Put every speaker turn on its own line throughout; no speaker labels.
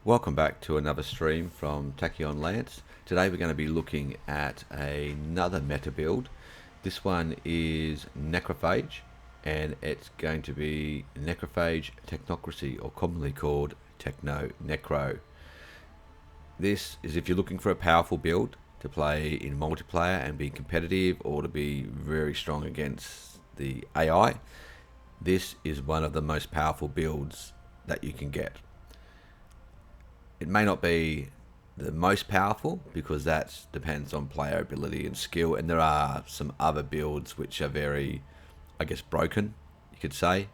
Welcome back to another stream from Tachyon Lance. Today we're going to be looking at another meta build. This one is Necrophage, and it's going to be Necrophage Technocracy, or commonly called Necro. This is if you're looking for a powerful build to play in multiplayer and be competitive, or to be very strong against the AI. This is one of the most powerful builds that you can get. It may not be the most powerful because that depends on player ability and skill, and there are some other builds which are very, I guess, broken, you could say.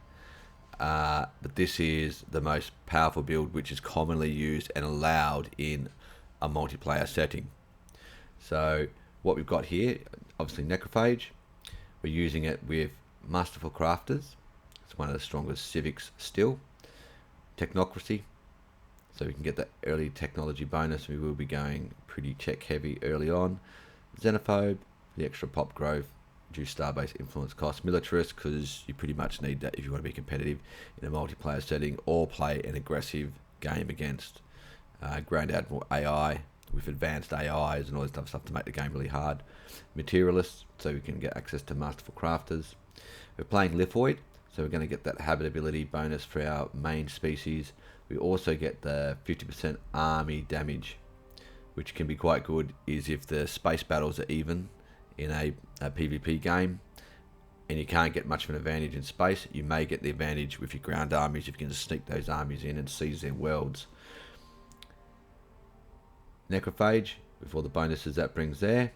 But this is the most powerful build which is commonly used and allowed in a multiplayer setting. So what we've got here, obviously Necrophage. We're using it with Masterful Crafters. It's one of the strongest civics still. Technocracy. So we can get that early technology bonus. We will be going pretty tech heavy early on. Xenophobe, the extra pop growth, reduce star-based influence cost. Militarist, because you pretty much need that if you want to be competitive in a multiplayer setting or play an aggressive game against Grand Admiral AI with advanced AIs and all this stuff to make the game really hard. Materialist, so we can get access to Masterful Crafters. We're playing Lithoid, so we're going to get that habitability bonus for our main species. We also get the 50% army damage, which can be quite good is if the space battles are even in a PvP game and you can't get much of an advantage in space. You may get the advantage with your ground armies if you can just sneak those armies in and seize their worlds. Necrophage, with all the bonuses that brings there.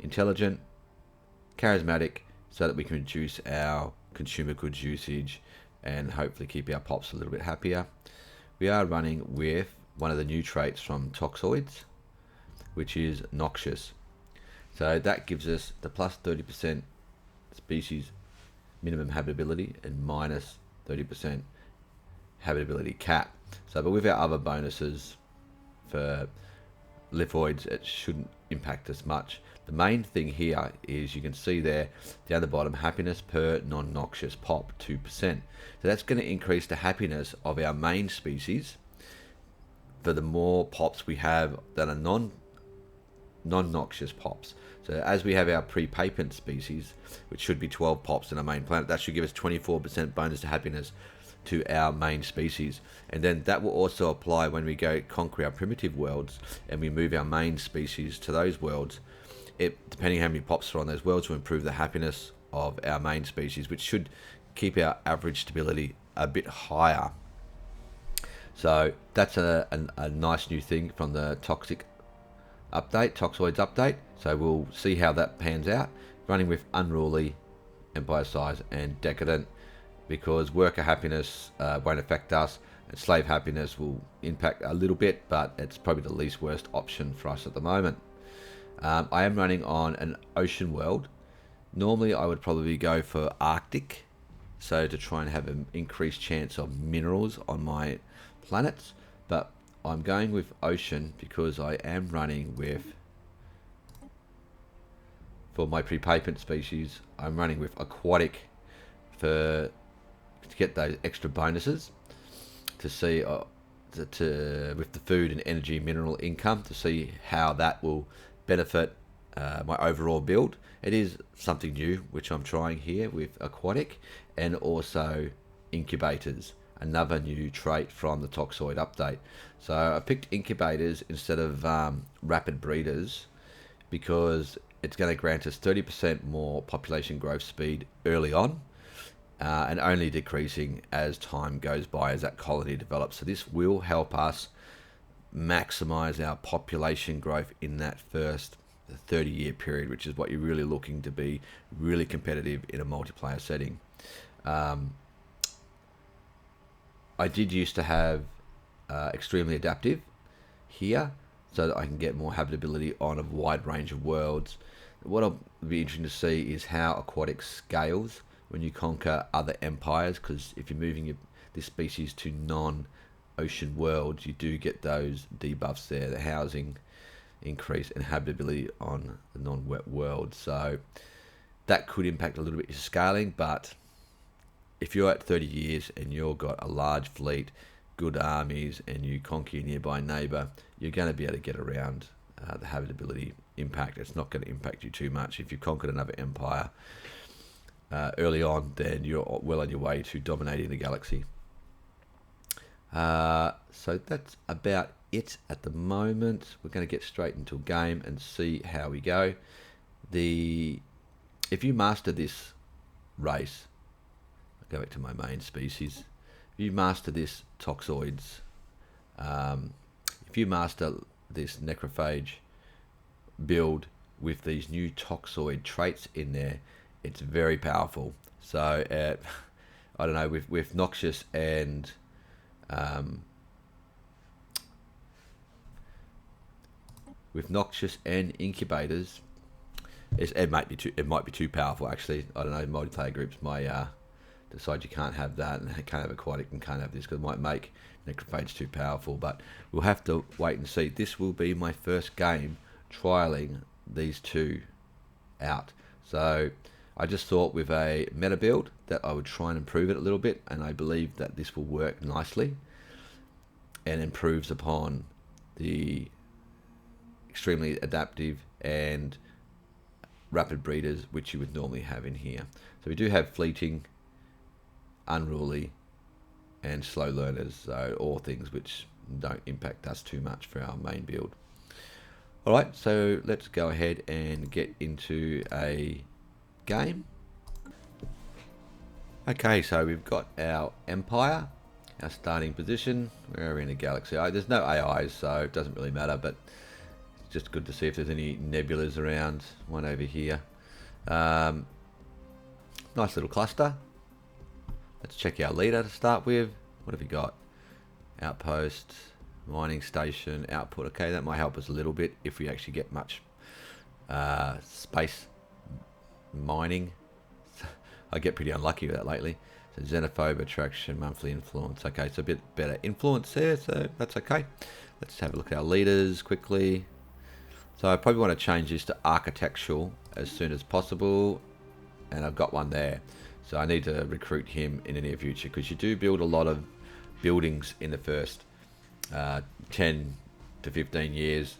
Intelligent, charismatic, so that we can reduce our consumer goods usage and hopefully keep our pops a little bit happier. We are running with one of the new traits from Toxoids, which is Noxious. So that gives us the plus 30% species minimum habitability and minus 30% habitability cap. So, but with our other bonuses for Lithoids, it shouldn't impact us much. The main thing here is you can see there down the bottom, happiness per non-noxious pop 2%. So that's going to increase the happiness of our main species for the more pops we have that are non-noxious pops. So as we have our pre-patent species, which should be 12 pops in our main planet, that should give us 24% bonus to happiness to our main species. And then that will also apply when we go conquer our primitive worlds and we move our main species to those worlds. Depending how many pops are on those worlds, will improve the happiness of our main species, which should keep our average stability a bit higher. So that's a nice new thing from the Toxoids update. So we'll see how that pans out. Running with Unruly, Empire Size, and Decadent, because worker happiness won't affect us, and slave happiness will impact a little bit, but it's probably the least worst option for us at the moment. I am running on an ocean world. Normally I would probably go for Arctic, so to try and have an increased chance of minerals on my planets, but I'm going with ocean because I am running with, for my pre-patent species, I'm running with aquatic to get those extra bonuses to see with the food and energy mineral income, to see how that will benefit my overall build. It is something new which I'm trying here with aquatic, and also incubators, another new trait from the Toxoid update. So I picked incubators instead of rapid breeders because it's going to grant us 30% more population growth speed early on, and only decreasing as time goes by as that colony develops. So this will help us maximize our population growth in that first 30-year period, which is what you're really looking to be really competitive in a multiplayer setting. I did used to have extremely adaptive here, so that I can get more habitability on a wide range of worlds. What I'll be interesting to see is how aquatic scales when you conquer other empires, because if you're moving this species to non-ocean worlds, you do get those debuffs there, the housing increase and habitability on the non-wet world. So that could impact a little bit your scaling, but if you're at 30 years and you've got a large fleet, good armies and you conquer your nearby neighbour, you're going to be able to get around the habitability impact. It's not going to impact you too much. If you've conquered another empire early on, then you're well on your way to dominating the galaxy. So that's about it at the moment. We're going to get straight into a game and see how we go. If you master this race, I'll go back to my main species. If you master this Toxoids, if you master this Necrophage build with these new Toxoid traits in there, it's very powerful. So I don't know, with Noxious and incubators, it might be too powerful actually. I don't know, multiplayer groups might decide you can't have that and can't have aquatic and can't have this because it might make Necrophage too powerful, but we'll have to wait and see. This will be my first game trialing these two out, so I just thought with a meta build that I would try and improve it a little bit, and I believe that this will work nicely and improves upon the extremely adaptive and rapid breeders which you would normally have in here. So we do have fleeting, unruly and slow learners, so all things which don't impact us too much for our main build. Alright, so let's go ahead and get into a game. Okay, so we've got our empire, our starting position. We're in a galaxy. There's no AIs, so it doesn't really matter, but it's just good to see if there's any nebulas around. One over here. Nice little cluster. Let's check our leader to start with. What have we got? Outpost, mining station, output. Okay, that might help us a little bit if we actually get much space mining. I get pretty unlucky with that lately. So xenophobe attraction, monthly influence. Okay, so a bit better influence there, so that's okay. Let's have a look at our leaders quickly. So I probably want to change this to architectural as soon as possible, and I've got one there. So I need to recruit him in the near future, because you do build a lot of buildings in the first 10 to 15 years,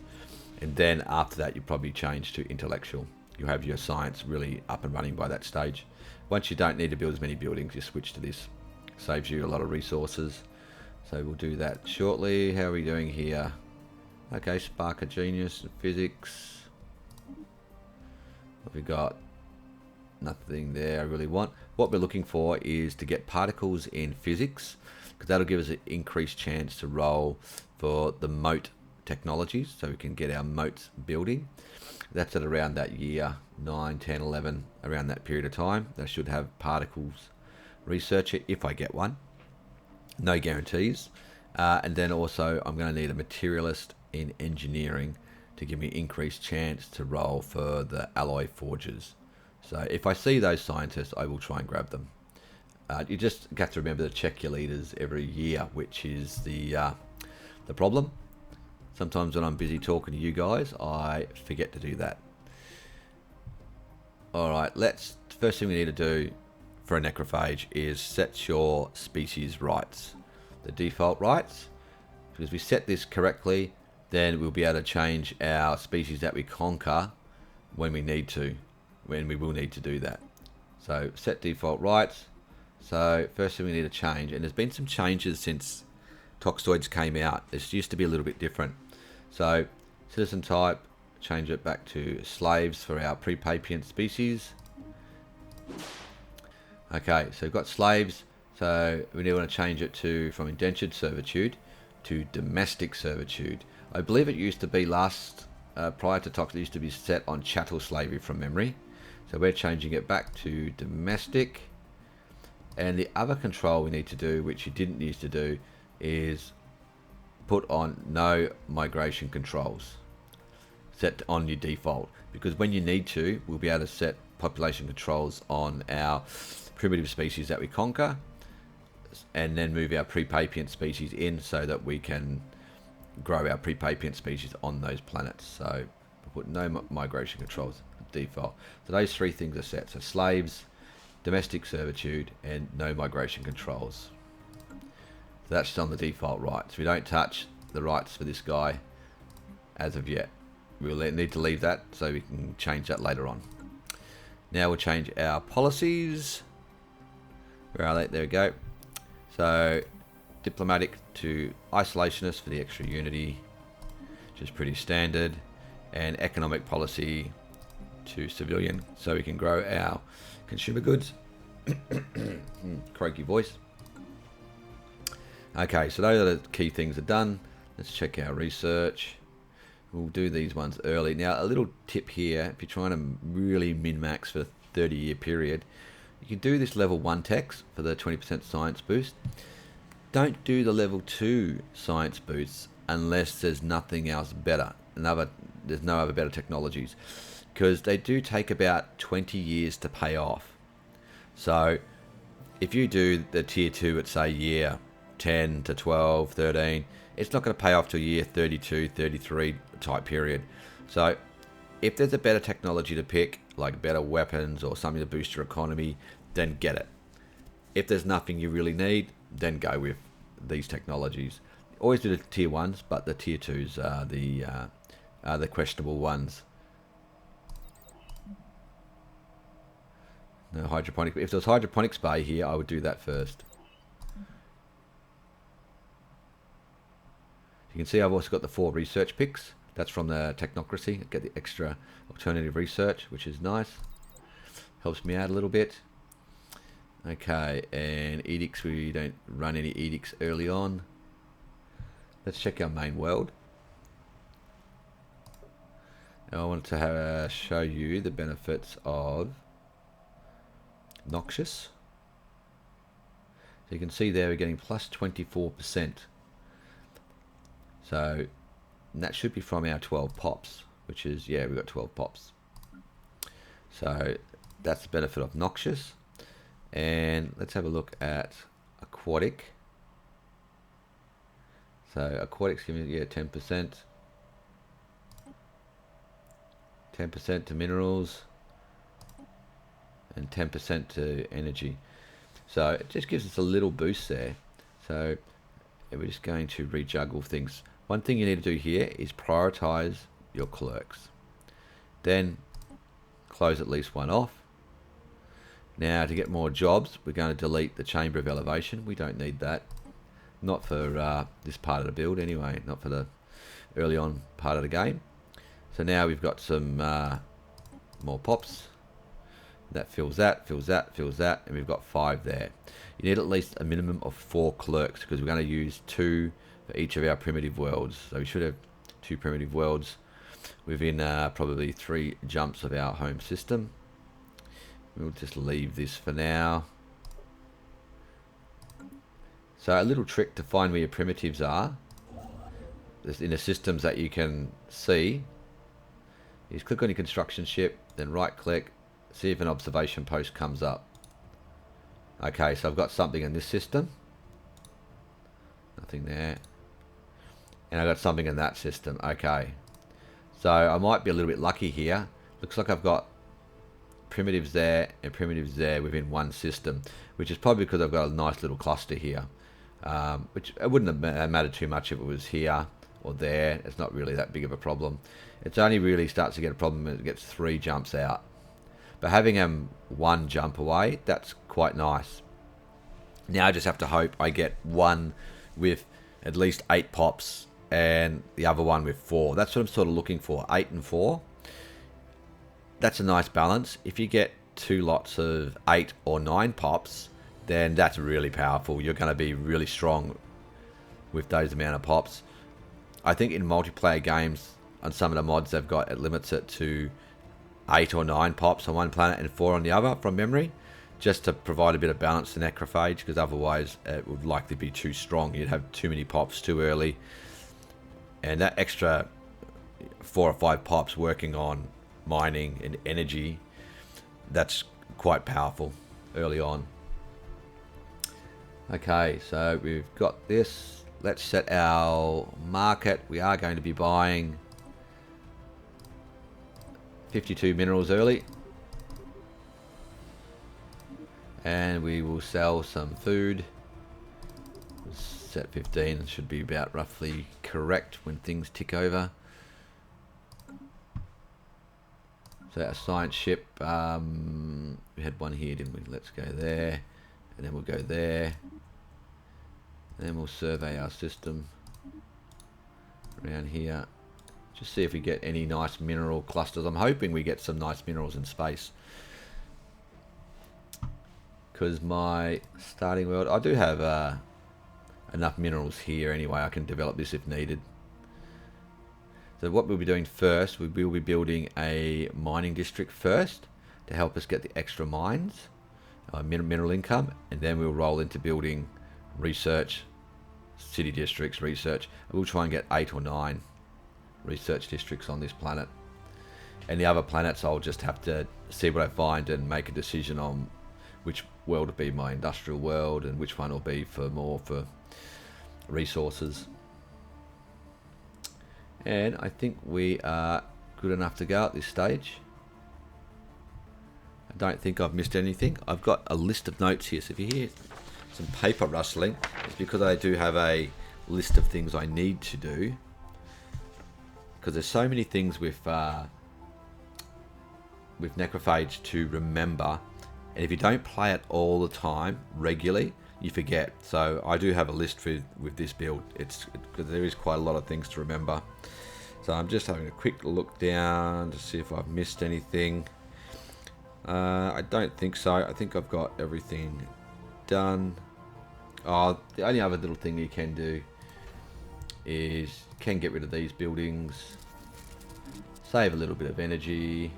and then after that you probably change to intellectual. You have your science really up and running by that stage. Once you don't need to build as many buildings, you switch to this. Saves you a lot of resources. So we'll do that shortly. How are we doing here? Okay, Spark of Genius, Physics. What have we got? Nothing there I really want. What we're looking for is to get particles in physics, because that'll give us an increased chance to roll for the moat technologies, so we can get our moats building. That's at around that year 9, 10, 11, around that period of time. They should have particles researcher if I get one. No guarantees. And then also I'm going to need a materialist in engineering to give me increased chance to roll for the alloy forges. So if I see those scientists, I will try and grab them. You just have to remember to check your leaders every year, which is the problem. Sometimes when I'm busy talking to you guys, I forget to do that. Alright, first thing we need to do for a necrophage is set your species rights. The default rights. Because if we set this correctly, then we'll be able to change our species that we conquer when we need to. When we will need to do that. So set default rights. So first thing we need to change, and there's been some changes since Toxoids came out. This used to be a little bit different. So citizen type, change it back to slaves for our pre-Papient species. Okay, so we've got slaves. So we want to change it from indentured servitude to domestic servitude. I believe it used to be prior to Tox, it used to be set on chattel slavery from memory. So we're changing it back to domestic. And the other control we need to do, which you didn't used to do, is put on no migration controls. Set on your default, because when you need to, we'll be able to set population controls on our primitive species that we conquer, and then move our pre-Papient species in so that we can grow our pre-Papient species on those planets. So we'll put no migration controls default. So those three things are set. So slaves, domestic servitude, and no migration controls. So that's just on the default rights. We don't touch the rights for this guy as of yet. We'll need to leave that so we can change that later on. Now we'll change our policies. Where are they? There we go. So diplomatic to isolationist for the extra unity, which is pretty standard, and economic policy to civilian so we can grow our consumer goods. Croaky voice. Okay, so those are the key things are done. Let's check our research. We'll do these ones early. Now, a little tip here, if you're trying to really min-max for a 30-year period, you can do this level 1 text for the 20% science boost. Don't do the level 2 science boosts unless there's nothing else better. There's no other better technologies, because they do take about 20 years to pay off. So if you do the tier 2 at say year 10 to 12, 13, it's not going to pay off till year 32, 33 type period. So if there's a better technology to pick, like better weapons or something to boost your economy, then get it. If there's nothing you really need, then go with these technologies. Always do the tier 1s, but the tier 2s are the questionable ones. No hydroponic. If there's hydroponics bay here, I would do that first. You can see I've also got the 4 research picks. That's from the Technocracy. Get the extra alternative research, which is nice. Helps me out a little bit. Okay, and edicts, we don't run any edicts early on. Let's check our main world. Now I wanted to show you the benefits of Noxious. So you can see there we're getting plus 24%. So that should be from our 12 pops, which is, yeah, we've got 12 pops. So that's the benefit of Noxious. And let's have a look at Aquatic. So Aquatic's giving, yeah, 10%. 10% to minerals. And 10% to energy. So it just gives us a little boost there. So we're just going to rejuggle things. One thing you need to do here is prioritize your clerks. Then close at least one off. Now to get more jobs, we're going to delete the Chamber of Elevation. We don't need that. Not for this part of the build anyway, not for the early on part of the game. So now we've got some more pops. That fills that, fills that, fills that, and we've got 5 there. You need at least a minimum of 4 clerks because we're going to use 2 for each of our primitive worlds. So we should have 2 primitive worlds within probably 3 jumps of our home system. We'll just leave this for now. So a little trick to find where your primitives are in the systems that you can see is click on your construction ship, then right click, see if an observation post comes up. Okay, so I've got something in this system. Nothing there. And I've got something in that system. Okay. So I might be a little bit lucky here. Looks like I've got primitives there and primitives there within one system, which is probably because I've got a nice little cluster here. Which it wouldn't have mattered too much if it was here or there. It's not really that big of a problem. It's only really starts to get a problem when it gets 3 jumps out. But having them 1 jump away, that's quite nice. Now I just have to hope I get one with at least 8 pops and the other one with 4. That's what I'm sort of looking for, 8 and 4. That's a nice balance. If you get 2 lots of 8 or 9 pops, then that's really powerful. You're going to be really strong with those amount of pops. I think in multiplayer games, on some of the mods they've got, it limits it to 8 or 9 pops on one planet and 4 on the other from memory, just to provide a bit of balance to Necrophage, because otherwise it would likely be too strong. You'd have too many pops too early, and that extra 4 or 5 pops working on mining and energy, that's quite powerful early on. Okay, so we've got this. Let's set our market. We are going to be buying 52 minerals early, and we will sell some food. set 15 and should be about roughly correct when things tick over. So our science ship, we had one here, didn't we? Let's go there, and then we'll go there, and then we'll survey our system around here. Just see if we get any nice mineral clusters. I'm hoping we get some nice minerals in space, because my starting world, I do have enough minerals here anyway. I can develop this if needed. So what we'll be doing first, we will be building a mining district first to help us get the extra mines, mineral income, and then we'll roll into building research, city districts, research. We'll try and get 8 or 9 research districts on this planet. And the other planets, I'll just have to see what I find and make a decision on which world will be my industrial world and which one will be for more for resources. And I think we are good enough to go at this stage. I don't think I've missed anything. I've got a list of notes here, so if you hear some paper rustling, it's because I do have a list of things I need to do, because there's so many things with Necrophage to remember, and if you don't play it all the time regularly, you forget. So I do have a list with this build. Because there is quite a lot of things to remember. So I'm just having a quick look down to see if I've missed anything. I don't think so. I think I've got everything done. Oh, the only other little thing you can do is you can get rid of these buildings, save a little bit of energy,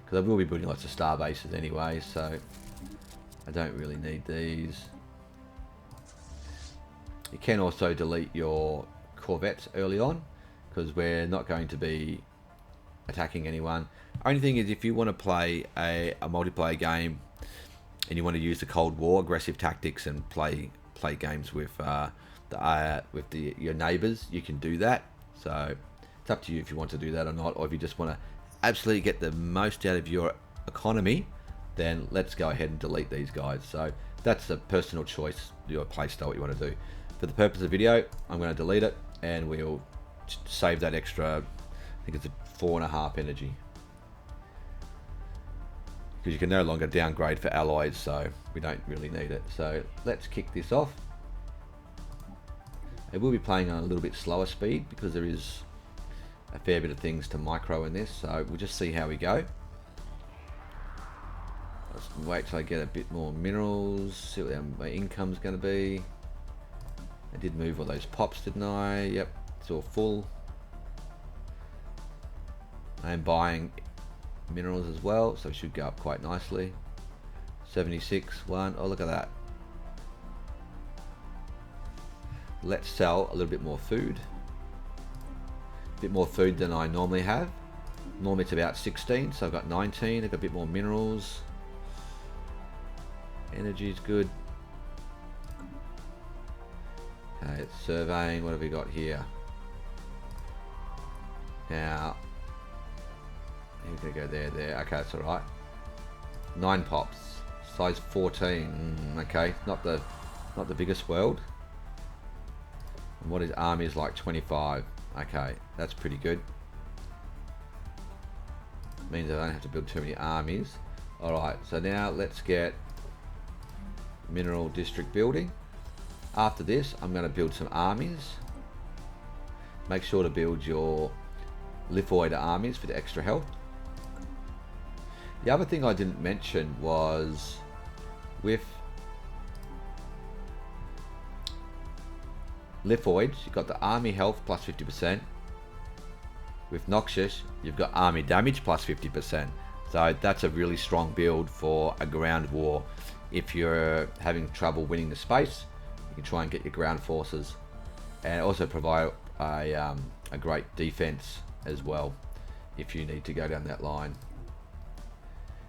because I will be building lots of star bases anyway, so I don't really need these. You can also delete your corvettes early on, because we're not going to be attacking anyone. Only thing is, if you want to play a multiplayer game and you want to use the Cold War aggressive tactics and play games with your neighbours, you can do that. So it's up to you if you want to do that or not, or if you just want to absolutely get the most out of your economy, then let's go ahead and delete these guys. So that's a personal choice, your playstyle, what you want to do. For the purpose of the video, I'm going to delete it, and we'll save that extra, I think it's a 4.5 energy, because you can no longer downgrade for alloys, so we don't really need it. So let's kick this off. I will be playing on a little bit slower speed because there is a fair bit of things to micro in this, so we'll just see how we go. Let's wait till I get a bit more minerals, see what my income's going to be. I did move all those pops, didn't I? Yep, it's all full. I am buying minerals as well, so it should go up quite nicely. 76, 1, oh look at that. Let's sell a little bit more food. A bit more food than I normally have. Normally it's about 16, so I've got 19. I've got a bit more minerals. Energy's good. Okay, it's surveying. What have we got here? Now, you're gonna go there. Okay, that's all right. 9 pops, size 14. Okay, not the biggest world. And what is army is like 25. Okay, that's pretty good. Means I don't have to build too many armies. All right, so now let's get mineral district building. After this, I'm going to build some armies. Make sure to build your lithoid armies for the extra health. The other thing I didn't mention was with lithoids, you've got the army health plus 50%. With Noxious, you've got army damage plus 50%. So that's a really strong build for a ground war. If you're having trouble winning the space, you can try and get your ground forces, and also provide a great defense as well if you need to go down that line.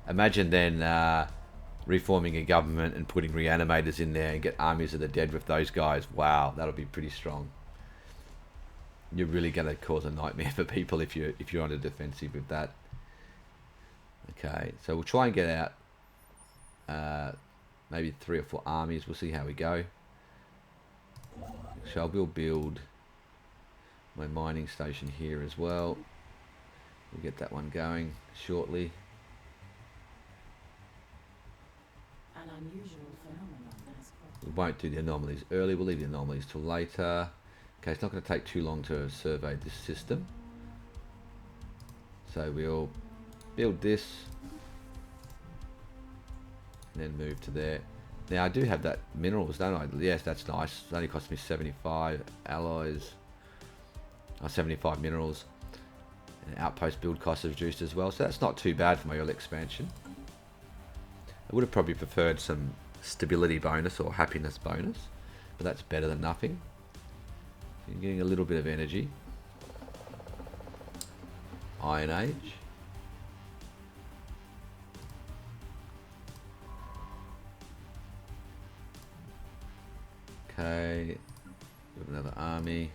Imagine then reforming a government and putting reanimators in there and get armies of the dead with those guys. Wow, that'll be pretty strong. You're really going to cause a nightmare for people if you're on a defensive with that. Okay, so we'll try and get out maybe 3 or 4 armies. We'll see how we go. So I will build my mining station here as well. We'll get that one going shortly.
An unusual phenomenon has cropped.
We won't do the anomalies early, we'll leave the anomalies till later. Okay, it's not going to take too long to survey this system. So we'll build this and then move to there. Now I do have that minerals, don't I? Yes, that's nice. It only cost me 75 alloys, or 75 minerals. And outpost build cost is reduced as well, so that's not too bad for my early expansion. I would have probably preferred some stability bonus or happiness bonus, but that's better than nothing. You're getting a little bit of energy. Iron Age. Okay, we have another army.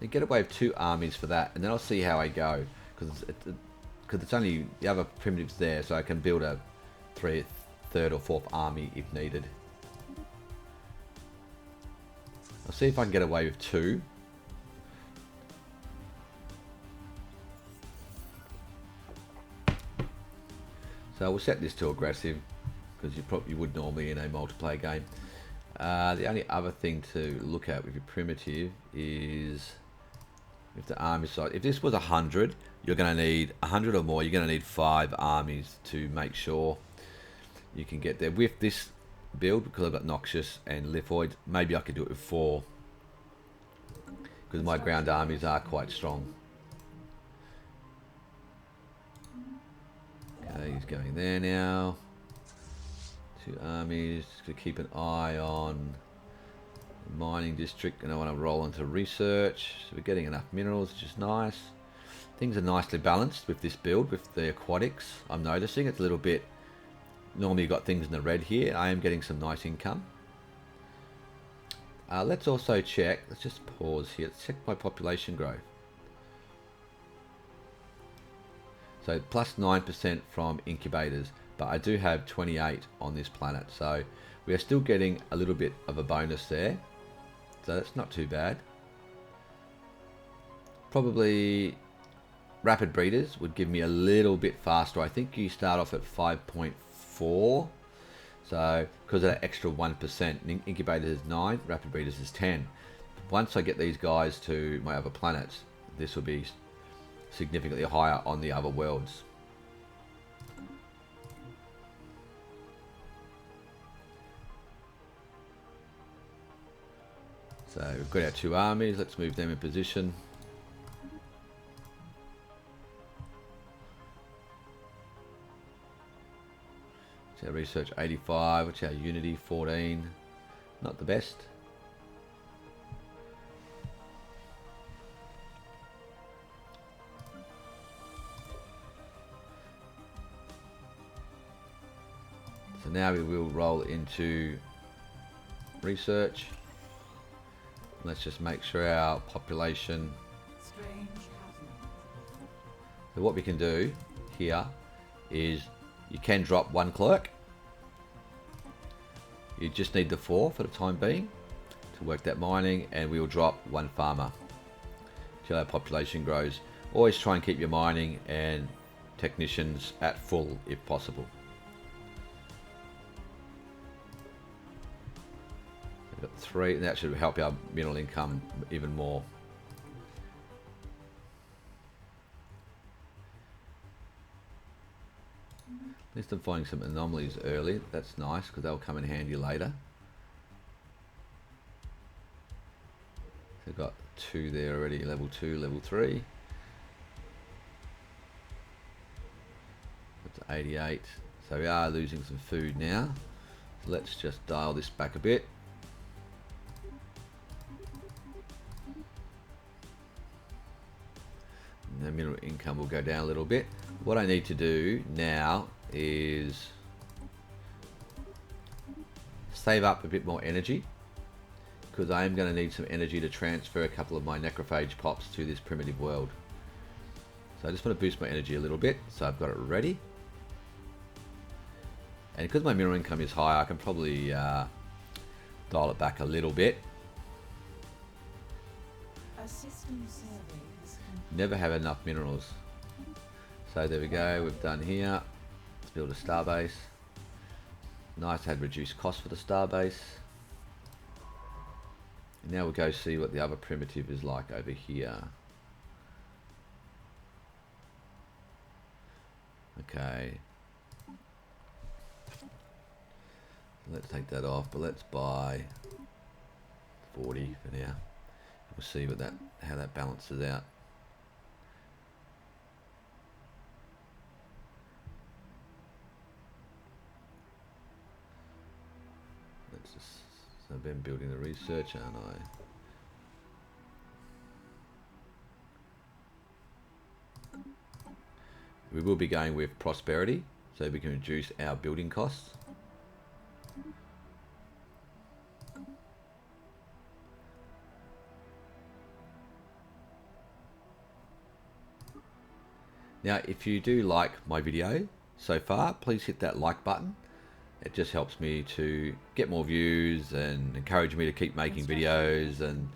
You get away with 2 armies for that, and then I'll see how I go, because it's only the other primitives there, so I can build a 3rd or 4th army if needed. I'll see if I can get away with 2. So we'll set this to aggressive, because you probably would normally in a multiplayer game. The only other thing to look at with your primitive is if the army size. If this was 100, you're going to need 100 or more. You're going to need 5 armies to make sure you can get there. With this build, because I've got Noxious and Lithoid, maybe I could do it with 4, because my ground armies are quite strong. Okay, he's going there now. 2 armies. Just to keep an eye on the mining district, and I want to roll into research. So we're getting enough minerals, which is nice. Things are nicely balanced with this build, with the aquatics. I'm noticing it's a little bit. Normally you've got things in the red here. I am getting some nice income. Let's also check. Let's just pause here. Let's check my population growth. So plus 9% from incubators, but I do have 28 on this planet, so we are still getting a little bit of a bonus there, so that's not too bad. Probably rapid breeders would give me a little bit faster. I think you start off at 5.4, so because of that extra 1%, incubators is 9, rapid breeders is 10. Once I get these guys to my other planets, this will be significantly higher on the other worlds. So we've got our 2 armies. Let's move them in position. It's our research 85. What's our unity 14? Not the best. So now we will roll into research. Let's just make sure our population. So what we can do here is you can drop 1 clerk. You just need the 4 for the time being to work that mining, and we will drop 1 farmer till our population grows. Always try and keep your mining and technicians at full if possible. We've got 3, and that should help our mineral income even more. At least I'm finding some anomalies early. That's nice, because they'll come in handy later. They've got 2 there already, level 2, level 3. That's 88. So we are losing some food now. So let's just dial this back a bit. And the mineral income will go down a little bit. What I need to do now is save up a bit more energy, because I am going to need some energy to transfer a couple of my necrophage pops to this primitive world. So I just want to boost my energy a little bit, so I've got it ready. And because my mineral income is high, I can probably dial it back a little bit.
A system survey is complete.
Never have enough minerals. So there we go, we've done here. Let's build a starbase. Nice, had reduced cost for the starbase. Now we'll go see what the other primitive is like over here. Okay. Let's take that off, but let's buy 40 for now. We'll see what how that balances out. Let's just, so I've been building the research, aren't I? We will be going with prosperity, so we can reduce our building costs. Now, if you do like my video so far, please hit that like button. It just helps me to get more views and encourage me to keep making videos and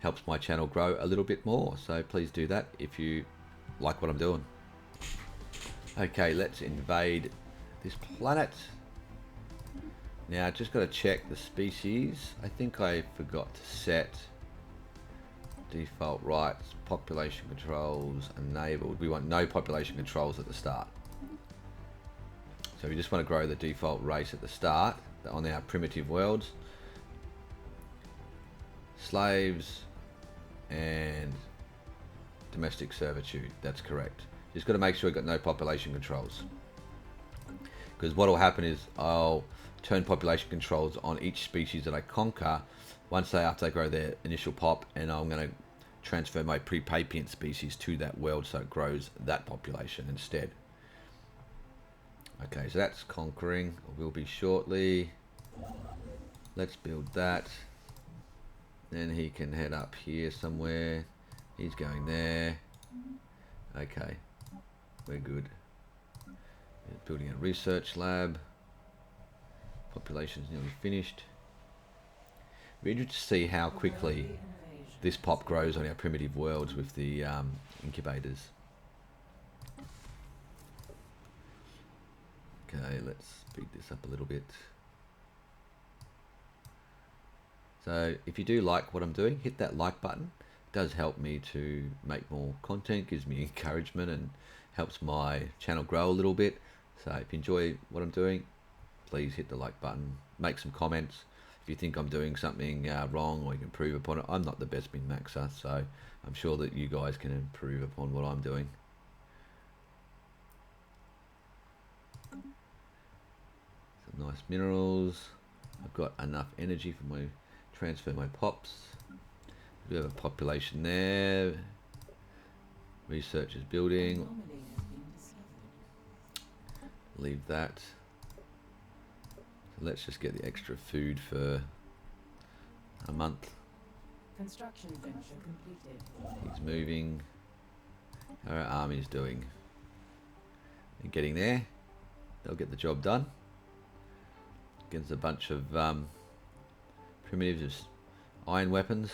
helps my channel grow a little bit more. So please do that if you like what I'm doing. Okay, let's invade this planet. Now, just got to check the species. I think I forgot to set default rights, population controls enabled. We want no population controls at the start. So we just want to grow the default race at the start on our primitive worlds. Slaves and domestic servitude, that's correct. Just got to make sure we've got no population controls. Because what will happen is I'll turn population controls on each species that I conquer after they grow their initial pop, and I'm going to transfer my pre-Papient species to that world so it grows that population instead. Okay, so that's conquering, or will be shortly. Let's build that. Then he can head up here somewhere. He's going there. Okay, we're good. Building a research lab. Population's nearly finished. Be interested to see how quickly this pop grows on our primitive worlds with the incubators. Okay, let's speed this up a little bit. So if you do like what I'm doing, hit that like button. It does help me to make more content, gives me encouragement and helps my channel grow a little bit. So if you enjoy what I'm doing, please hit the like button, make some comments. If you think I'm doing something wrong or you can improve upon it, I'm not the best min-maxer, so I'm sure that you guys can improve upon what I'm doing. Some nice minerals. I've got enough energy for my transfer my pops. We have a population there. Research is building. Leave that. So let's just get the extra food for a month.
Construction venture completed.
He's moving. How are our armies doing? They're getting there. They'll get the job done. Against a bunch of primitives, iron weapons.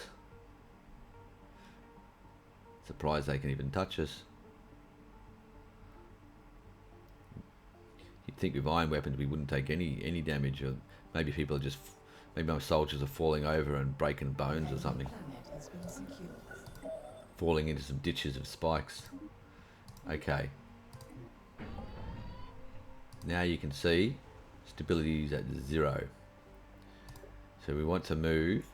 Surprised they can even touch us. You'd think with iron weapons we wouldn't take any damage, or maybe people are just, maybe my soldiers are falling over and breaking bones or something. Falling into some ditches of spikes. Okay. Now you can see stability is at 0. So we want to move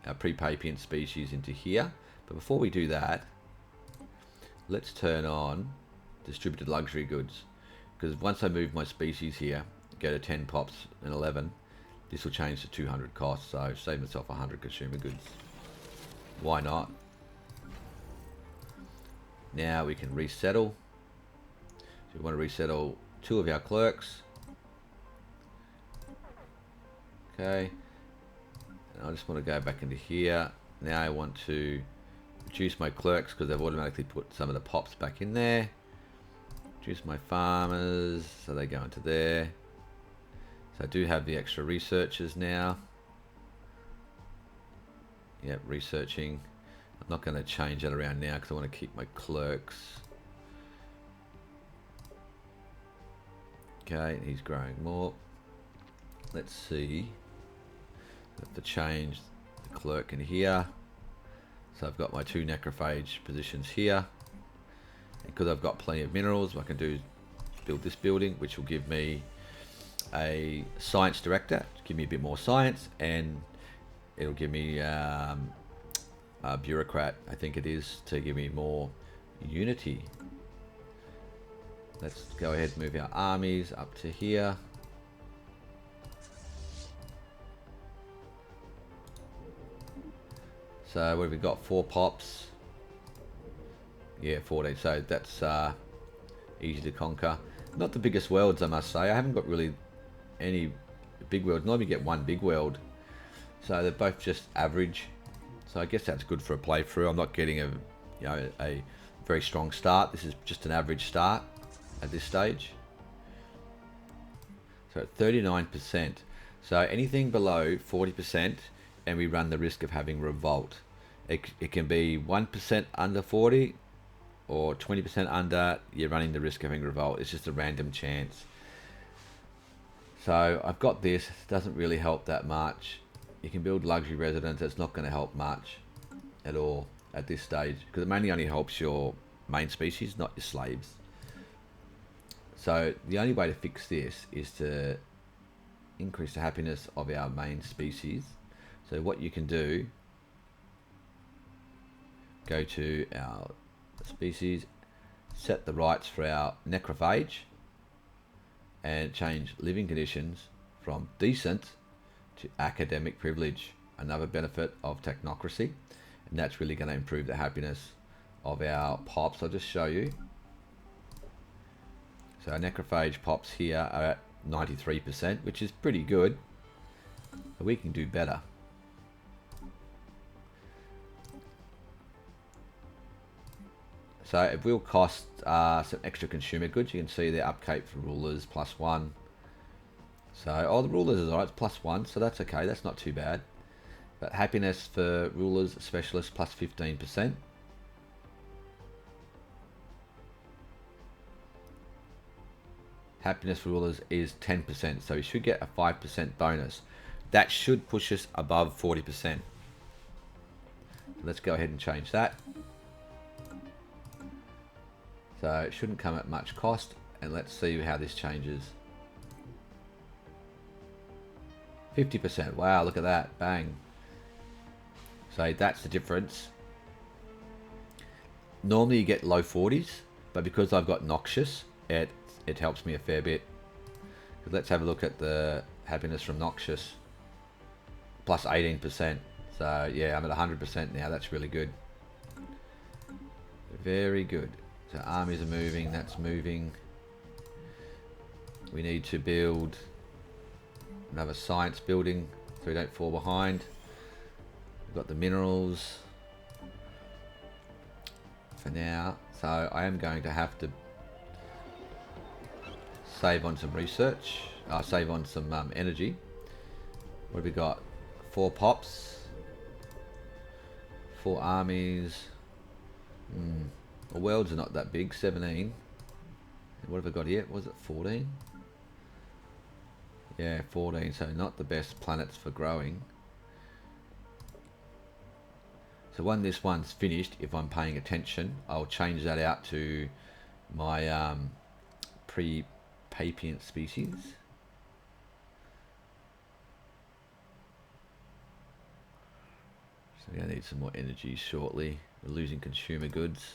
our pre-Papient species into here. But before we do that, let's turn on distributed luxury goods. Because once I move my species here, go to 10 pops and 11, this will change to 200 costs. So save myself 100 consumer goods. Why not? Now we can resettle. So we want to resettle 2 of our clerks. Okay. And I just want to go back into here. Now I want to reduce my clerks because they've automatically put some of the pops back in there. Reduce my farmers so they go into there. So I do have the extra researchers now. Yeah, researching. I'm not going to change that around now because I want to keep my clerks. Okay, he's growing more. Let's see. I have to change the clerk in here. So I've got my 2 necrophage positions here. Because I've got plenty of minerals, what I can do is build this building, which will give me a science director, give me a bit more science, and it'll give me a bureaucrat, I think it is, to give me more unity. Let's go ahead and move our armies up to here. So what have we got? 4 pops. Yeah, 14. So that's easy to conquer. Not the biggest worlds, I must say. I haven't got really any big worlds. Normally you get 1 big world. So they're both just average. So I guess that's good for a playthrough. I'm not getting a very strong start. This is just an average start at this stage. So at 39%. So anything below 40%, and we run the risk of having revolt. It can be 1% under 40, or 20% under. You're running the risk of having revolt. It's just a random chance. So I've got this. Doesn't really help that much. You can build luxury residence. It's not going to help much at all at this stage, because it mainly only helps your main species, not your slaves. So the only way to fix this is to increase the happiness of our main species. So what you can do, go to our species, set the rights for our necrophage, and change living conditions from decent to academic privilege. Another benefit of technocracy, and that's really going to improve the happiness of our pops. I'll just show you. So our necrophage pops here are at 93%, which is pretty good, but we can do better. So it will cost some extra consumer goods. You can see the upkeep for rulers +1. So, the rulers is alright, it's +1, so that's okay, that's not too bad. But happiness for rulers, specialists, +15%. Happiness for rulers is 10%, so you should get a 5% bonus. That should push us above 40%. Let's go ahead and change that. So it shouldn't come at much cost, and let's see how this changes. 50%, wow, look at that, bang. So that's the difference. Normally you get low 40s, but because I've got Noxious, it helps me a fair bit. Let's have a look at the happiness from Noxious. Plus 18%. So yeah, I'm at 100% now. That's really good. Very good. So armies are moving. That's moving. We need to build another science building so we don't fall behind. We've got the minerals for now. So I am going to have to save on some research. Save on some energy. What have we got? 4 pops. 4 armies. The worlds are not that big. 17. What have I got here? Was it 14? Yeah, 14. So not the best planets for growing. So when this one's finished, if I'm paying attention, I'll change that out to my pre-Papient species. So we're going to need some more energy shortly. We're losing consumer goods.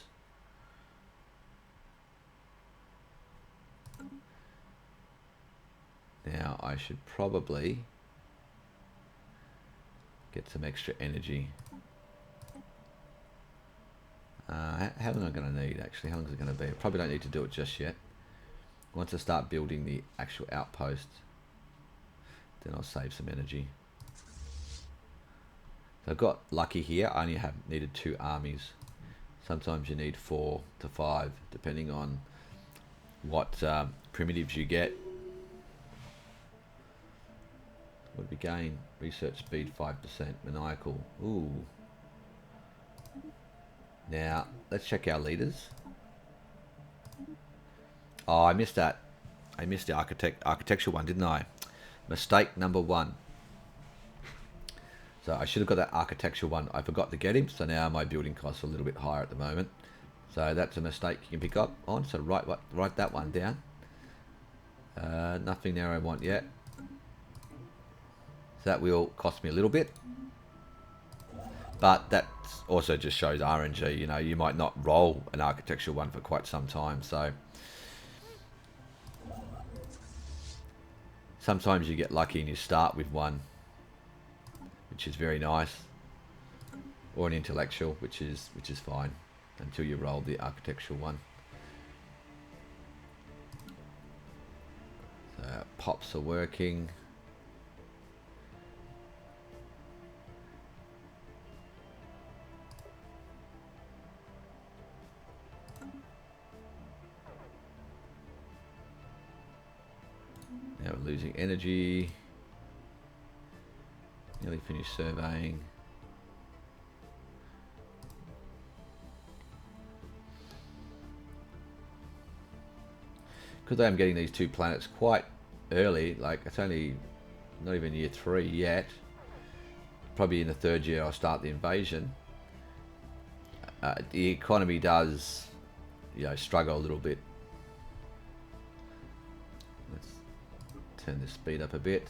Now I should probably get some extra energy. How long am I going to need actually? How long is it going to be? I probably don't need to do it just yet. Once I start building the actual outpost, then I'll save some energy. So I've got lucky here. I only needed 2 armies. Sometimes you need 4 to 5, depending on what primitives you get. What did we gain? Research speed 5%. Maniacal. Ooh, Now, let's check our leaders. Oh, I missed that. I missed the architectural one, didn't I? Mistake number 1. So I should have got that architectural one. I forgot to get him, so now my building costs are a little bit higher at the moment. So that's a mistake you can pick up on. So write that one down. Nothing there I want yet. So that will cost me a little bit. But that also just shows RNG. You know, you might not roll an architectural one for quite some time. So sometimes you get lucky and you start with one, which is very nice, or an intellectual, which is fine until you roll the architectural one. So pops are working. Now we're losing energy. Nearly finished surveying. Because I'm getting these 2 planets quite early, like it's only not even year 3 yet. Probably in the 3rd year I'll start the invasion. The economy does, you know, struggle a little bit. Let's turn the speed up a bit.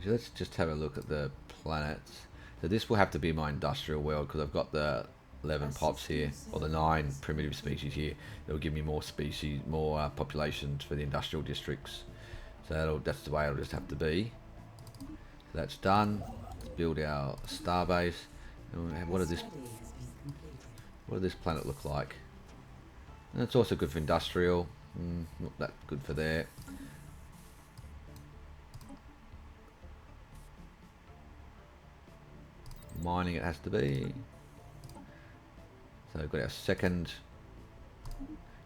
So let's just have a look at the planets. So this will have to be my industrial world because I've got the 11 pops here, or the 9 primitive species here. It'll give me more species, more populations for the industrial districts. So that's the way it'll just have to be. So that's done. Let's build our starbase. And what does this planet look like? And it's also good for industrial. Not that good for there. Mining it has to be. So we've got our 2nd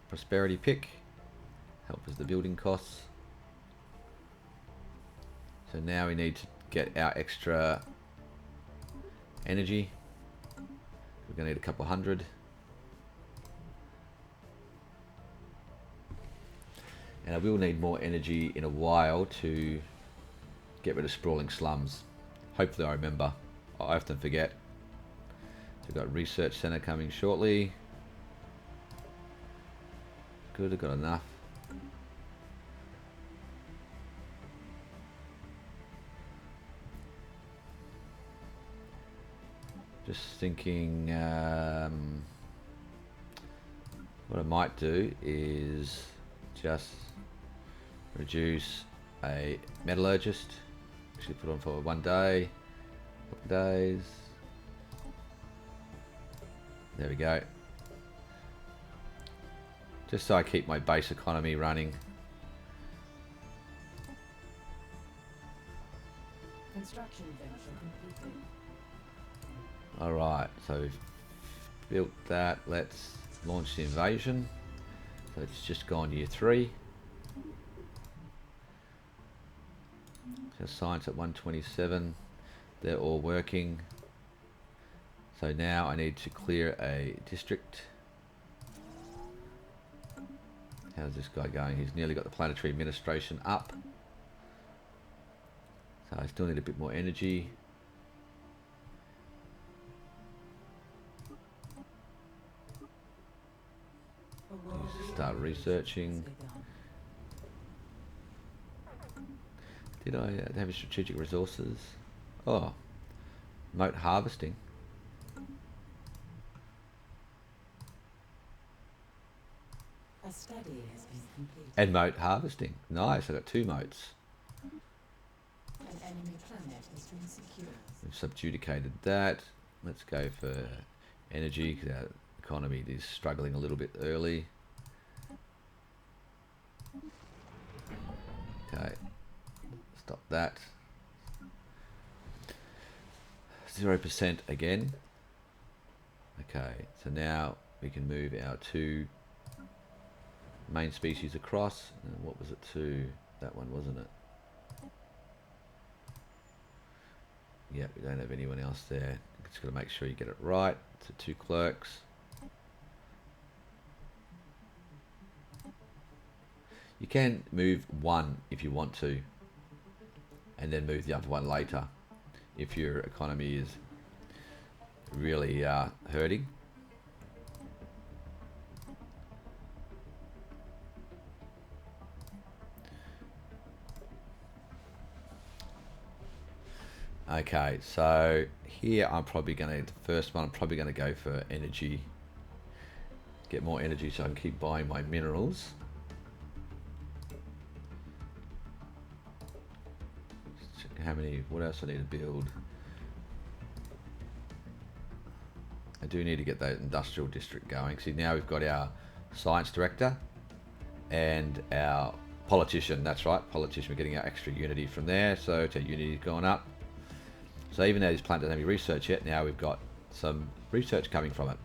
prosperity pick. Help us the building costs. So now we need to get our extra energy. We're going to need a couple hundred. And I will need more energy in a while to get rid of sprawling slums. Hopefully I remember. I often forget. So we've got research center coming shortly. Good, I've got enough. Just thinking what I might do is just reduce a metallurgist. Actually put on for 1 day. Couple days. There we go. Just so I keep my base economy running.
Construction venture completed.
Alright, so we've built that. Let's launch the invasion. So it's just gone year 3. So science at 127. They're all working. So now I need to clear a district. How's this guy going? He's nearly got the planetary administration up. So I still need a bit more energy. Start researching. Did I have strategic resources? Oh, moat harvesting.
A study has been completed.
And moat harvesting. Nice, I got 2 moats.
An enemy planet has been secured.
We've subjudicated that. Let's go for energy because our economy is struggling a little bit early. Okay, stop that. 0% again. Okay, so now we can move our 2 main species across. And what was it to? That one, wasn't it? Yeah, we don't have anyone else there. Just got to make sure you get it right. So 2 clerks. You can move one if you want to, and then move the other one later if your economy is really hurting. Okay, so here I'm probably going to, the first one I'm probably going to go for energy. Get more energy so I can keep buying my minerals. Check how many, what else I need to build. I do need to get that industrial district going. See, now we've got our science director and our politician. That's right, politician. We're getting our extra unity from there, so our unity's gone up. So even though this plant doesn't have any research yet, now we've got some research coming from it.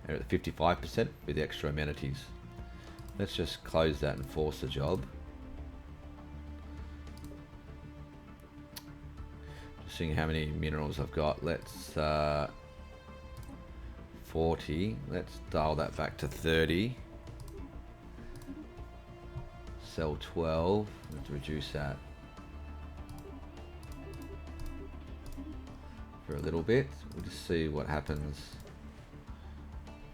And at 55% with the extra amenities. Let's just close that and force the job. Just seeing how many minerals I've got. Let's 40. Let's dial that back to 30. Sell 12. Let's reduce that for a little bit. We'll just see what happens.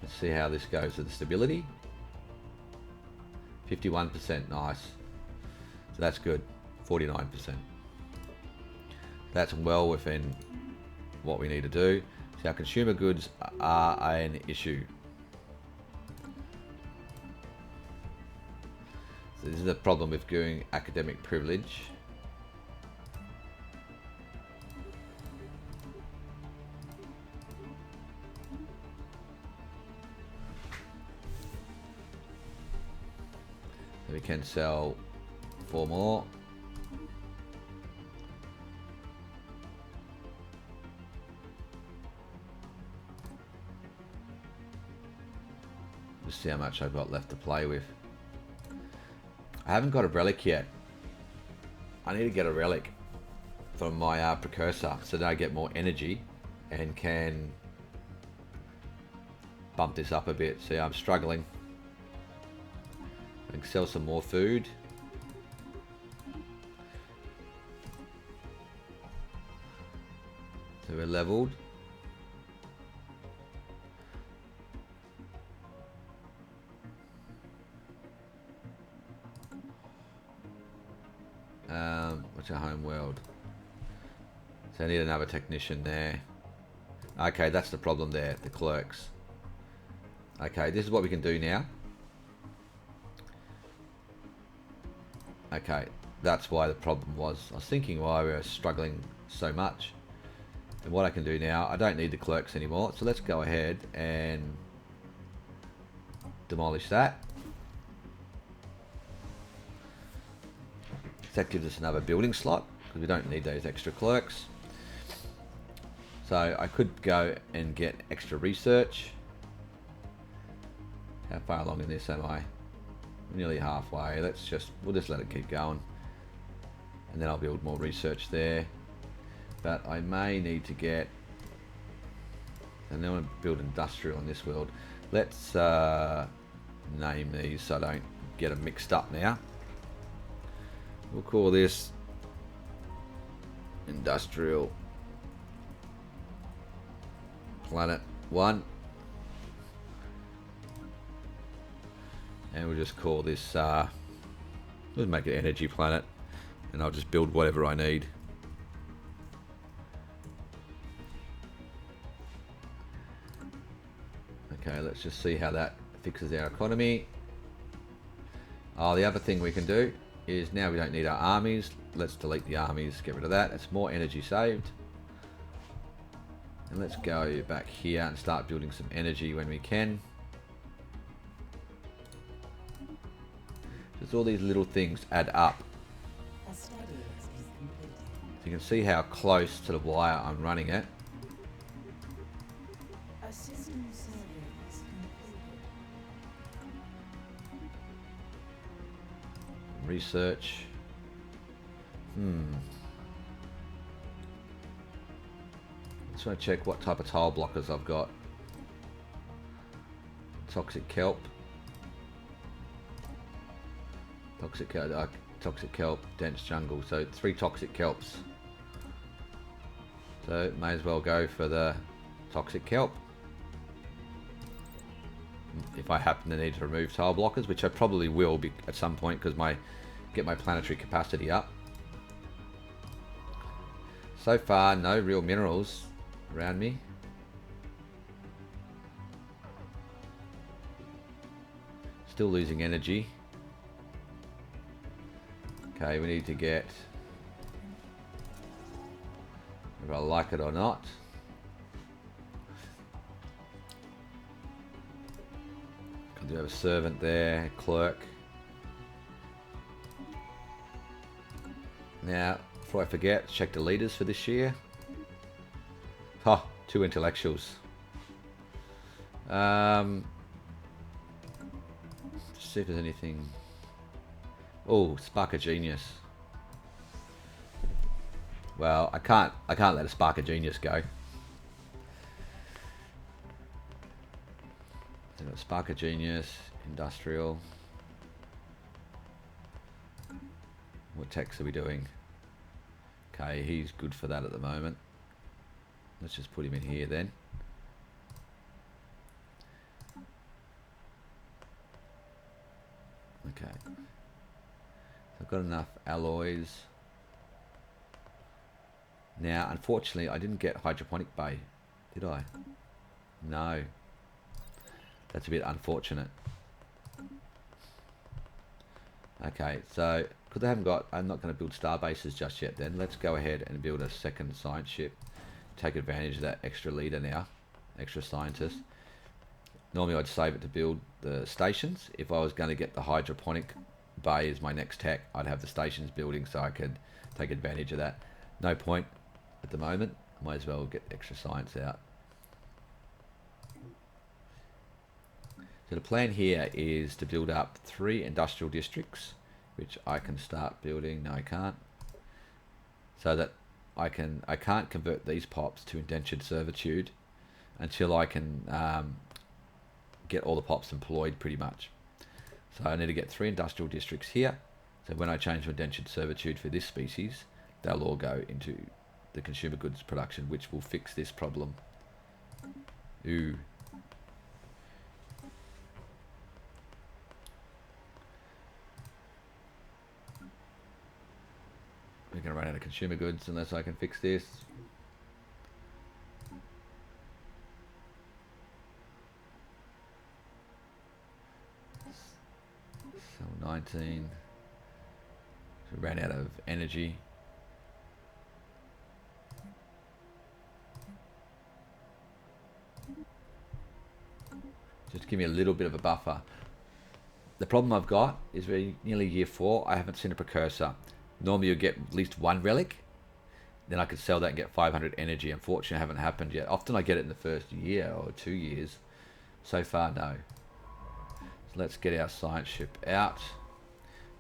Let's see how this goes with the stability. 51%, nice. So that's good. 49%. That's well within what we need to do. So our consumer goods are an issue. So this is a problem with doing academic privilege. So we can sell 4 more. Just see how much I've got left to play with. I haven't got a relic yet. I need to get a relic from my precursor so that I get more energy and can bump this up a bit. See, I'm struggling. I can sell some more food. So we're leveled. What's our home world? So I need another technician there. Okay, that's the problem there, the clerks. Okay, this is what we can do now. Okay, that's why the problem was. I was thinking why we were struggling so much. And what I can do now, I don't need the clerks anymore. So let's go ahead and demolish that. That gives us another building slot because we don't need those extra clerks. So I could go and get extra research. How far along in this am I? Nearly halfway. We'll just let it keep going. And then I'll build more research there. But I may need to get, and then I want to build industrial in this world. Let's name these so I don't get them mixed up now. We'll call this Industrial Planet 1. And we'll just call this, let's make it Energy Planet. And I'll just build whatever I need. Okay, let's just see how that fixes our economy. Oh, the other thing we can do is now we don't need our armies. Let's delete the armies, get rid of that. It's more energy saved. And let's go back here and start building some energy when we can. Just all these little things add up. So you can see how close to the wire I'm running it. Research. Just want to check what type of tile blockers I've got. Toxic kelp. Toxic kelp, dense jungle. So 3 toxic kelps. So may as well go for the toxic kelp. If I happen to need to remove tile blockers, which I probably will be at some point because get my planetary capacity up. So far, no real minerals around me. Still losing energy. Okay, we need to get, whether I like it or not, I do have a servant there, clerk. Now, before I forget, check the leaders for this year. Oh, 2 intellectuals. See if there's anything. Oh, spark of genius. Well, I can't let a spark of genius go. So spark of genius, industrial. What techs are we doing? Okay, he's good for that at the moment. Let's just put him in here then. Okay. I've got enough alloys. Now, unfortunately, I didn't get hydroponic bay, did I? No. That's a bit unfortunate. Okay, so because I haven't got, I'm not going to build star bases just yet then. Let's go ahead and build a second science ship. Take advantage of that extra leader now, extra scientist. Normally I'd save it to build the stations. If I was going to get the hydroponic bay as my next tech, I'd have the stations building so I could take advantage of that. No point at the moment. Might as well get extra science out. So the plan here is to build up 3 industrial districts, which I can start building. No, I can't. So that I can't convert these pops to indentured servitude until I can get all the pops employed pretty much. So I need to get 3 industrial districts here. So when I change to indentured servitude for this species, they'll all go into the consumer goods production, which will fix this problem. Ooh. We're going to run out of consumer goods unless I can fix this. So 19. So we ran out of energy. Just to give me a little bit of a buffer. The problem I've got is we're nearly year 4. I haven't seen a precursor. Normally you get at least 1 relic. Then I could sell that and get 500 energy. Unfortunately, it haven't happened yet. Often I get it in the first year or 2 years. So far, no. So let's get our science ship out.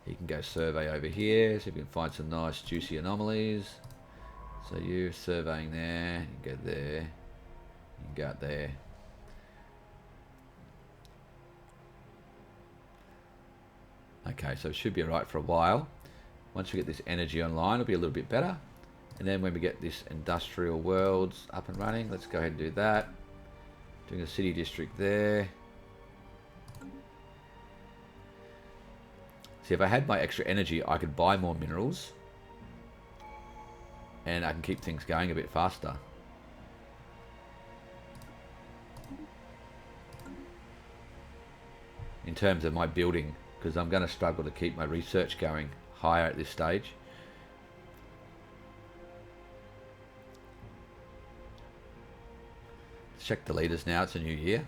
He can go survey over here. See if we can find some nice juicy anomalies. So you're surveying there. You can go there. You can go out there. Okay, so it should be alright for a while. Once we get this energy online, it'll be a little bit better. And then when we get this industrial worlds up and running, let's go ahead and do that. Doing a city district there. See, if I had my extra energy, I could buy more minerals. And I can keep things going a bit faster. In terms of my building, because I'm going to struggle to keep my research going higher at this stage. Let's check the leaders now, it's a new year.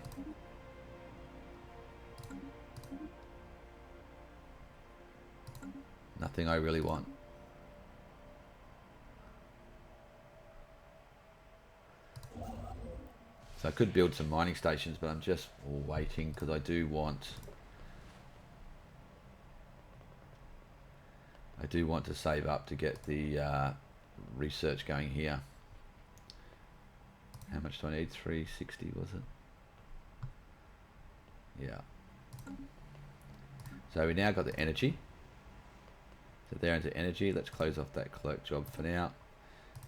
Nothing I really want. So I could build some mining stations, but I'm just waiting because I do want to save up to get the research going here. How much do I need? 360 was it? Yeah. So we now got the energy. So there into energy. Let's close off that clerk job for now.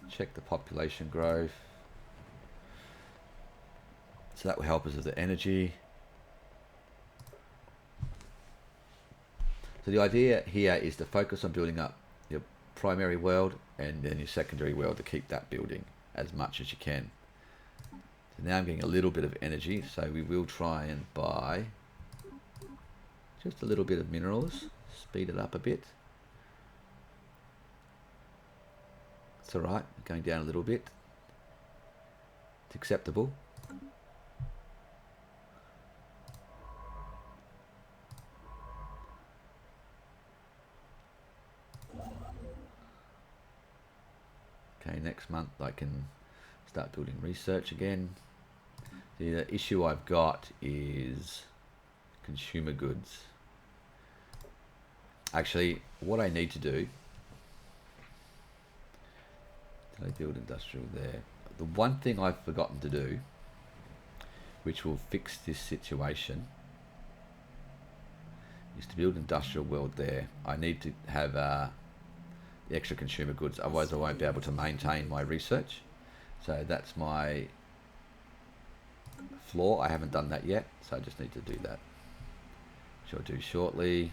Check the population growth. So that will help us with the energy. So the idea here is to focus on building up your primary world and then your secondary world to keep that building as much as you can. So now I'm getting a little bit of energy, so we will try and buy just a little bit of minerals, speed it up a bit. It's alright, going down a little bit. It's acceptable. Okay, next month I can start building research again. The issue I've got is consumer goods. Actually, what I need to do, did I build industrial there? The one thing I've forgotten to do, which will fix this situation, is to build industrial world there. I need to have the extra consumer goods, otherwise I won't be able to maintain my research. So that's my flaw. I haven't done that yet, so I just need to do that, which I'll do shortly.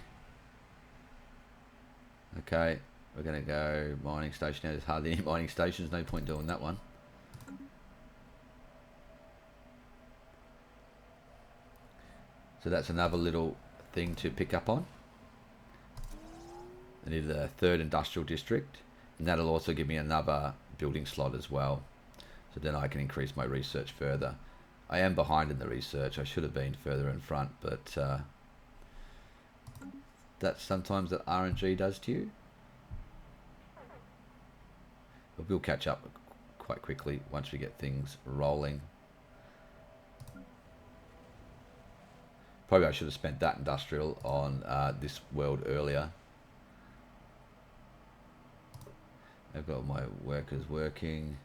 Okay, we're going to go mining station now. There's hardly any mining stations, no point doing that one. So that's another little thing to pick up on. I need the third industrial district, and that'll also give me another building slot as well. So then I can increase my research further. I am behind in the research. I should have been further in front, but that's sometimes that RNG does to you. But we'll catch up quite quickly once we get things rolling. Probably I should have spent that industrial on this world earlier. I've got my workers working.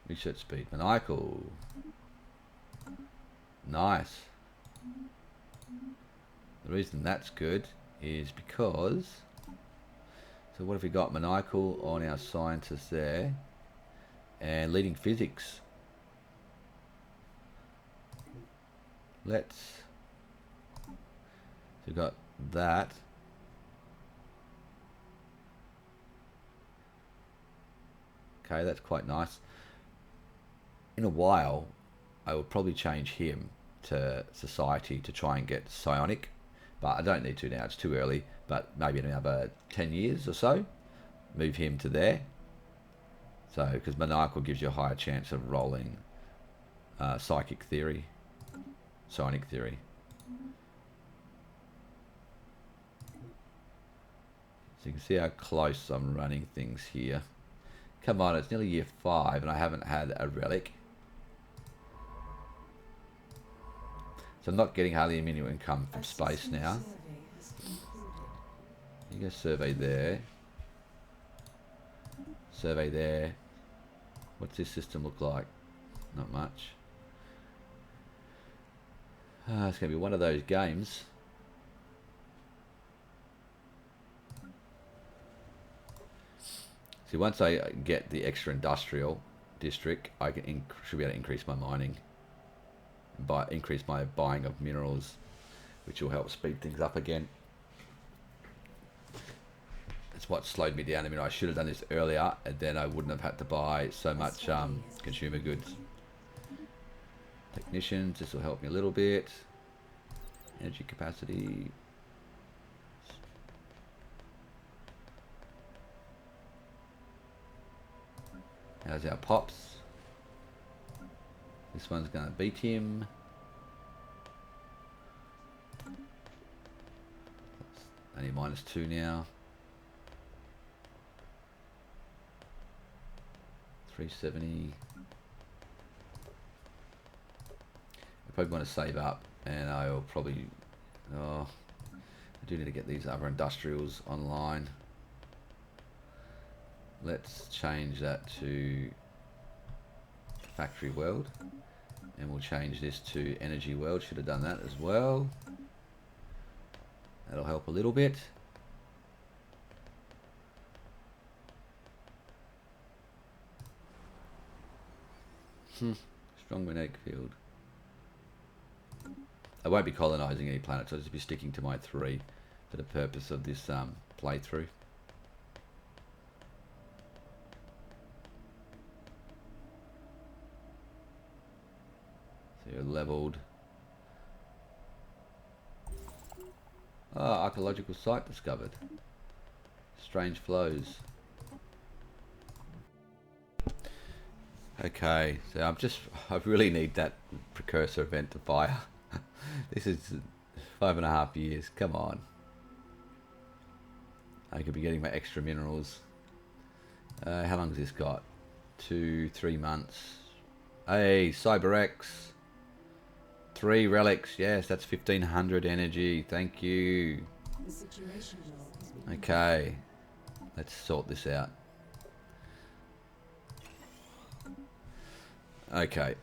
Research speed, maniacal. Nice. The reason that's good is because, so what have we got? Maniacal on our scientists there, and leading physics. Let's, so we've got that. Okay, that's quite nice. In a while, I will probably change him to society to try and get psionic, but I don't need to now, it's too early. But maybe in another 10 years or so, move him to there. So, because maniacal gives you a higher chance of rolling psychic theory, psionic theory. So you can see how close I'm running things here. Come on, it's nearly year 5 and I haven't had a relic. So I'm not getting hardly any minimum income from space now. You go survey there. Survey there. What's this system look like? Not much. It's going to be one of those games. See, once I get the extra industrial district, I can should be able to increase my mining. Increase my buying of minerals, which will help speed things up again. That's what slowed me down. I mean, I should have done this earlier, and then I wouldn't have had to buy so much consumer goods. Technicians, this will help me a little bit. Energy capacity. How's our pops? This one's going to beat him. Only -2 now. 370. I probably want to save up, and I'll probably do need to get these other industrials online. Let's change that to factory world, and we'll change this to energy world. Should have done that as well. That'll help a little bit. Strong magnetic field. I won't be colonizing any planets. I'll just be sticking to my 3 for the purpose of this playthrough. So you're leveled. Ah, archaeological site discovered. Strange flows. Okay, so I really need that precursor event to fire. This is 5.5 years, come on. I could be getting my extra minerals. How long has this got? 2-3 months. Hey, CyberX. 3 relics, yes, that's 1500 energy, thank you.
The situation has been
Okay, let's sort this out. Okay.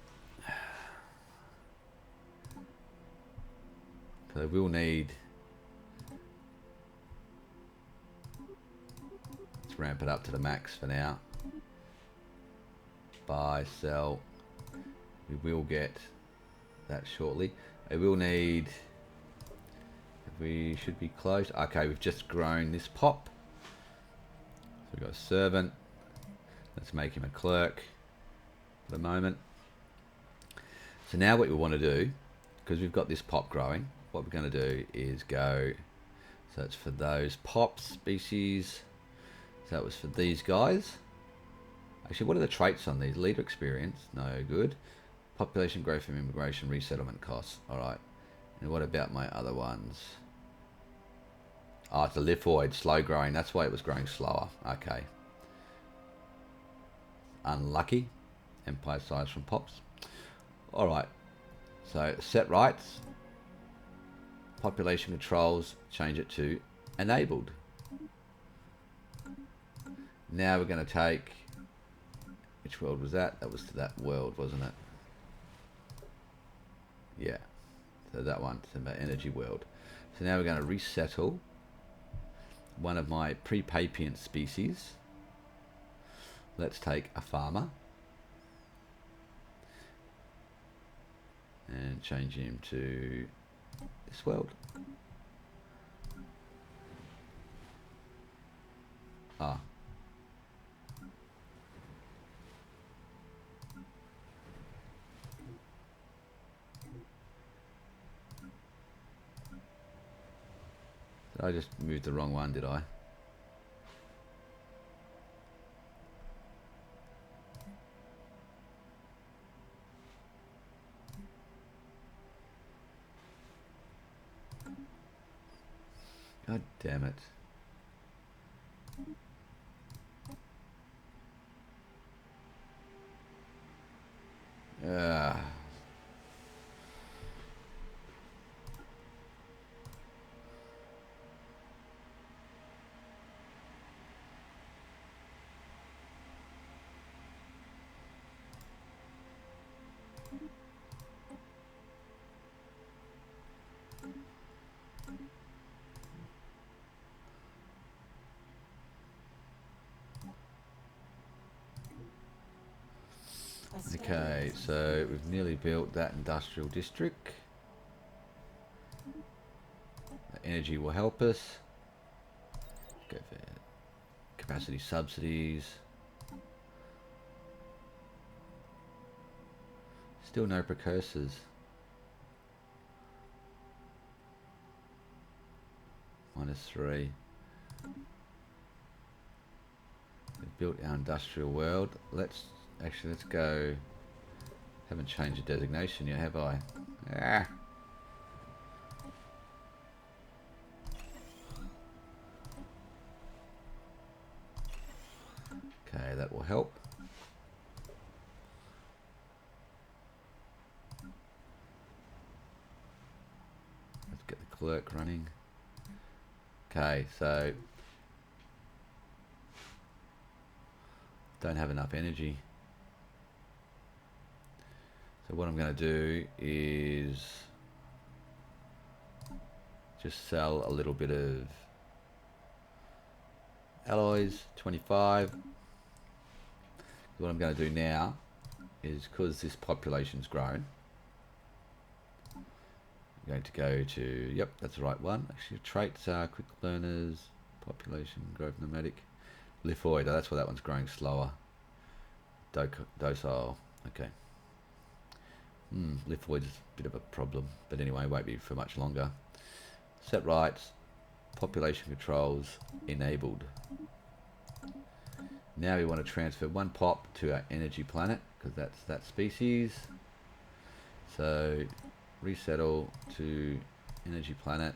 So we'll need... Let's ramp it up to the max for now. Buy, sell. We will get that shortly. I will need... We should be close. Okay, we've just grown this pop. So we've got a servant. Let's make him a clerk for the moment. So now what we want to do, because we've got this pop growing, what we're going to do is go, so it's for those pop species, so that was for these guys. Actually, what are the traits on these? Leader experience, no good. Population growth and immigration resettlement costs, alright. And what about my other ones? Oh, it's a lithoid, slow growing, that's why it was growing slower, okay. Unlucky. Empire size from pops. Alright, so set rights, population controls, change it to enabled. Now we're going to take, which world was that? That was to that world, wasn't it? Yeah, so that one, to the energy world. So now we're going to resettle one of my pre-Papient species. Let's take a farmer. And change him to this world. Ah. Did I just move the wrong one, did I? God damn it. Okay, so we've nearly built that industrial district. The energy will help us. Go for capacity subsidies. Still no precursors. -3. We've built our industrial world. Let's go. Haven't changed the designation yet, have I? Ah. Okay, that will help. Let's get the clerk running. Okay, so don't have enough energy. So what I'm going to do is just sell a little bit of alloys, 25. What I'm going to do now is, because this population's grown, I'm going to go to, yep, that's the right one. Actually, traits are quick learners, population, growth, nomadic, lithoid. Oh, that's why that one's growing slower. Docile, okay. Lithoid is a bit of a problem, but anyway, it won't be for much longer. Set rights, population controls enabled. Now we want to transfer one pop to our energy planet, because that's that species. So resettle to energy planet.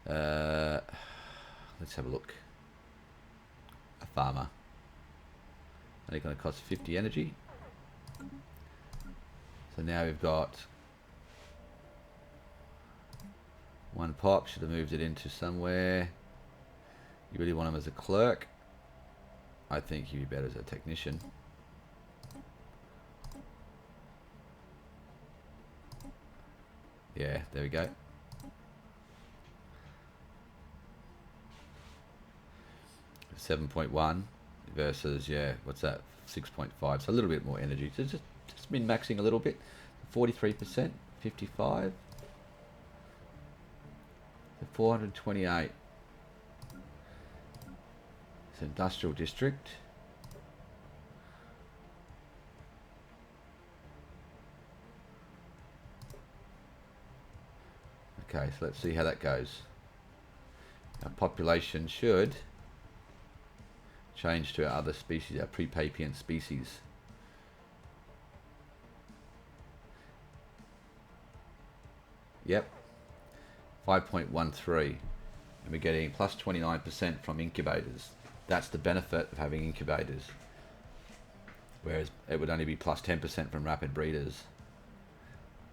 Let's have a look. A farmer. Only going to cost 50 energy. So now we've got one pop. Should have moved it into somewhere. You really want him as a clerk. I think he'd be better as a technician. Yeah, there we go. $7.1 versus, yeah, what's that? 6.5. So a little bit more energy. So just been maxing a little bit. 43%, 55. So 428. It's industrial district. Okay, so let's see how that goes. Our population should change to our other species, our pre-Papian species. Yep, 5.13, and we're getting plus 29% from incubators. That's the benefit of having incubators, whereas it would only be plus 10% from rapid breeders.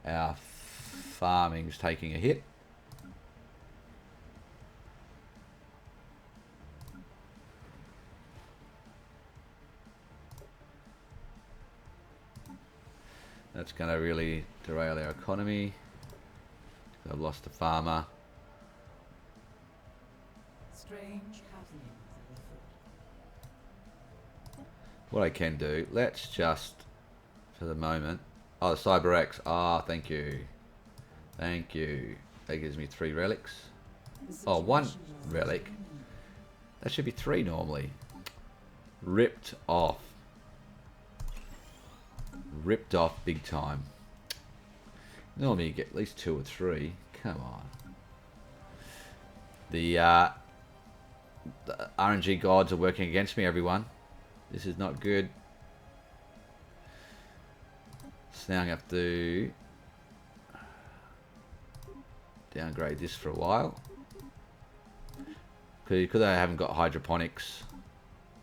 Our farming's taking a hit. That's going to really derail our economy. I've lost a farmer.
Strange happenings afoot.
What I can do, let's just, for the moment, oh, the CyberX, thank you. Thank you. That gives me 3 relics. Oh, 1 relic. That should be 3 normally. Ripped off. Ripped off big time. Normally you get at least 2 or 3. Come on. The RNG gods are working against me, everyone. This is not good. So now I'm going to have to downgrade this for a while. Because I haven't got hydroponics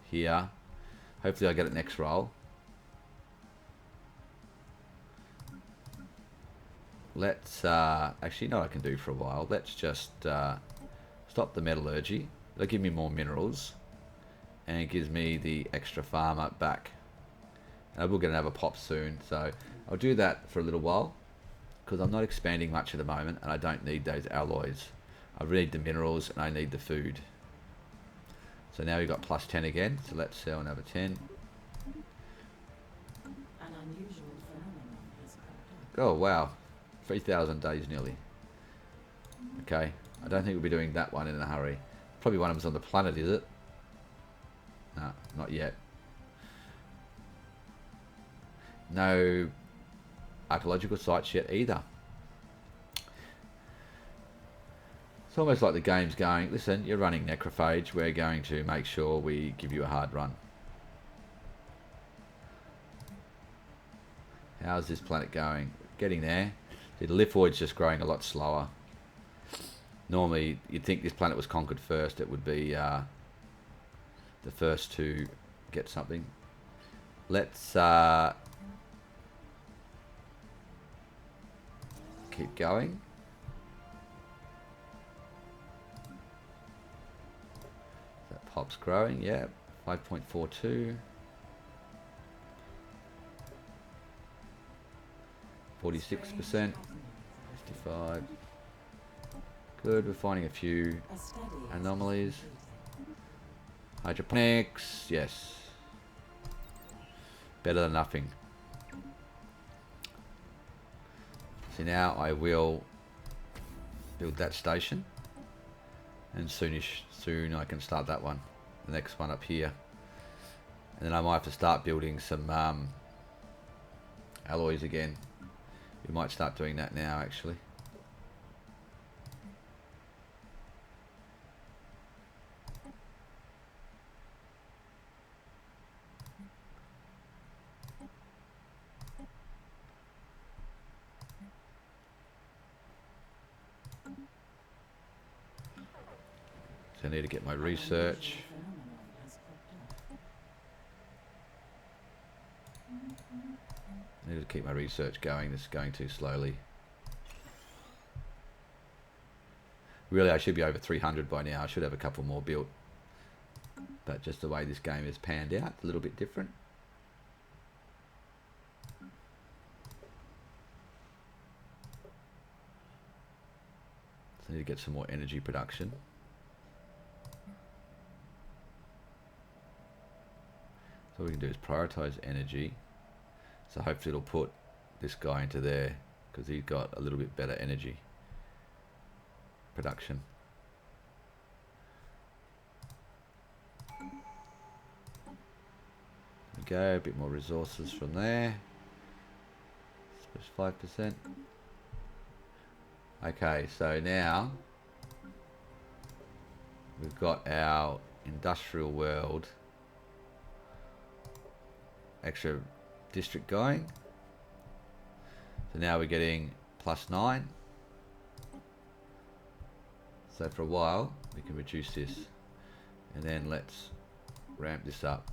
here. Hopefully I get it next roll. Let's, actually, you know what I can do for a while. Let's just stop the metallurgy. It'll give me more minerals. And it gives me the extra farmer back. And I will get another pop soon. So I'll do that for a little while. Because I'm not expanding much at the moment. And I don't need those alloys. I really need the minerals and I need the food. So now we've got plus 10 again. So let's sell another 10.
An unusual phenomenon has occurred.
Oh, wow. 3,000 days nearly. Okay. I don't think we'll be doing that one in a hurry. Probably one of them's on the planet, is it? No, not yet. No archaeological sites yet either. It's almost like the game's going, listen, you're running Necrophage, we're going to make sure we give you a hard run. How's this planet going? Getting there. The lithoid's just growing a lot slower. Normally, you'd think this planet was conquered first. It would be the first to get something. Let's keep going. Pop's growing, yeah. 5.42. 46%. 55. Good, we're finding a few anomalies. Hydroponics, yes. Better than nothing. So now I will build that station. And soon I can start that one. The next one up here. And then I might have to start building some alloys again. We might start doing that now actually. So I need to get my research. I need to keep my research going. This is going too slowly. Really, I should be over 300 by now. I should have a couple more built. But just the way this game is panned out, a little bit different. So I need to get some more energy production. So what we can do is prioritize energy. So hopefully it'll put this guy into there because he's got a little bit better energy production. There we go, a bit more resources from there. 5%. Okay, so now we've got our industrial world extra district going. So now we're getting +9. So for a while we can reduce this and then let's ramp this up.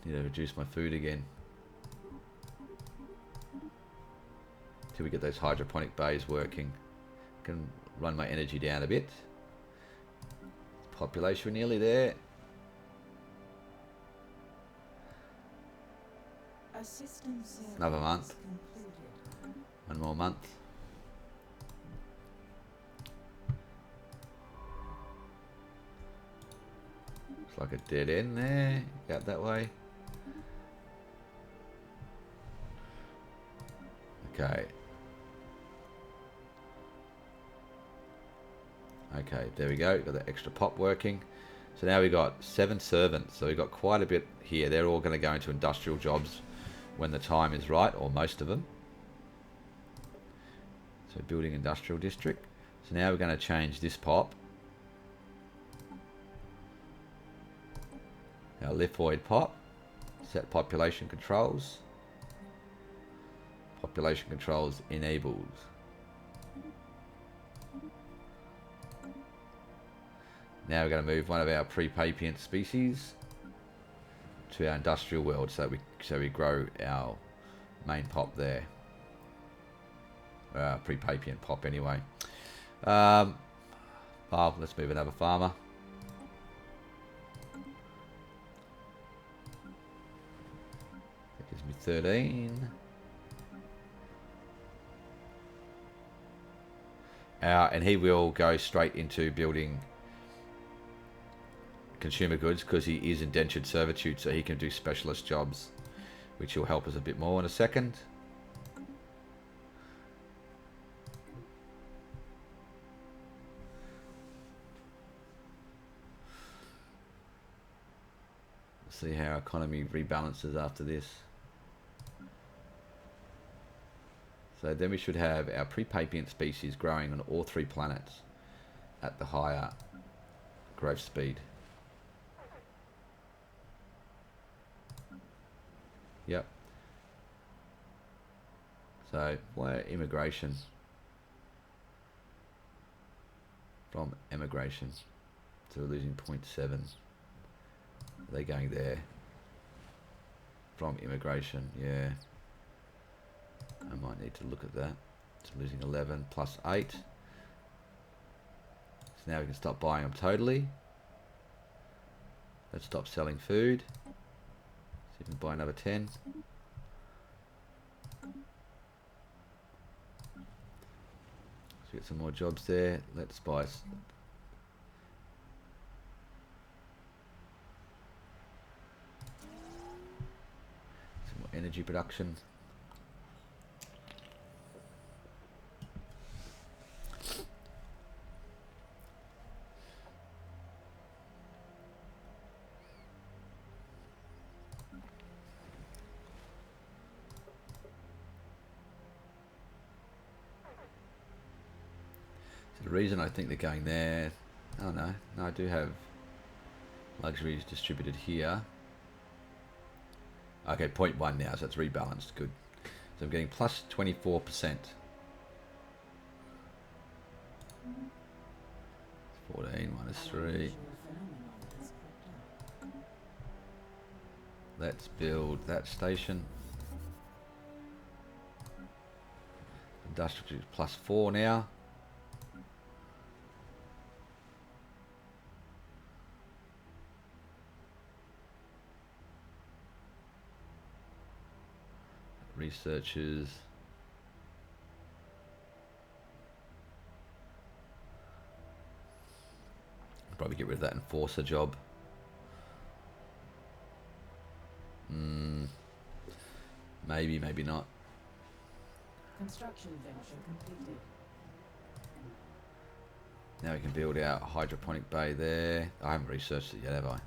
Need to reduce my food again till we get those hydroponic bays working. Can run my energy down a bit. Population nearly there. Another month. One more month. Looks like a dead end there. Out that way. Okay. Okay, there we go. Got the extra pop working. So now we've got 7 servants. So we've got quite a bit here. They're all going to go into industrial jobs when the time is right, or most of them. So building industrial district. So now we're going to change this pop. Our lithoid pop. Set population controls. Population controls enabled. Now we're going to move one of our pre-papient species to our industrial world, so we grow our main pop there. Pre-papient pop anyway. Well, let's move another farmer. That gives me 13. And he will go straight into building consumer goods because he is indentured servitude, so he can do specialist jobs, which will help us a bit more in a second. See how our economy rebalances after this. So then we should have our pre-papient species growing on all 3 planets at the higher growth speed. Yep. So why immigration? From emigration. So we're losing 0.7. Are they going there? From immigration, yeah. I might need to look at that. It's losing 11 plus 8. So now we can stop buying them totally. Let's stop selling food. See if we can buy another 10. Let's get some more jobs there. Let's buy some more energy production. The reason I think they're going there, oh no, I do have luxuries distributed here. Okay, 0.1 now, so it's rebalanced, good. So I'm getting plus 24%. 14 minus 3. Let's build that station. Industrial plus 4 now. Researchers. Probably get rid of that enforcer job. Maybe, maybe not.
Construction venture completed.
Now we can build our hydroponic bay there. I haven't researched it yet, have I?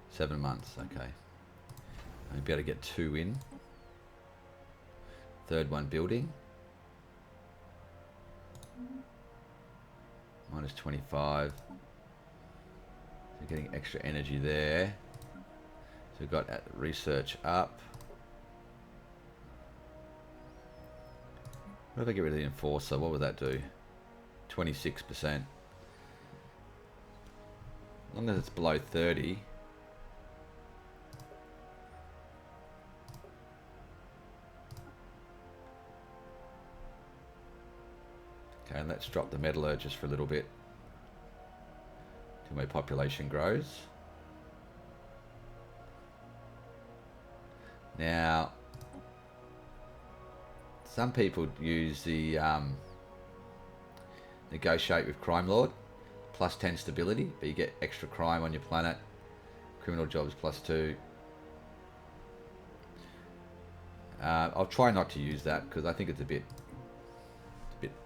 7 months, okay. I'll be able to get 2 in. Third one building. Minus 25. So getting extra energy there. So we've got research up. What if I get rid of the enforcer? What would that do? 26%. As long as it's below 30. Okay, and let's drop the metallurgist for a little bit till my population grows. Now, some people use the negotiate with crime lord, plus 10 stability, but you get extra crime on your planet. Criminal jobs plus 2. I'll try not to use that because I think it's a bit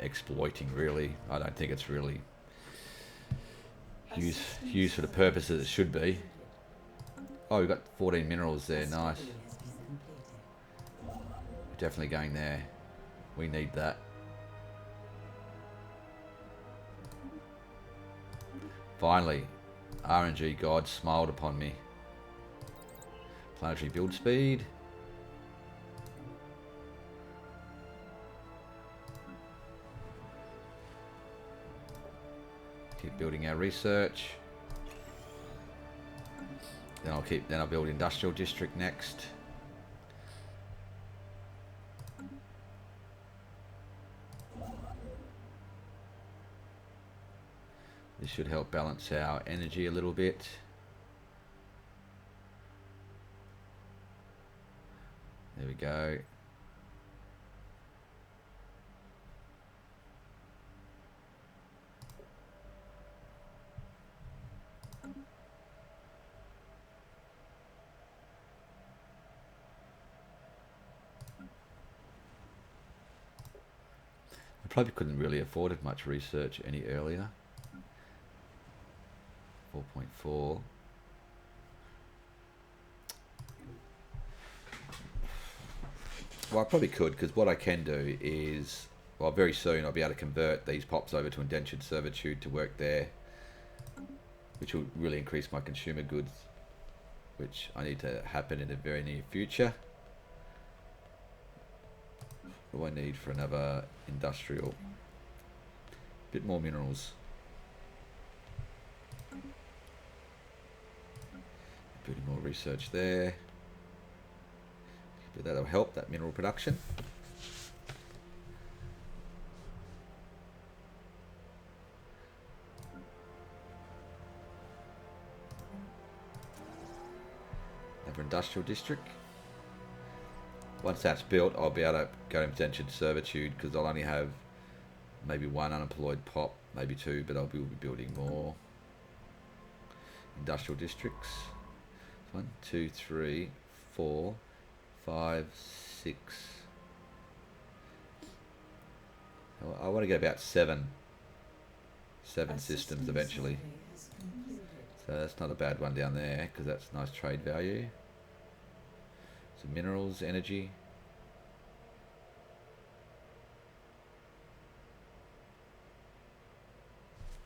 exploiting, really. I don't think it's really used for the purposes it should be. Oh, we've got 14 minerals there, nice. We're definitely going there. We need that. Finally, RNG God smiled upon me. Planetary build speed. Keep building our research. Then I'll build industrial district next. This should help balance our energy a little bit. There we go. I probably couldn't really afforded much research any earlier. 4.4. Well, I probably could, because what I can do is, well, very soon I'll be able to convert these pops over to indentured servitude to work there, which will really increase my consumer goods, which I need to happen in the very near future. What do I need for another industrial? A bit more minerals. Building more research there. But that'll help that mineral production. industrial district. Once that's built, I'll be able to go into indentured servitude because I'll only have maybe one unemployed pop, maybe two, but I'll be building more industrial districts. 1, 2, 3, 4, 5, 6. I want to get about seven systems eventually. So that's not a bad one down there because that's nice trade value. So minerals, energy.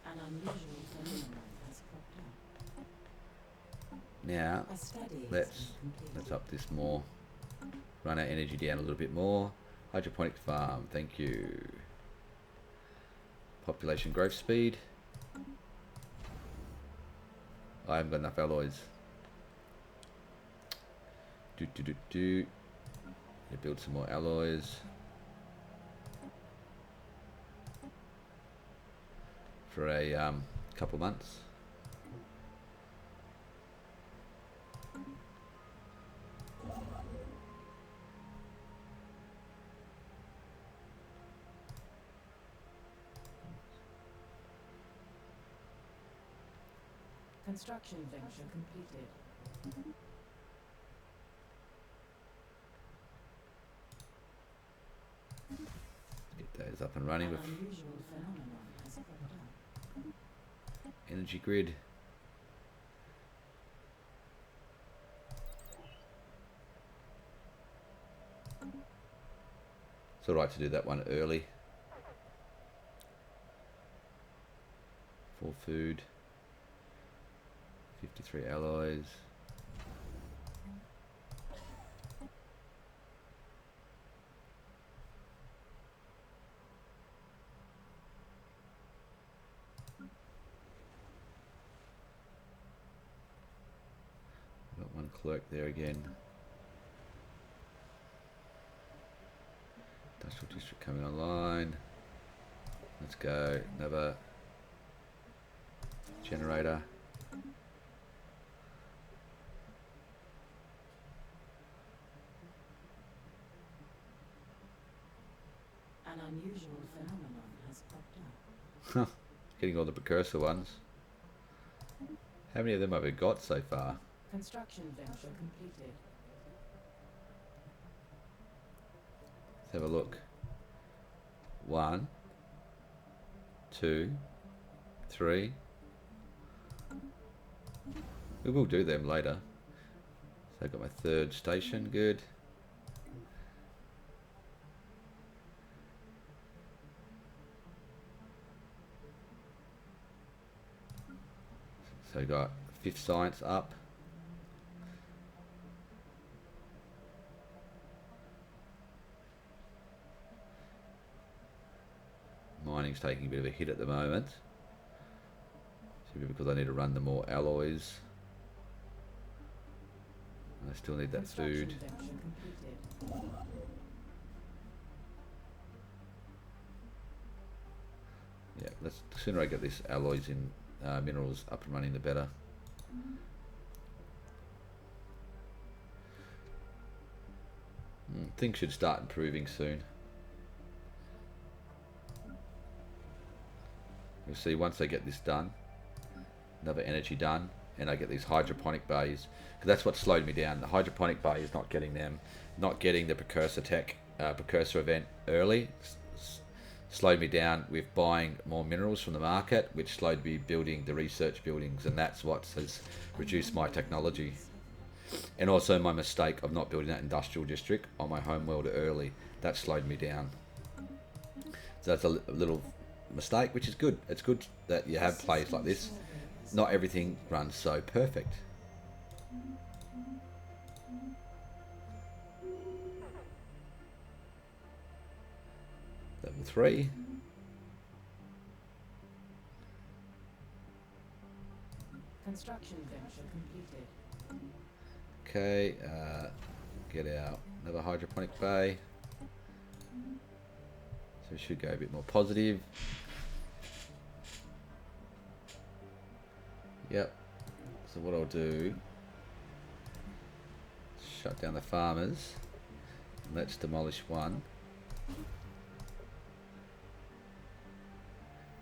An unusual phenomenon has cropped up.
Now
A study has
let's
been completed.
up this more. Run our energy down a little bit more. Hydroponic farm, thank you. Population growth speed. I haven't got enough alloys. Need to build some more alloys. For a couple months.
Construction venture completed.
Get those up and running
An
with
unusual phenomenon has cropped up.
energy grid. It's alright to do that one early. Full food. 53 alloys. Got one clerk there again. Industrial district coming online. Let's go. Another generator.
An unusual phenomenon has cropped up.
Getting all the precursor ones. How many of them have we got so far?
Construction venture completed.
Let's have a look. 1, 2, 3. We will do them later. So I've got my third station, good. So I got fifth science up. Mining's taking a bit of a hit at the moment. Simply because I need to run the more alloys. And I still need that food.
Construction venture completed.
Yeah, the sooner I get these alloys in minerals up and running, the better. Things should start improving soon. You'll see once I get this done, another energy done, and I get these hydroponic bays, because that's what slowed me down. The hydroponic bay is not getting the precursor tech, precursor event early. Slowed me down with buying more minerals from the market, which slowed me building the research buildings, and that's what has reduced my technology. And also my mistake of not building that industrial district on my home world early. That slowed me down. So that's a little mistake, which is good. It's good that you have plays like this. Not everything runs so perfect. Level 3.
Construction venture completed.
Okay, get out another hydroponic bay. So we should go a bit more positive. Yep. So what I'll do shut down the farmers. Let's demolish one.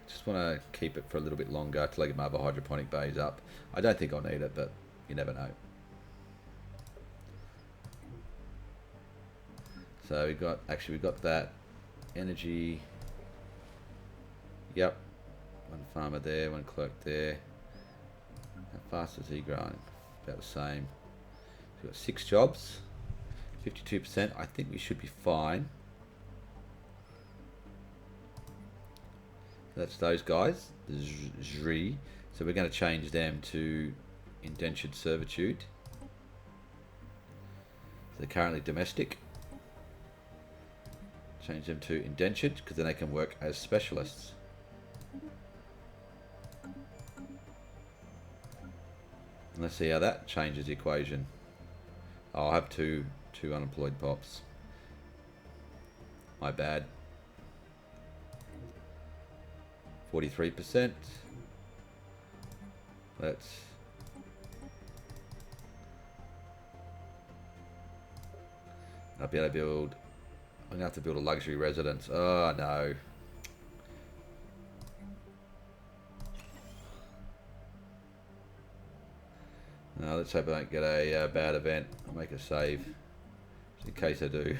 Just want to keep it for a little bit longer till I get my other hydroponic bays up. I don't think I'll need it, but you never know. So we got that energy. Yep, one farmer there, one clerk there. How fast is he growing? About the same. We've got 6 jobs, 52%. I think we should be fine. That's those guys, the Zri. So we're going to change them to indentured servitude. So they're currently domestic. Change them to indentured because then they can work as specialists. And let's see how that changes the equation. Oh, I'll have two unemployed pops. My bad. 43%. I'll be able to build. I'm gonna have to build a luxury residence. Oh no. No, let's hope I don't get a bad event. I'll make a save, just in case I do.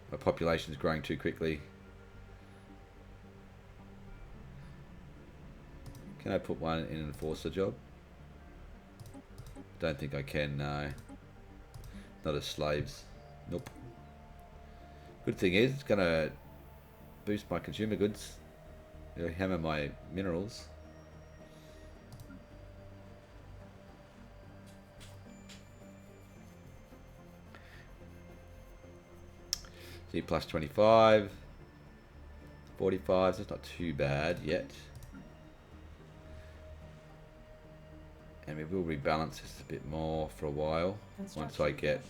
My population is growing too quickly. Can I put one in an enforcer job? Don't think I can, no. Not as slaves. Nope. Good thing is, it's going to boost my consumer goods. It'll hammer my minerals. C plus 25. 45, so it's not too bad yet. And we will rebalance this a bit more for a while once I get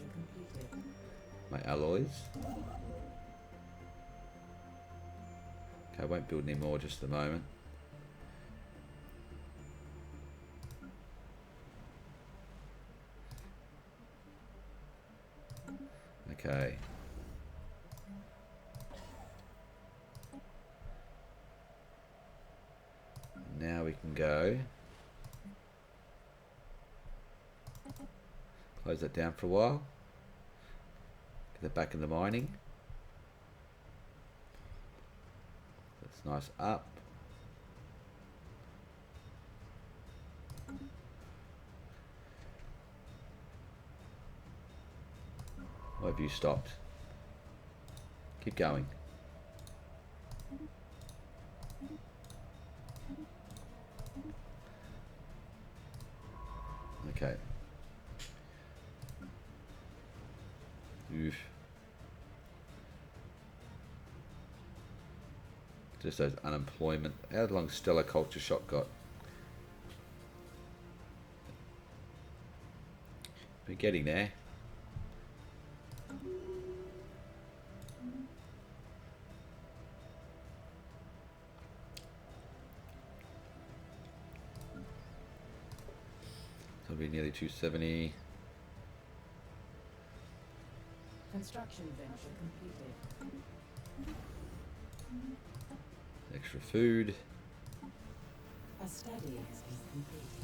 my alloys. Okay, I won't build any more just at the moment. Okay. Now we can go. Close that down for a while. Get that back in the mining. That's nice up. Why have you stopped? Keep going. Okay. Oof. Just those unemployment. How long Stellar Culture Shock got? We're getting there. It'll be nearly 270.
Construction venture completed.
Extra food.
A study has been completed.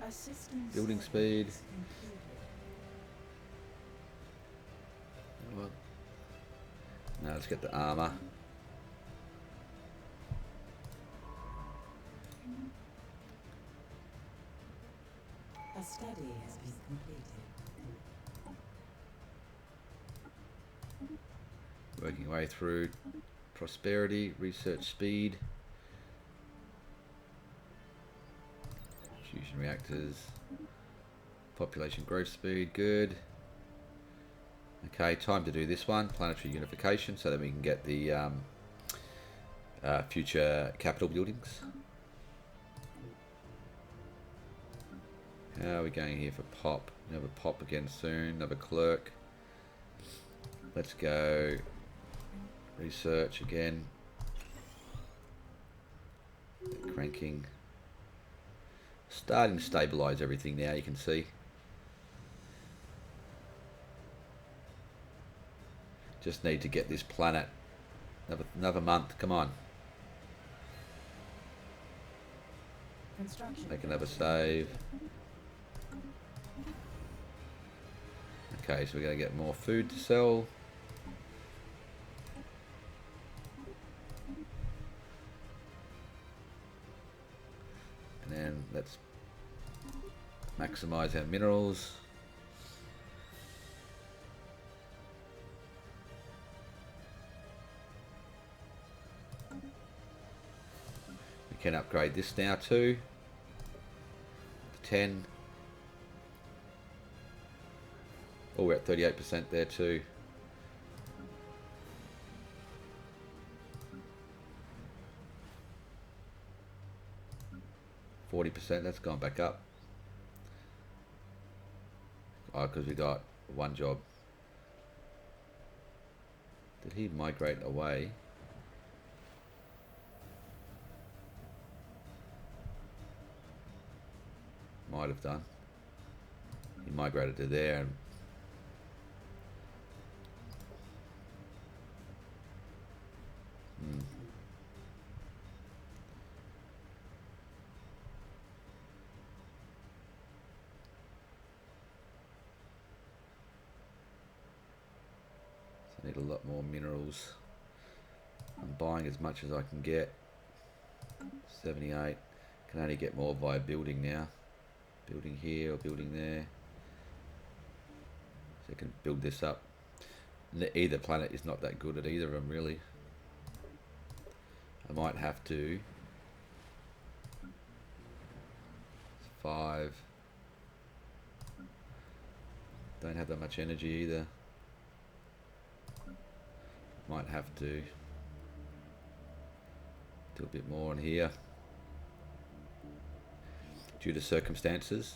Assistance
Building speed.
is completed.
Well, now let's get the armor.
A study has been completed.
Working way through prosperity, research speed, fusion reactors, population growth speed, good. Okay, time to do this one, planetary unification, so that we can get the future capital buildings. How are we going here for pop? Another pop again soon, another clerk. Let's go Research again. Cranking. Starting to stabilize everything now, you can see. Just need to get this planet. Another month, come on.
Construction.
Make another save. Okay, so we're going to get more food to sell. And then let's maximize our minerals. We can upgrade this now too. To 10. Oh, we're at 38% there too. %, that's gone back up. Oh, because we got one job. Did he migrate away? Might have done. He migrated to there. And need a lot more minerals. I'm buying as much as I can get. 78. Can only get more via building now. Building here or building there. So I can build this up. Either planet is not that good at either of them really. I might have to. 5. Don't have that much energy either. Might have to do a bit more on here due to circumstances.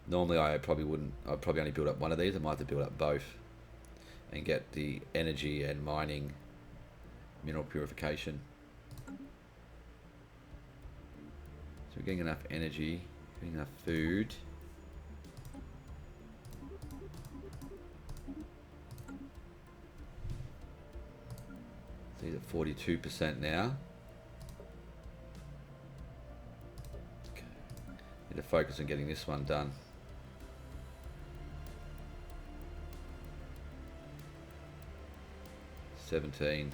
Normally I probably wouldn't. I'd probably only build up one of these. I might have to build up both and get the energy and mining, mineral purification. So we're getting enough energy, getting enough food. He's at 42% now. Okay. Need to focus on getting this one done. $17.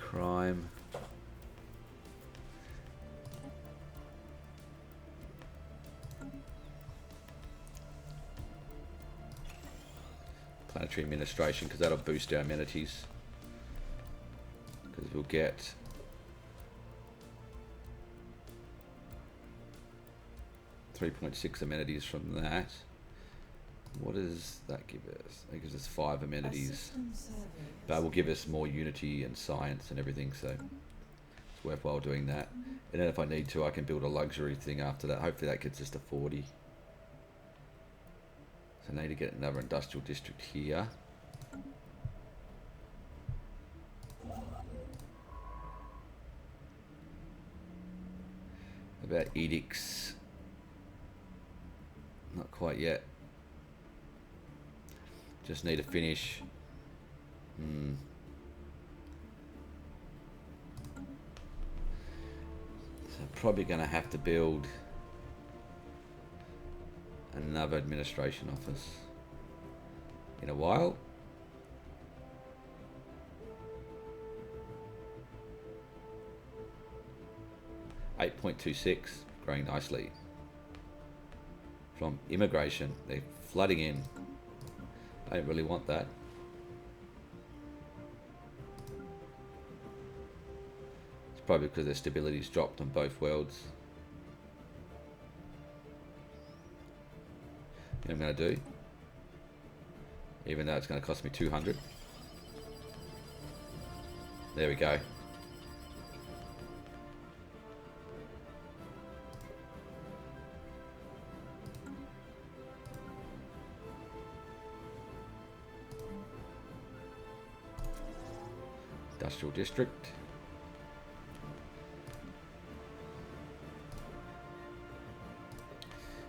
Crime. Planetary administration, because that'll boost our amenities. Because we'll get .6 amenities from that. What does that give us? That gives us 5 amenities. That will give us more unity and science and everything, so it's worthwhile doing that. And then if I need to, I can build a luxury thing after that. Hopefully that gets us to 40. So I need to get another industrial district here. About edicts. Not quite yet. Just need to finish. So I'm probably going to have to build another administration office in a while. .26, growing nicely. From immigration, they're flooding in. I don't really want that. It's probably because their stability's dropped on both worlds. You know what I'm going to do? Even though it's going to cost me 200. There we go. Industrial district.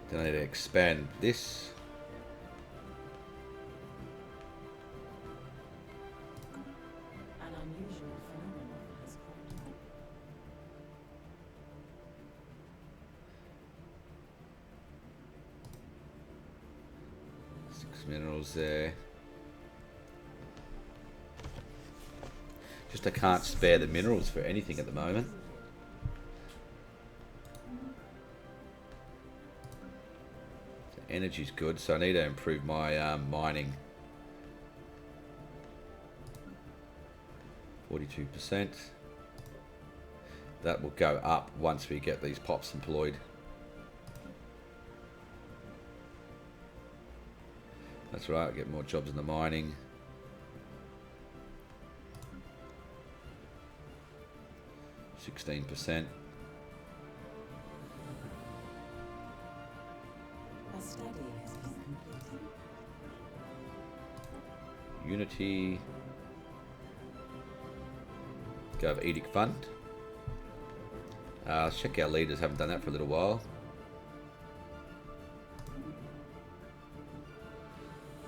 Then I need to expand this.
An unusual phenomenon has cropped up.
6 minerals there. Just I can't spare the minerals for anything at the moment. So energy's good, so I need to improve my mining. 42%. That will go up once we get these pops employed. That's right, get more jobs in the mining. %16.
A study has been completed.
Unity. Go over Edict Fund. Let's check our leaders, haven't done that for a little while.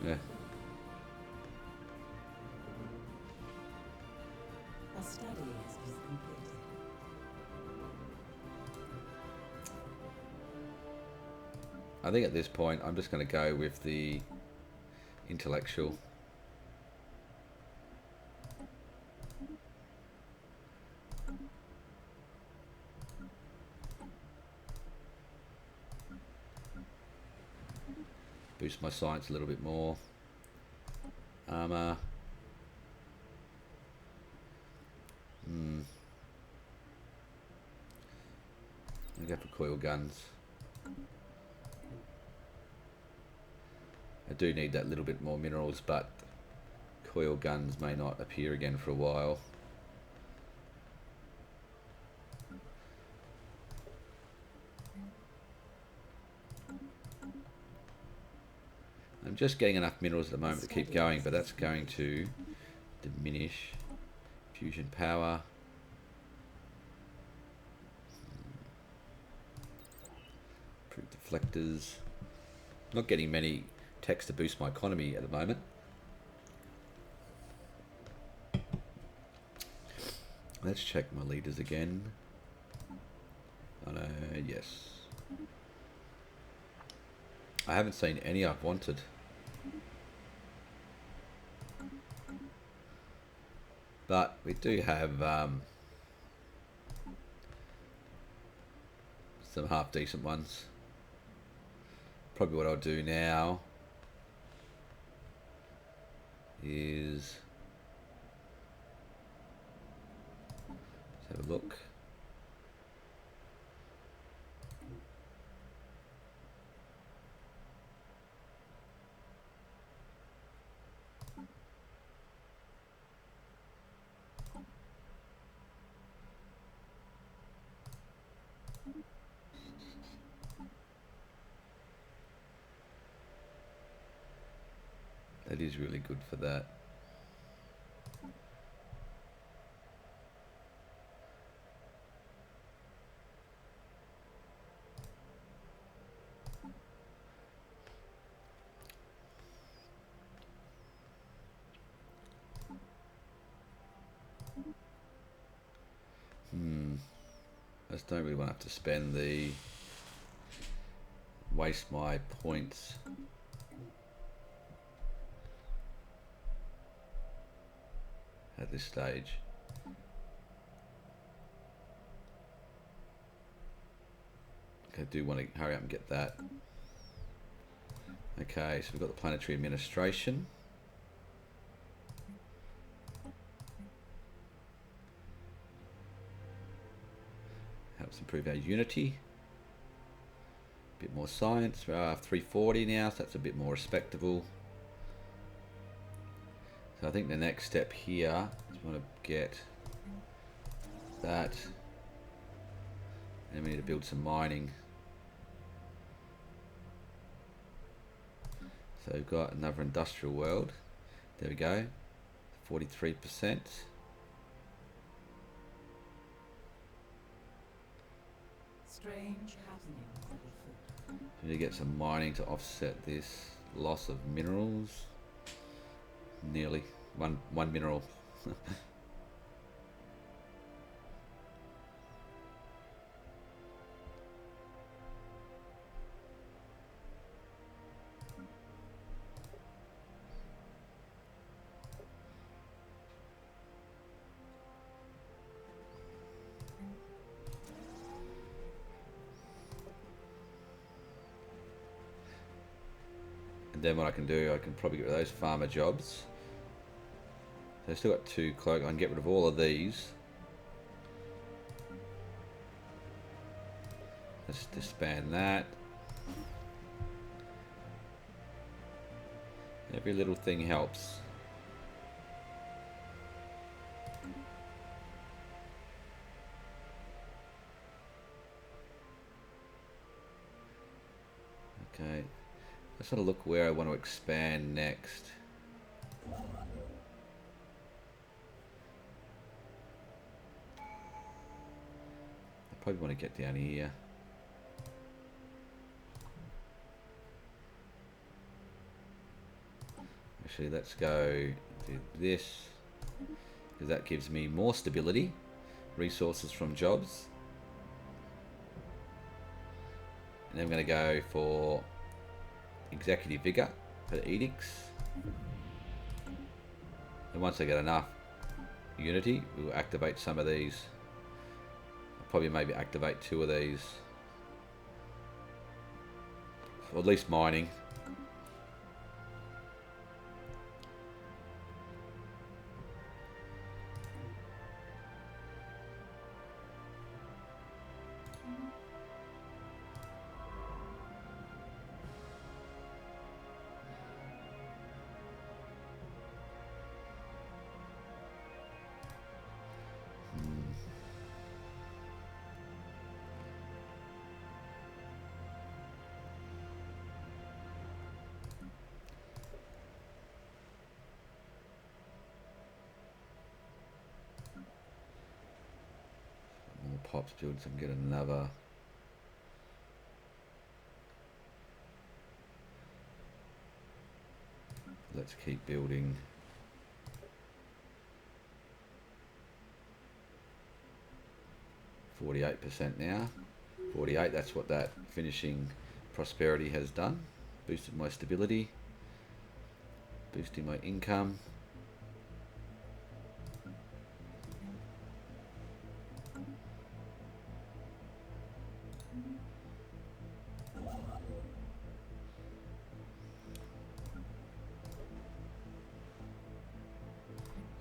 Yeah.
A study has been completed.
I think at this point I'm just going to go with the intellectual. Boost my science a little bit more. Armor. I'll go for coil guns. I do need that little bit more minerals, but coil guns may not appear again for a while. I'm just getting enough minerals at the moment to keep going, but that's going to diminish. Fusion power. Improve deflectors. Not getting many techs to boost my economy at the moment. Let's check my leaders again. Oh no, yes. I haven't seen any I've wanted. But we do have some half decent ones. Probably what I'll do now is let's have a look. That is really good for that. I just don't really want to have to spend waste my points. At this stage. I do want to hurry up and get that. Okay, so we've got the planetary administration. Helps improve our unity. A bit more science. We're 340 now, so that's a bit more respectable. So I think the next step here is we want to get that, and we need to build some mining. So we've got another industrial world. There we go, 43%.
Strange happenings afoot.
We need to get some mining to offset this loss of minerals. Nearly one mineral. Then what I can do, I can probably get rid of those farmer jobs. So I've still got 2 cloak. I can get rid of all of these. Let's disband that. Every little thing helps. Okay. Let's sort of look where I want to expand next. I probably want to get down here. Actually, let's go do this, because that gives me more stability, resources from jobs. And then I'm going to go for executive vigor for the edicts. And once I get enough unity, we'll activate some of these. I'll probably maybe activate 2 of these, or at least mining. Pops build, so I can get another. Let's keep building. %48 now. 48, that's what that finishing prosperity has done. Boosted my stability, boosting my income.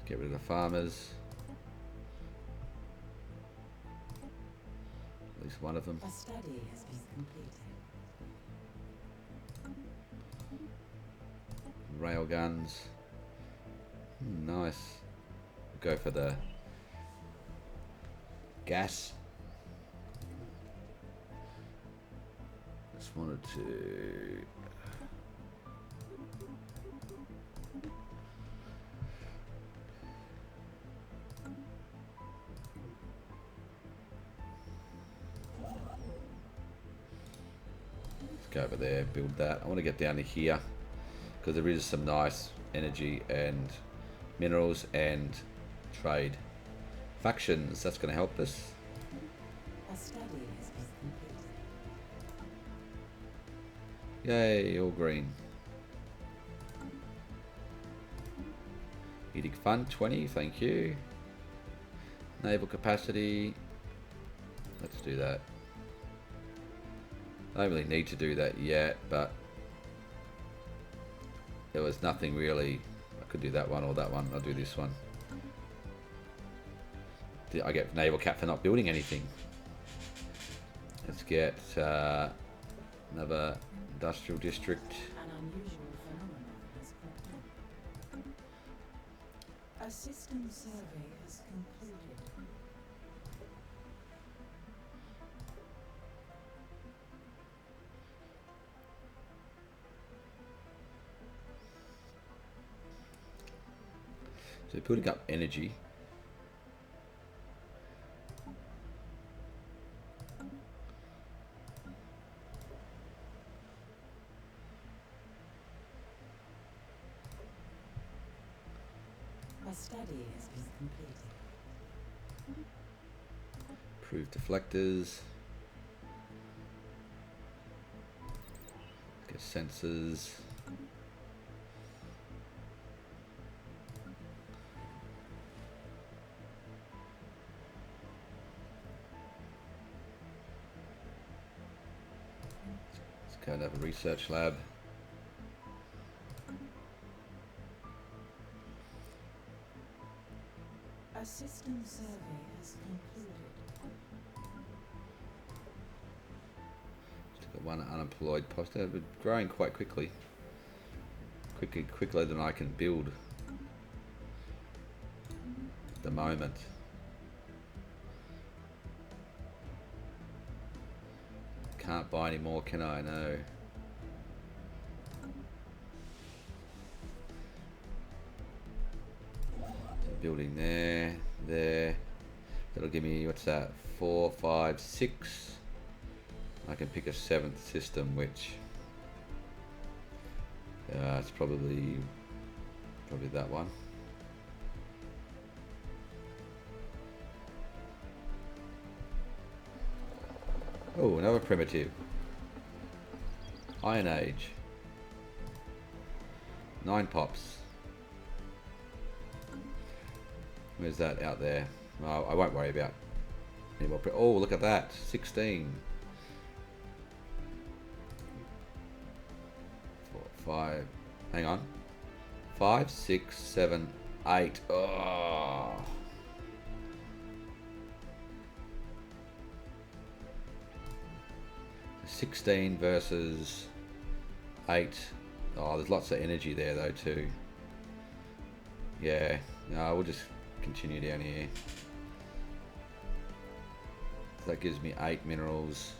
Get rid of the farmers. At least one of them.
A study has been completed.
Rail guns. Nice. Go for the gas. Just wanted to. Go over there, build that. I want to get down to here because there is some nice energy and minerals and trade. Factions, that's going to help us.
A study has been completed.
Yay, all green. Edict fund 20, thank you. Naval capacity, let's do that. I don't really need to do that yet, but there was nothing really. I could do that one or that one. I'll do this one. I get naval cap for not building anything. Let's get another industrial district.
An unusual phenomenon has occurred. A system survey has concluded.
So building up energy. Improve deflectors. Get sensors. Let's go and have a research lab.
A system survey has concluded.
Just got one unemployed poster, but growing quite quickly. Quicker than I can build at the moment. Can't buy any more, can I? No. Building there. That'll give me, what's that? 4, 5, 6. I can pick a 7th system, which it's probably that one. Oh, another primitive. Iron Age. 9 pops. Where's that out there? Oh, I won't worry about any more. Oh, look at that. 16. 4, 5. Hang on. 5, 6, 7, 8. Oh. 16 versus 8. Oh, there's lots of energy there though too. Yeah, no, we'll just continue down here. So that gives me 8 minerals.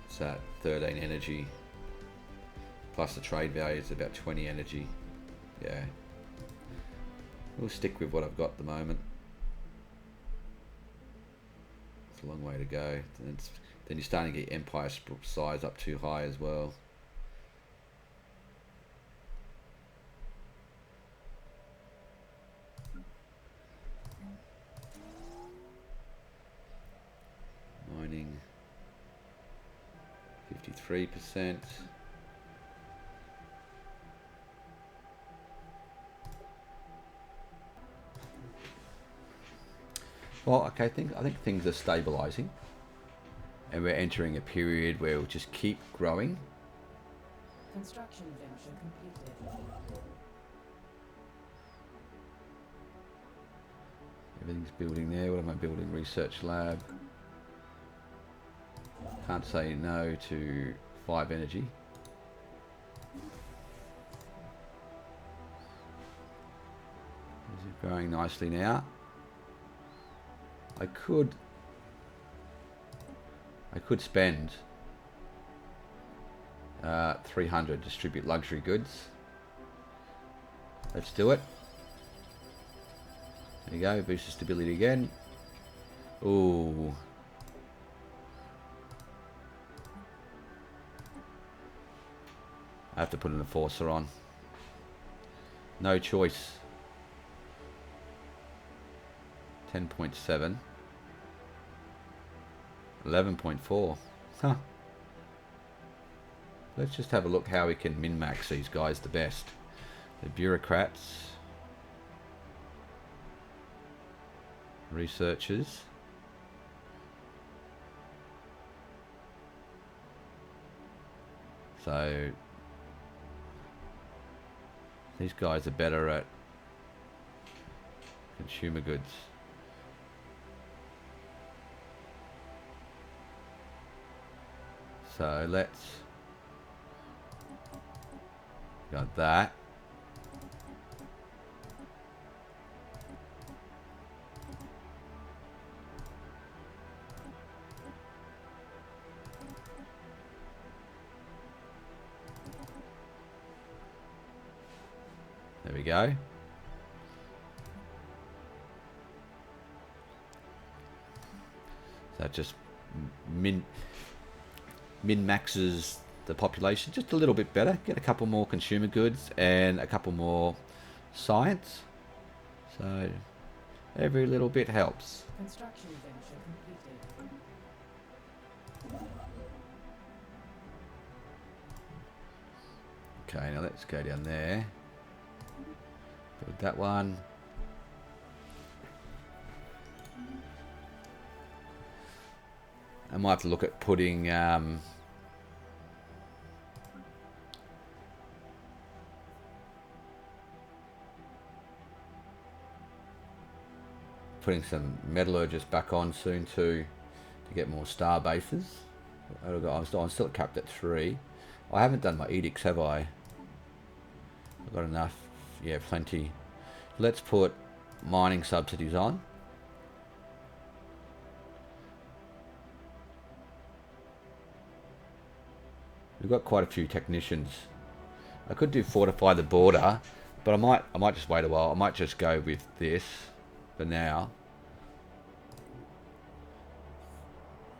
What's that? 13 energy. Plus the trade value is about 20 energy. Yeah. We'll stick with what I've got at the moment. It's a long way to go. Then you're starting to get empire size up too high as well. Mining 53%. Well, okay, I think things are stabilizing, and we're entering a period where we'll just keep growing.
Construction venture completed.
Everything's building there. What am I building? Research lab. Can't say no to 5 energy. Is it growing nicely now? I could spend 300, distribute luxury goods. Let's do it. There you go, boost the stability again. Ooh. I have to put an enforcer on. No choice. 10.7. 11.4. Huh. Let's just have a look how we can min-max these guys the best. The bureaucrats. Researchers. So these guys are better at consumer goods. So let's got that. There we go. So that just min-maxes the population just a little bit better. Get a couple more consumer goods and a couple more science. So Every little bit helps.
Construction venture completed.
Okay, now let's go down there. Build that one. I might have to look at putting putting some metallurgists back on soon too, to get more star bases. I'm still capped at 3. I haven't done my edicts, have I? I've got enough. Yeah, plenty. Let's put mining subsidies on. We've got quite a few technicians. I could do fortify the border, but I might just wait a while. I might just go with this for now.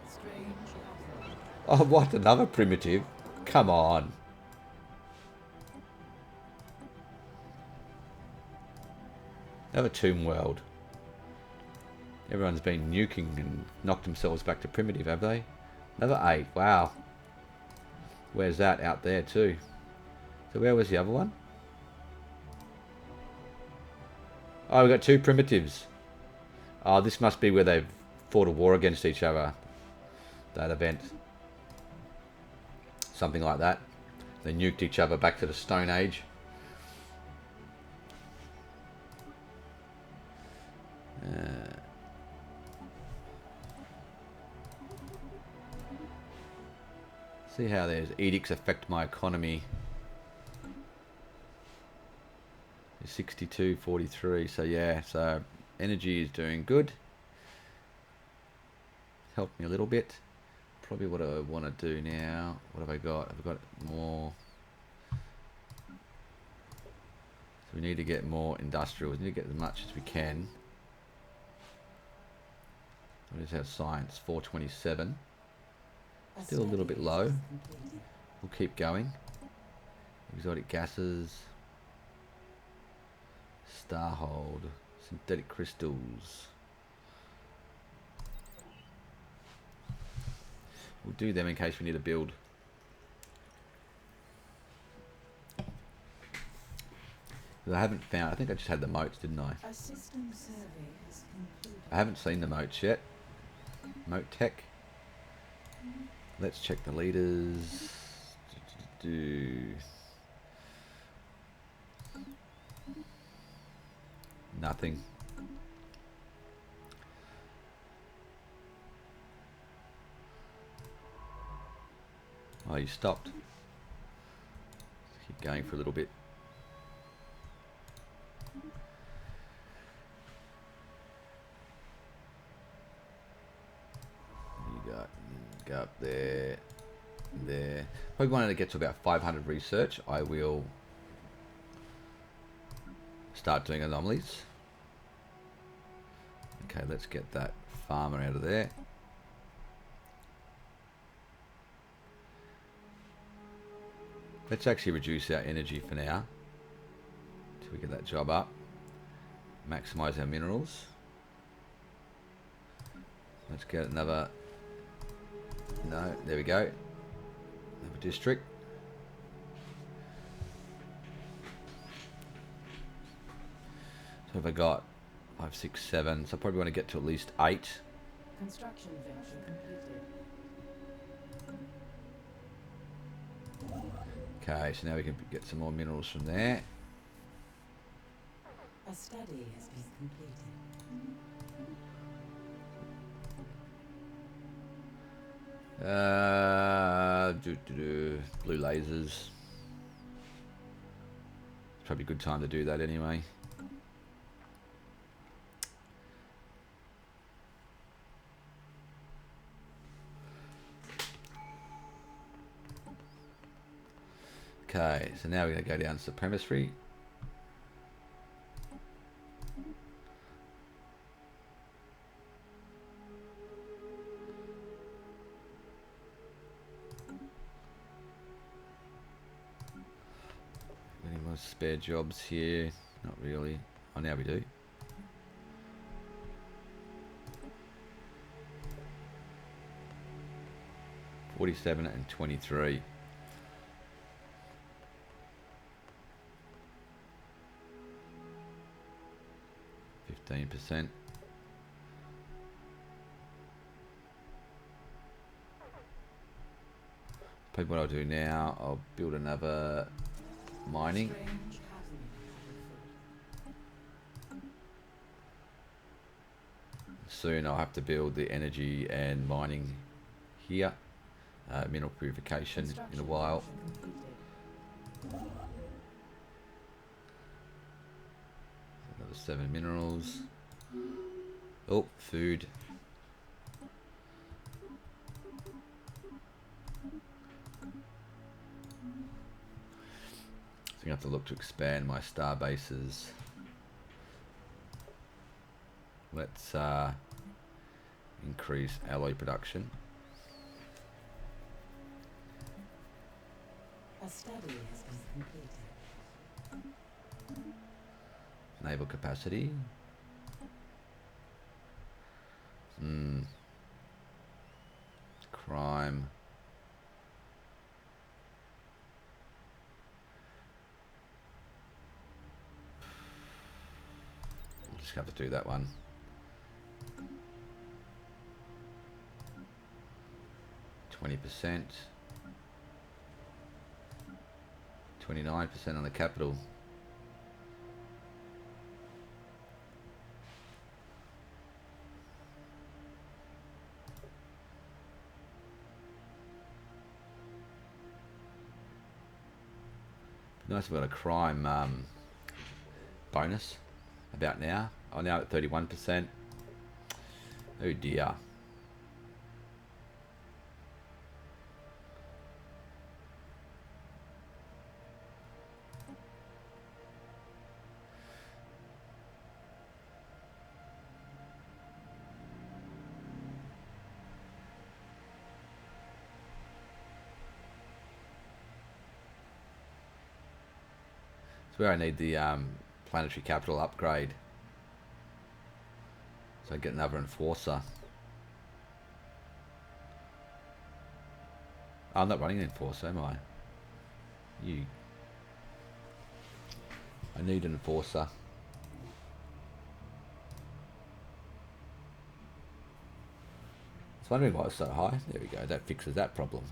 Strange offer.
Oh, what, another primitive? Come on. Another tomb world. Everyone's been nuking and knocked themselves back to primitive, have they? Another 8. Wow. Where's that? Out there too. So where was the other one? Oh, we got 2 primitives. Oh, this must be where they've fought a war against each other. That event. Something like that. They nuked each other back to the Stone Age. See how there's edicts affect my economy. 62.43. So yeah, so energy is doing good. Helped me a little bit. Probably what I want to do now. What have I got? I've got more. So we need to get more industrial. We need to get as much as we can. What is our science? 427. Still a little bit low. We'll keep going. Exotic gases. Starhold. Synthetic crystals. We'll do them in case we need to build. I haven't found. I think I just had the moats, didn't I?
A system survey has concluded.
I haven't seen the moats yet. Moat tech. Let's check the leaders. Nothing. Oh, you stopped. Let's keep going for a little bit. Go up there, there. Probably wanted to get to about 500 research. I will start doing anomalies. Okay, let's get that farmer out of there. Let's actually reduce our energy for now until we get that job up. Maximize our minerals. Let's get another. No, there we go. Another district. So have I got 5, 6, 7? So I probably want to get to at least 8.
Construction venture completed.
Okay, so now we can get some more minerals from there.
A study has been completed.
Blue lasers. It's probably a good time to do that anyway. Okay, so now we're going to go down to supremacy. Any more spare jobs here? Not really. Oh, now we do. 47 and 23. %. Probably what I'll do now, I'll build another mining.
Strange cavalry afoot.
Soon I'll have to build the energy and mining here. Mineral purification in a while.
Construction completed.
Another 7 minerals. Oh, food. So I have to look to expand my star bases. Let's increase alloy production.
A study has been completed.
Naval capacity. Crime. Just have to do that one. 20%. 29% on the capital. Nice, we've got a crime bonus about now. I'm now at 31%. Oh dear. Where I need the planetary capital upgrade, so I get another enforcer. I'm not running an enforcer, am I? I need an enforcer. I was wondering why it's so high. There we go, that fixes that problem.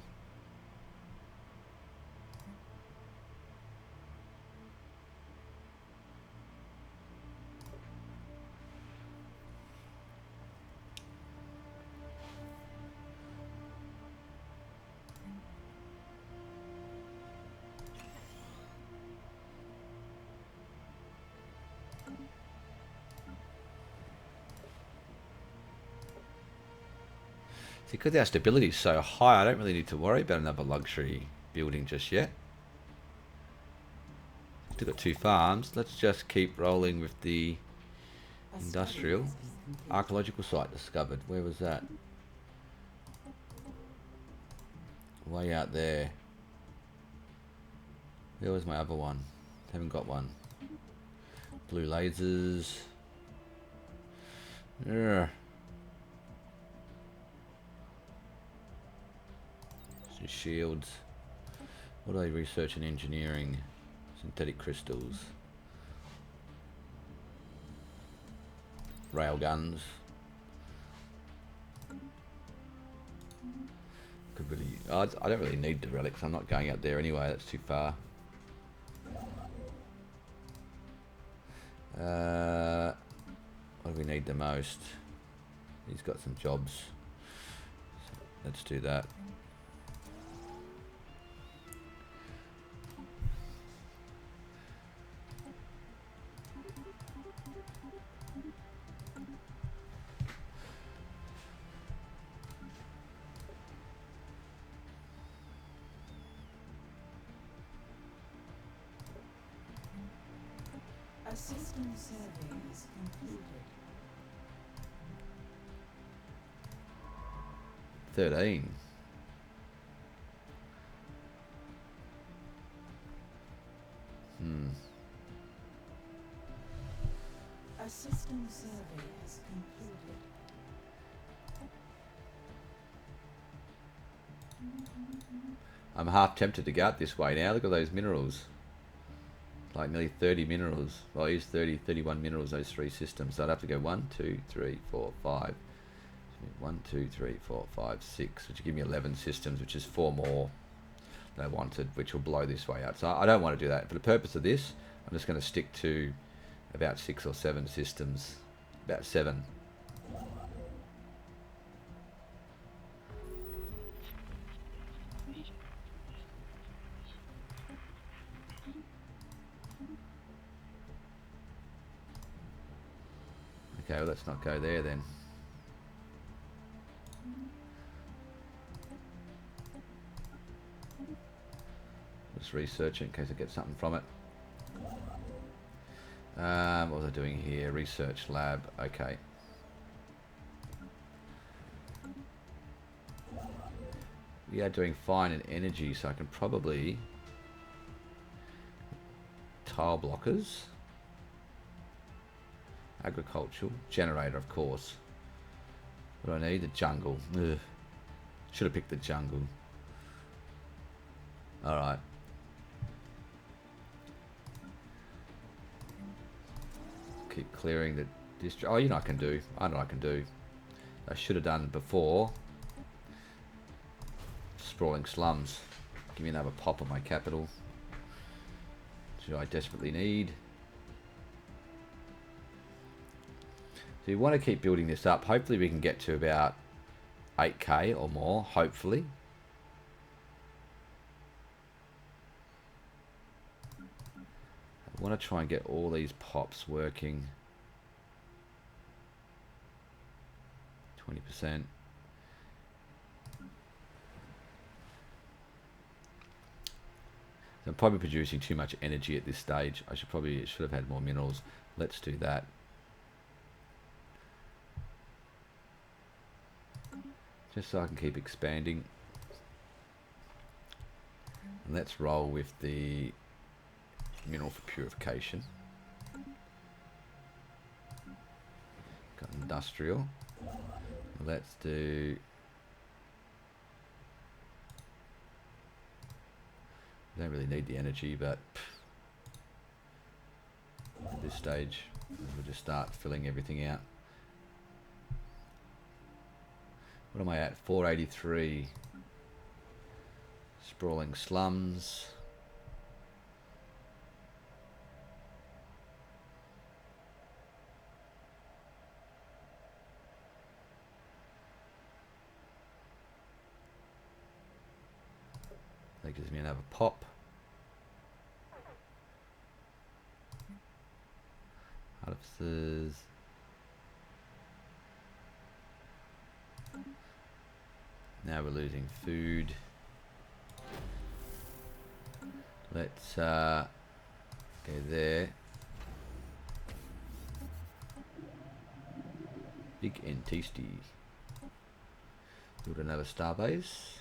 See, because our stability is so high, I don't really need to worry about another luxury building just yet. Still got 2 farms. Let's just keep rolling with the industrial. Archaeological site discovered. Where was that? Way out there. Where was my other one? Haven't got one. Blue lasers. Yeah. Some shields. What do they research in engineering? Synthetic crystals. Railguns. Could really. I don't really need the relics. I'm not going out there anyway. That's too far. What do we need the most? He's got some jobs. So let's do that.
A system survey is concluded.
13.
A system survey is concluded.
I'm half tempted to go out this way now. Look at those minerals. Like nearly 30 minerals. Well, I used 31 minerals, those three systems. So I'd have to go 1, 2, 3, 4, 5. 1, 2, 3, 4, 5, 6, which will give me 11 systems, which is 4 more than I wanted, which will blow this way out. So I don't want to do that. For the purpose of this, I'm just going to stick to about 6 or 7 systems. About 7. Okay, well, let's not go there then. Just research it in case I get something from it. What was I doing here? Research lab. Okay. We are doing fine in energy, so I can probably tile blockers. Agricultural. Generator, of course. What do I need? The jungle. Ugh. Should have picked the jungle. Alright. Keep clearing the district. Oh, you know what I can do. I know what I can do. I should have done before. Sprawling slums. Give me another pop on my capital. Which I desperately need. So you want to keep building this up. Hopefully we can get to about 8k or more. Hopefully. I want to try and get all these pops working. 20%. I'm probably producing too much energy at this stage. I should have had more minerals. Let's do that. Just so I can keep expanding. And let's roll with the mineral for purification. Got industrial. Let's do don't really need the energy, but at this stage we'll just start filling everything out. What am I at? 483. Sprawling slums. That gives me another pop. Artificers. Now we're losing food. Let's go there. Big and tasty. Build another starbase.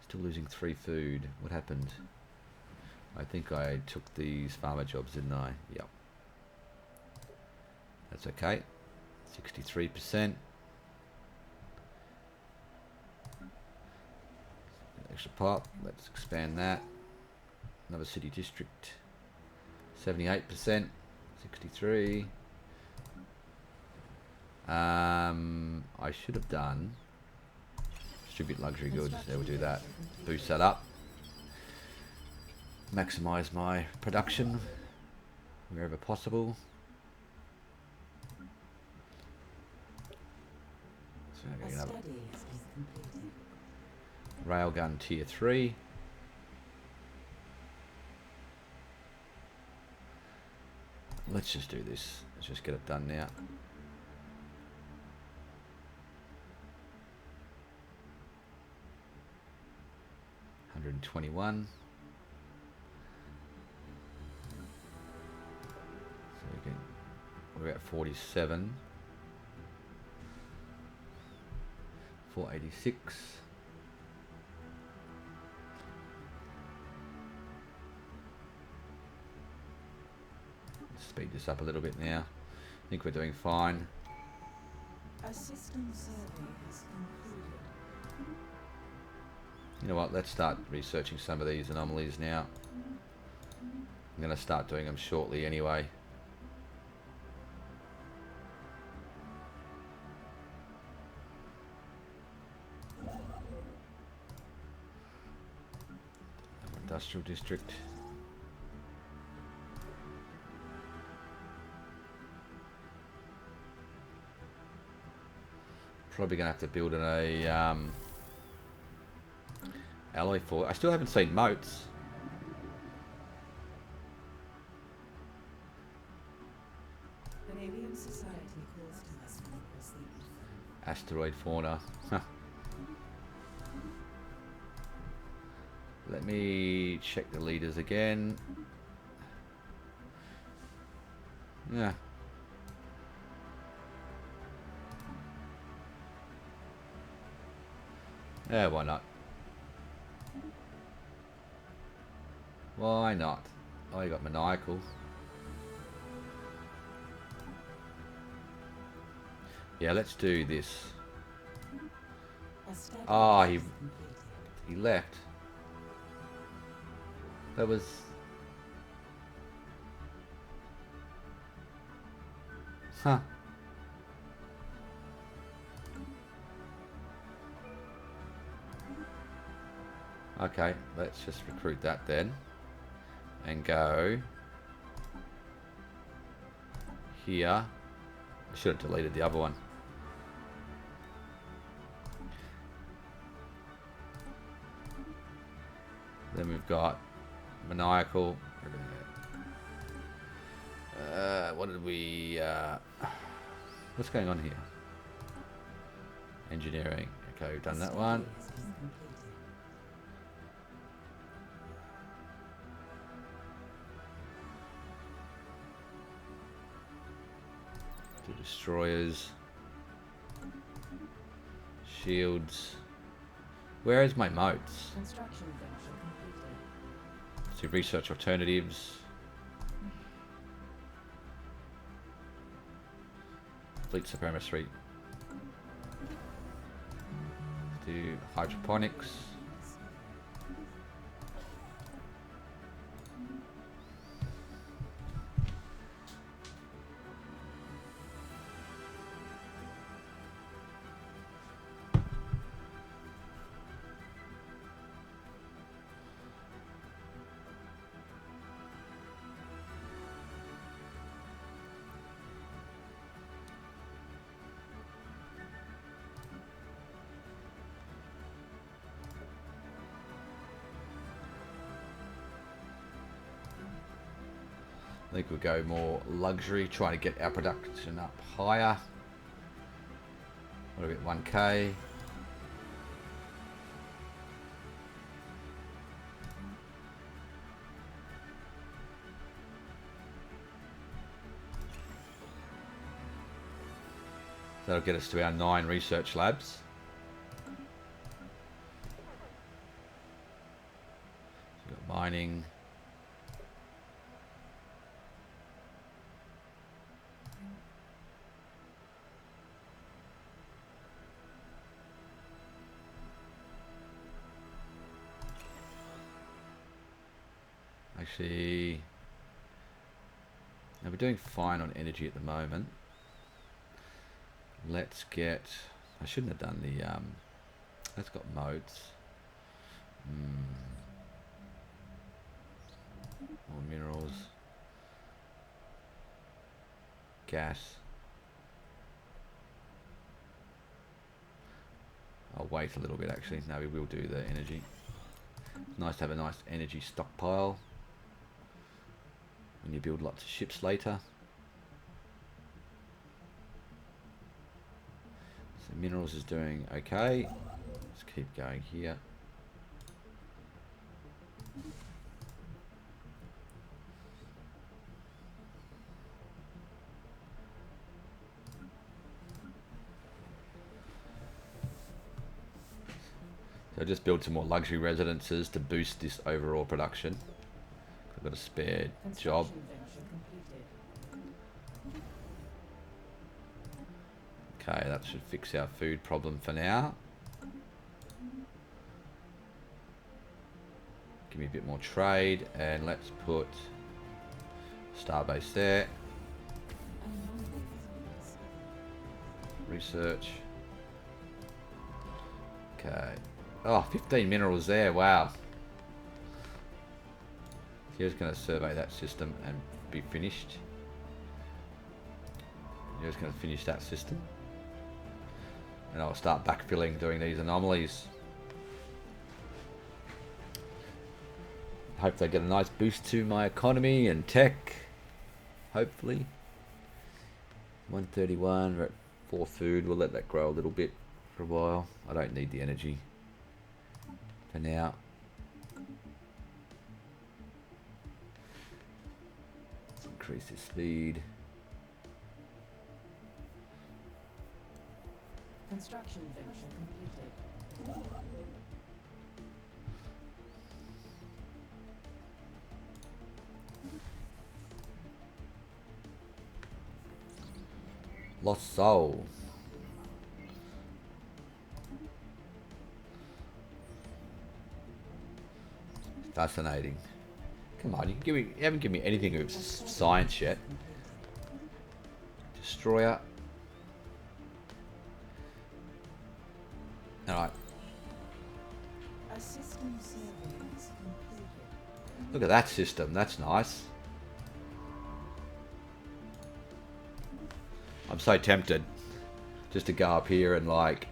Still losing 3 food. What happened? I think I took these farmer jobs, didn't I? Yep. That's okay. 63%. Extra pop. Let's expand that. Another city district. 78%. 63. I should have done distribute luxury goods. There, we'll do that. Boost that up. Maximize my production wherever possible. So I'm going to have railgun tier 3. Let's just do this. Let's just get it done now. $121. So we can, we're at 47. 486. Speed this up a little bit now. I think we're doing fine.
A system survey has concluded.
You know what, let's start researching some of these anomalies now. I'm going to start doing them shortly anyway. Industrial district. Probably going to have to build a alloy for. I still haven't seen moats.
An alien society calls to us from across the ether.
Asteroid fauna. Let me check the leaders again. Yeah. Yeah, why not? Why not? Oh, you got maniacal. Yeah, let's do this. Ah, he left. That was... Huh. Okay, let's just recruit that then. And go... here. I should have deleted the other one. Then we've got maniacal. What did we... what's going on here? Engineering. Okay, we've done that one. The destroyers. Shields. Where is my moats?
Construction venture completed.
To research alternatives. Fleet supremacy. Do hydroponics. I think we'll go more luxury, trying to get our production up higher. What do we get? 1k. That'll get us to our 9 research labs. So we've got mining. Actually, now we're doing fine on energy at the moment. Let's get, I shouldn't have done the, that's got modes. More minerals. Gas. I'll wait a little bit actually. No, we will do the energy. It's nice to have a nice energy stockpile when you build lots of ships later. So minerals is doing okay. Let's keep going here. So just build some more luxury residences to boost this overall production. I've got a spare job. Okay, that should fix our food problem for now. Give me a bit more trade, and let's put starbase there. Research. Okay. Oh, 15 minerals there. Wow. Here's going to survey that system and be finished. Here's going to finish that system. And I'll start backfilling, doing these anomalies. Hope they get a nice boost to my economy and tech. Hopefully. 131, we're at 4 food. We'll let that grow a little bit for a while. I don't need the energy for now. Let's increase the speed.
Construction venture completed.
Lost soul. Fascinating. Come on, you haven't given me anything of science yet. Destroyer. Alright.
A system survey is completed.
Look at that system, that's nice. I'm so tempted just to go up here and like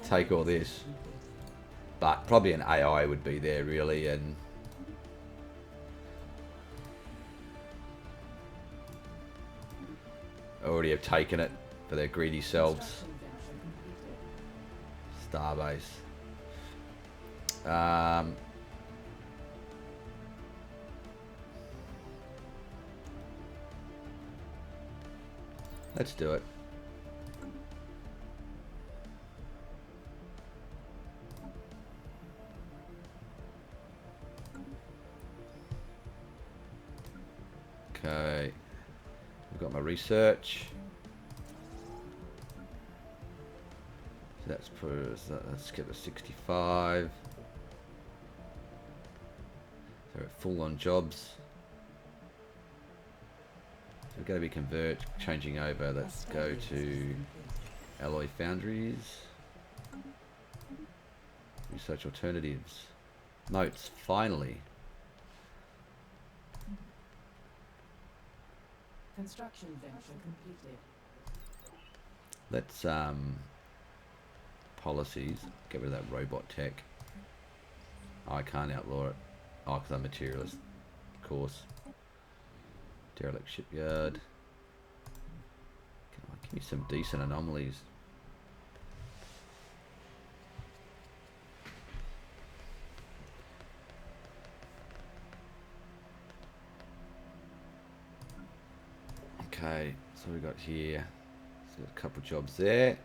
take all this. But probably an AI would be there really, and already have taken it for their greedy selves. Starbase. Let's do it. Okay. I've got my research. So let's get to 65. So we're full on jobs. We're going to be changing over. Let's go to alloy foundries. Research alternatives. Notes, finally.
Construction venture completed.
Let's policies. Get rid of that robot tech. Oh, I can't outlaw it. Oh, because I'm materialist. Of course. Derelict shipyard. Come on, give me some decent anomalies. Okay, so we got here. So a couple of jobs there.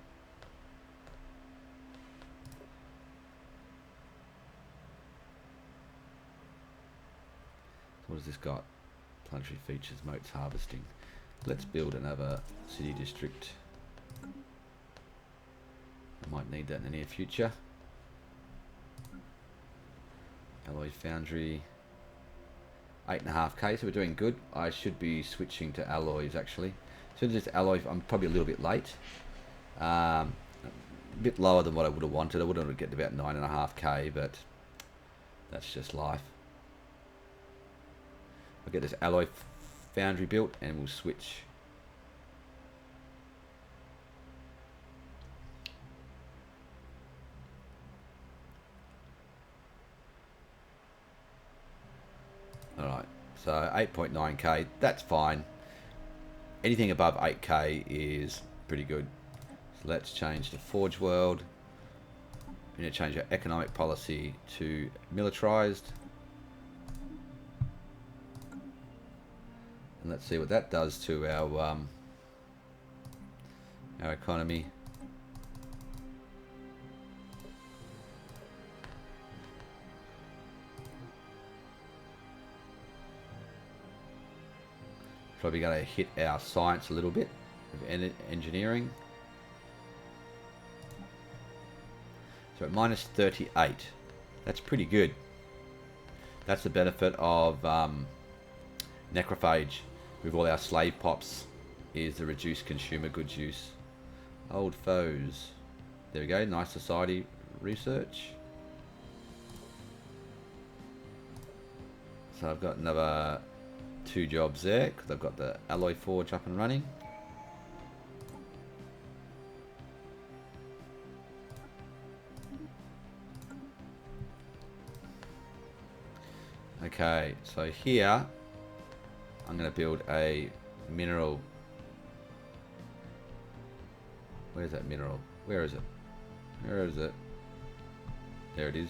What has this got? Planetary features, moats harvesting. Let's build another city district. I might need that in the near future. Alloy foundry. 8.5k, so we're doing good. I should be switching to alloys actually. As soon as it's alloy, I'm probably a little bit late. A bit lower than what I would have wanted. I would have get about 9.5k, but that's just life. I'll get this alloy foundry built and we'll switch. Alright, so 8.9k, that's fine. Anything above 8k is pretty good. So let's change to Forge World. We're going to change our economic policy to militarized. And let's see what that does to our economy. Probably going to hit our science a little bit of engineering. So at minus 38, that's pretty good. That's the benefit of Necrophage with all our slave pops, is the reduced consumer goods use. Old foes. There we go, nice society research. So I've got another 2 jobs there because I've got the alloy forge up and running. Okay, so here I'm going to build a mineral. Where's that mineral? Where is it? Where is it? There it is.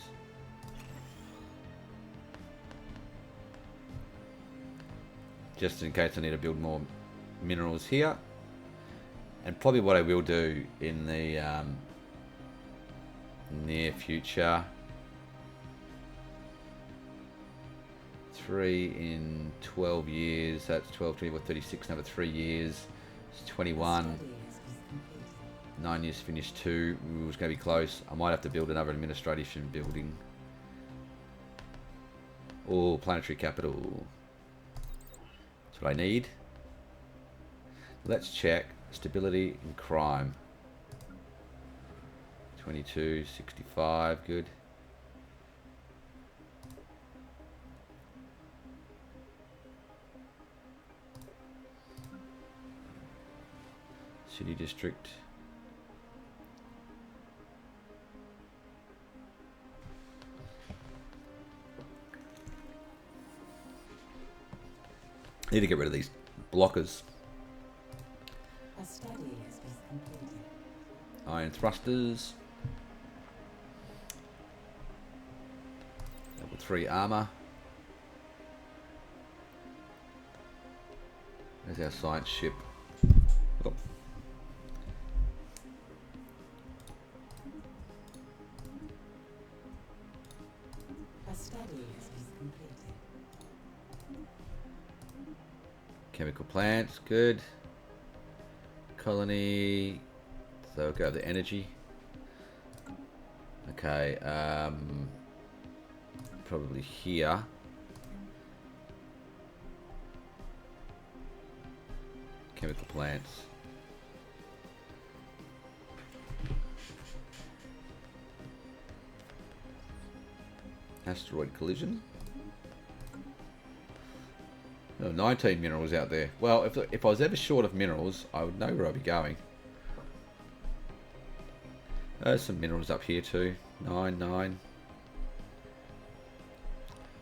Just in case I need to build more minerals here. And probably what I will do in the near future, 3 in 12 years, that's 12, 24, 36, another 3 years, it's 21, 9 years finished 2, it was going to be close. I might have to build another administration building. Oh, planetary capital. That's what I need. Let's check stability and crime. 22, 65, good. City district. Need to get rid of these blockers.
A study has been completed.
Iron thrusters. Level 3 armor. There's our science ship. Oh.
A study has been completed.
Chemical plants, good. Colony. So go the energy. Okay, probably here. Chemical plants. Asteroid collision. Oh, 19 minerals out there. Well, if I was ever short of minerals, I would know where I'd be going. There's some minerals up here too. 9.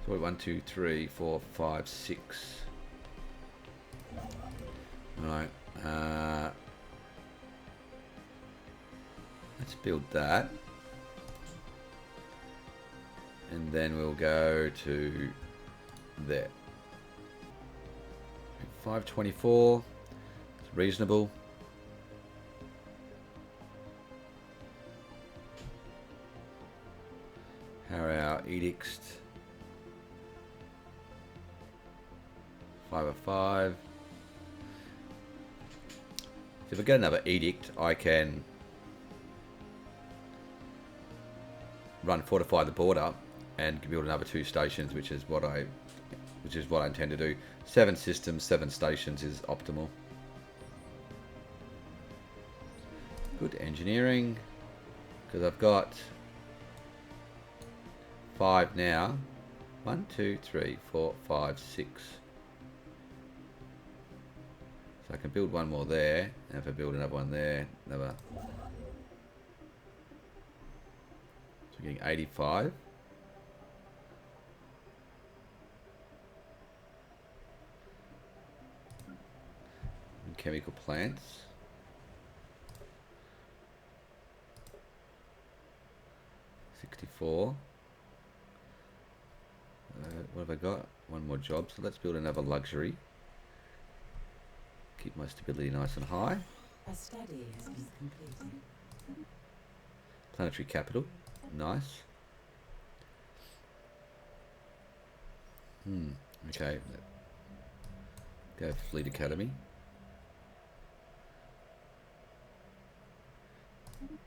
So 1, 2, 3, 4, 5, 6. Right. Let's build that. And then we'll go to there. 524. It's reasonable. How are our edicts? 505. So if I get another edict, I can fortify the border and build another 2 stations, which is what I intend to do. 7 systems, 7 stations is optimal. Good engineering, because I've got 5 now. 1, 2, 3, 4, 5, 6. So I can build one more there, and if I build another one there, another. So we're getting 85. And chemical plants. 64. What have I got? One more job. So let's build another luxury. Keep my stability nice and high.
A study has been completed.
Planetary capital. Nice. Okay. Go for Fleet Academy.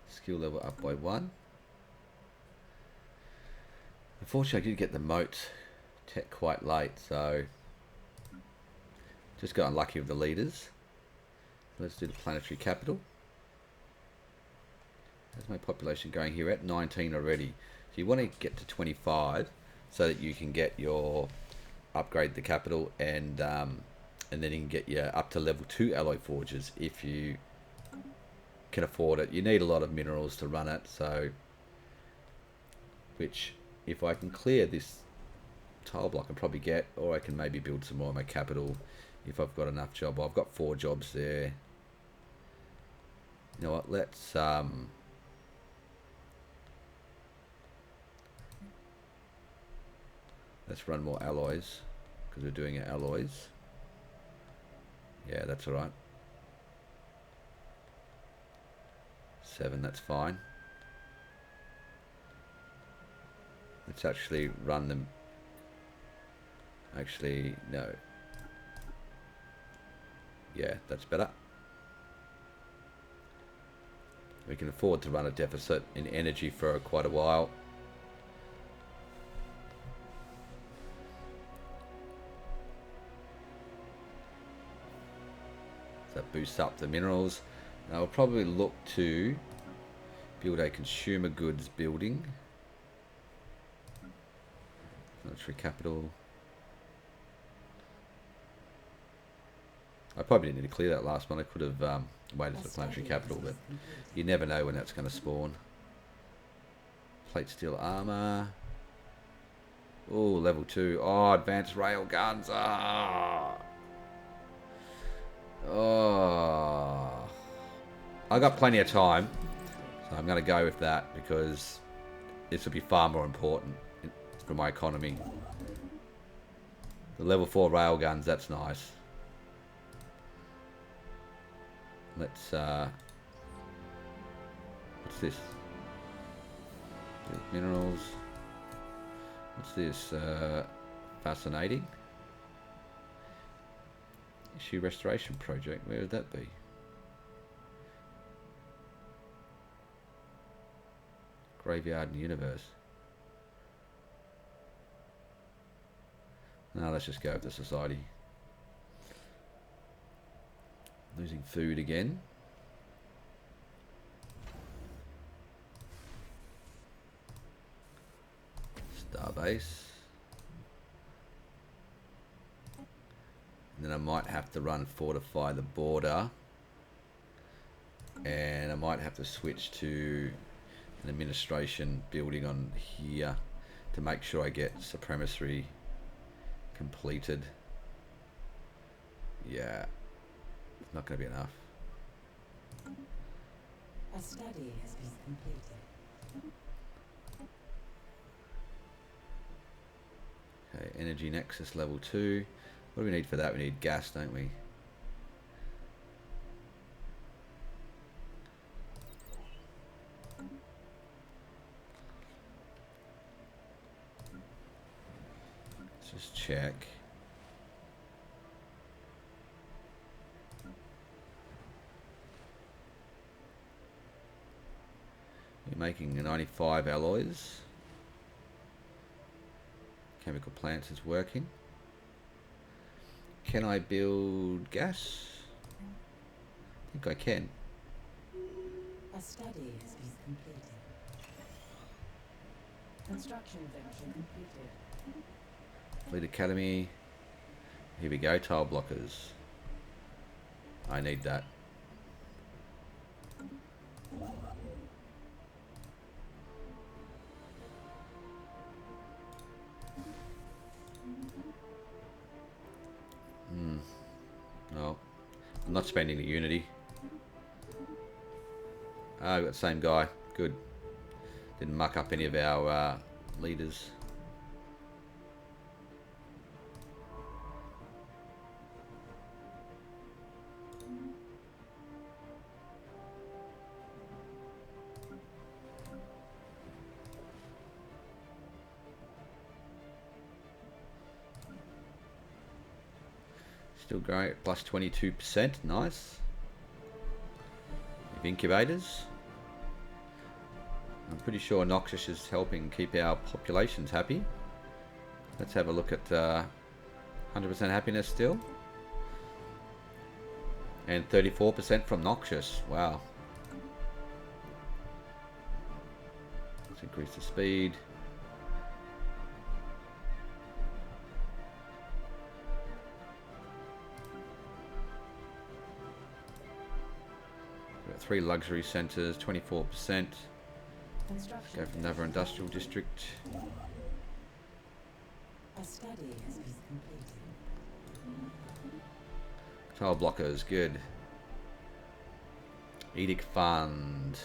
Skill level up by 1. Unfortunately, I did get the moat tech quite late, so just got unlucky with the leaders. Let's do the planetary capital. How's my population going here? At 19 already. So you want to get to 25 so that you can get your upgrade the capital, and then you can get you up to level 2 alloy forges if you can afford it. You need a lot of minerals to run it, so which if I can clear this tile block I can probably get, or I can maybe build some more of my capital if I've got enough job. I've got 4 jobs there. You know what, let's run more alloys because we're doing our alloys. Yeah, that's alright. 7, that's fine. Let's actually run them. Actually, no. Yeah, that's better. We can afford to run a deficit in energy for quite a while. So that boosts up the minerals. Now we'll probably look to build a consumer goods building. Military capital. I probably didn't need to clear that last one. I could have waited for the planetary capital, but you never know when that's going to spawn. Plate steel armor. Oh, level 2. Oh, advanced rail guns. Ah. Oh. I got plenty of time, so I'm going to go with that because this will be far more important for my economy. The level 4 rail guns, that's nice. Let's what's this? Minerals. What's this? Fascinating. Issue restoration project. Where would that be? Graveyard and universe. No, let's just go with the society. Losing food again. Starbase. And then I might have to run fortify the border. And I might have to switch to an administration building on here to make sure I get supremacy completed. Yeah. Not going to be enough.
A study has been completed.
Okay, energy nexus level 2. What do we need for that? We need gas, don't we? Let's just check. You're making 95 alloys. Chemical plants is working. Can I build gas? I think I can.
A study has been completed. Construction function completed.
Fleet Academy. Here we go, tile blockers. I need that. No, I'm not spending the Unity. Ah, I've got the same guy. Good. Didn't muck up any of our leaders. Still growing at plus 22%. Nice. We have incubators. I'm pretty sure Noxious is helping keep our populations happy. Let's have a look at 100% happiness still. And 34% from noxious. Wow. Let's increase the speed. We've got 3 luxury centres, 24%. Let's go for another industrial district.
A study has been completed.
Tile blockers, good. Edict fund.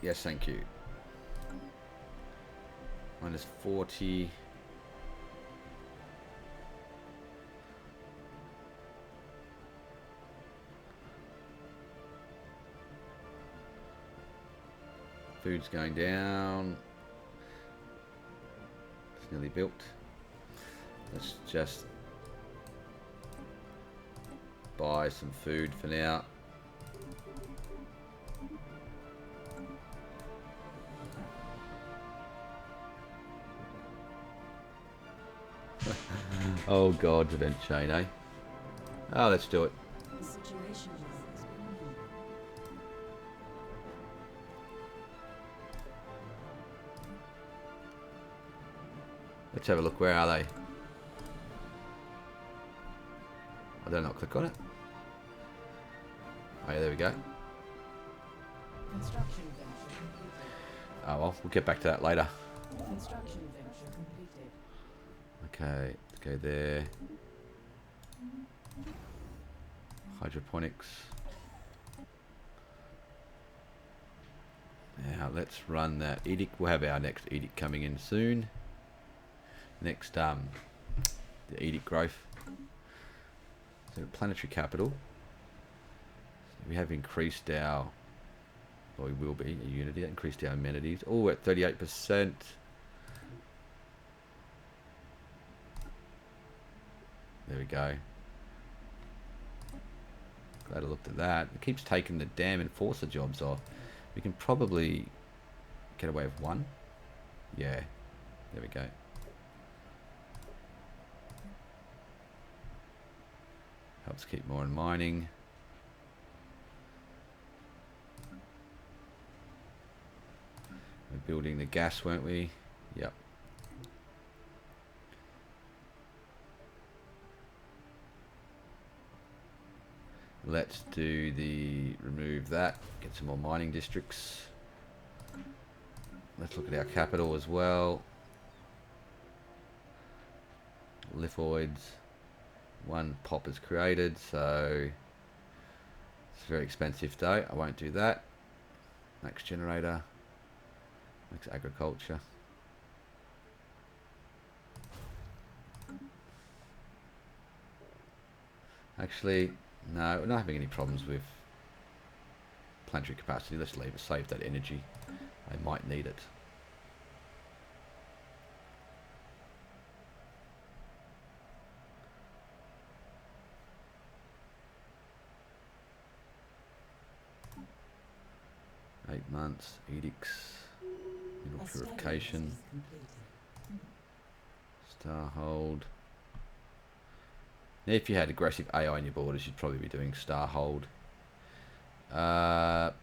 Yes, thank you. Minus 40. Food's going down. It's nearly built. Let's just buy some food for now. Oh god, event chain, eh? Oh, let's do it.
The situation is
Let's have a look. Where are they? I dare not click on it. Oh yeah, there we go.
construction venture completed.
Oh well, we'll get back to that later.
Construction venture completed.
Okay, let's go there. Hydroponics. Now let's run that edict. We'll have our next edict coming in soon. Next, the edict growth. So planetary capital. So we have increased our, or we will be a unity. Increased our amenities. Oh, at 38%. There we go. Glad I looked at that. It keeps taking the damn enforcer jobs off. We can probably get away with one. Yeah, there we go. Helps keep more in mining. We're building the gas, weren't we? Yep. Let's do the remove that, get some more mining districts. Let's look at our capital as well. Lithoids. 1 pop is created, so it's very expensive though. I won't do that. Next generator. Next agriculture. Actually, no, we're not having any problems with planetary capacity. Let's leave it, save that energy. I might need it. Months, edicts, mineral purification, star hold. Now, if you had aggressive AI on your borders, you'd probably be doing star hold. Let's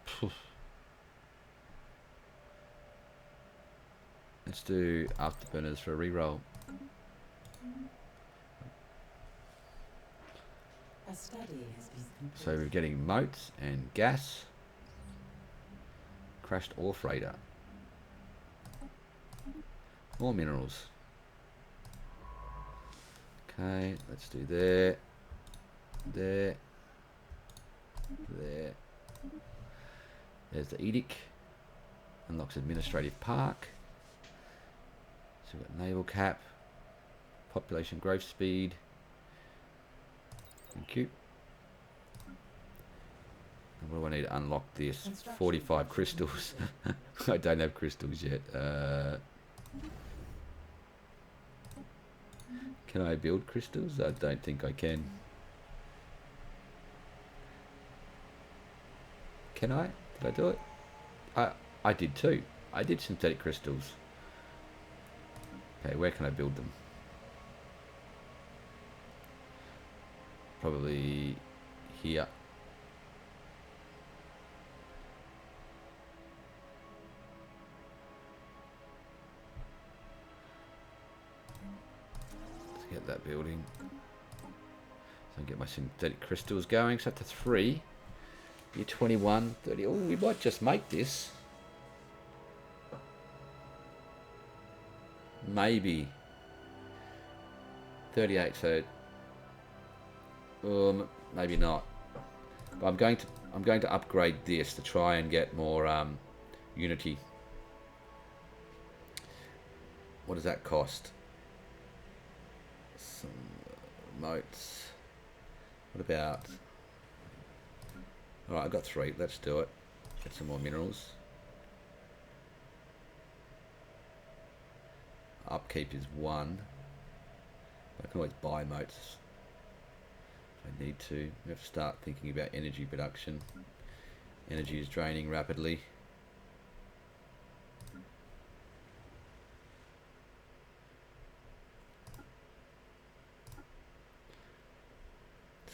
do afterburners for a reroll.
A study has been completed.
So we're getting moats and gas. Crashed ore freighter. More minerals. Okay, let's do there. There. There. There's the edict. Unlocks administrative park. So we've got naval cap. Population growth speed. Thank you. What do I need to unlock this? 45 crystals. I don't have crystals yet. Can I build crystals? I don't think I can. Can I? Did I do it? I did too. I did synthetic crystals. Okay, where can I build them? Probably here. Let's get that building. So I can get my synthetic crystals going. So up to 3. Year 21, 30. Oh, we might just make this. Maybe 38. So maybe not. But I'm going to upgrade this to try and get more unity. What does that cost? Some motes. What about? All right, I've got 3. Let's do it. Get some more minerals. Upkeep is 1. I can always buy motes if I need to. We have to start thinking about energy production. Energy is draining rapidly.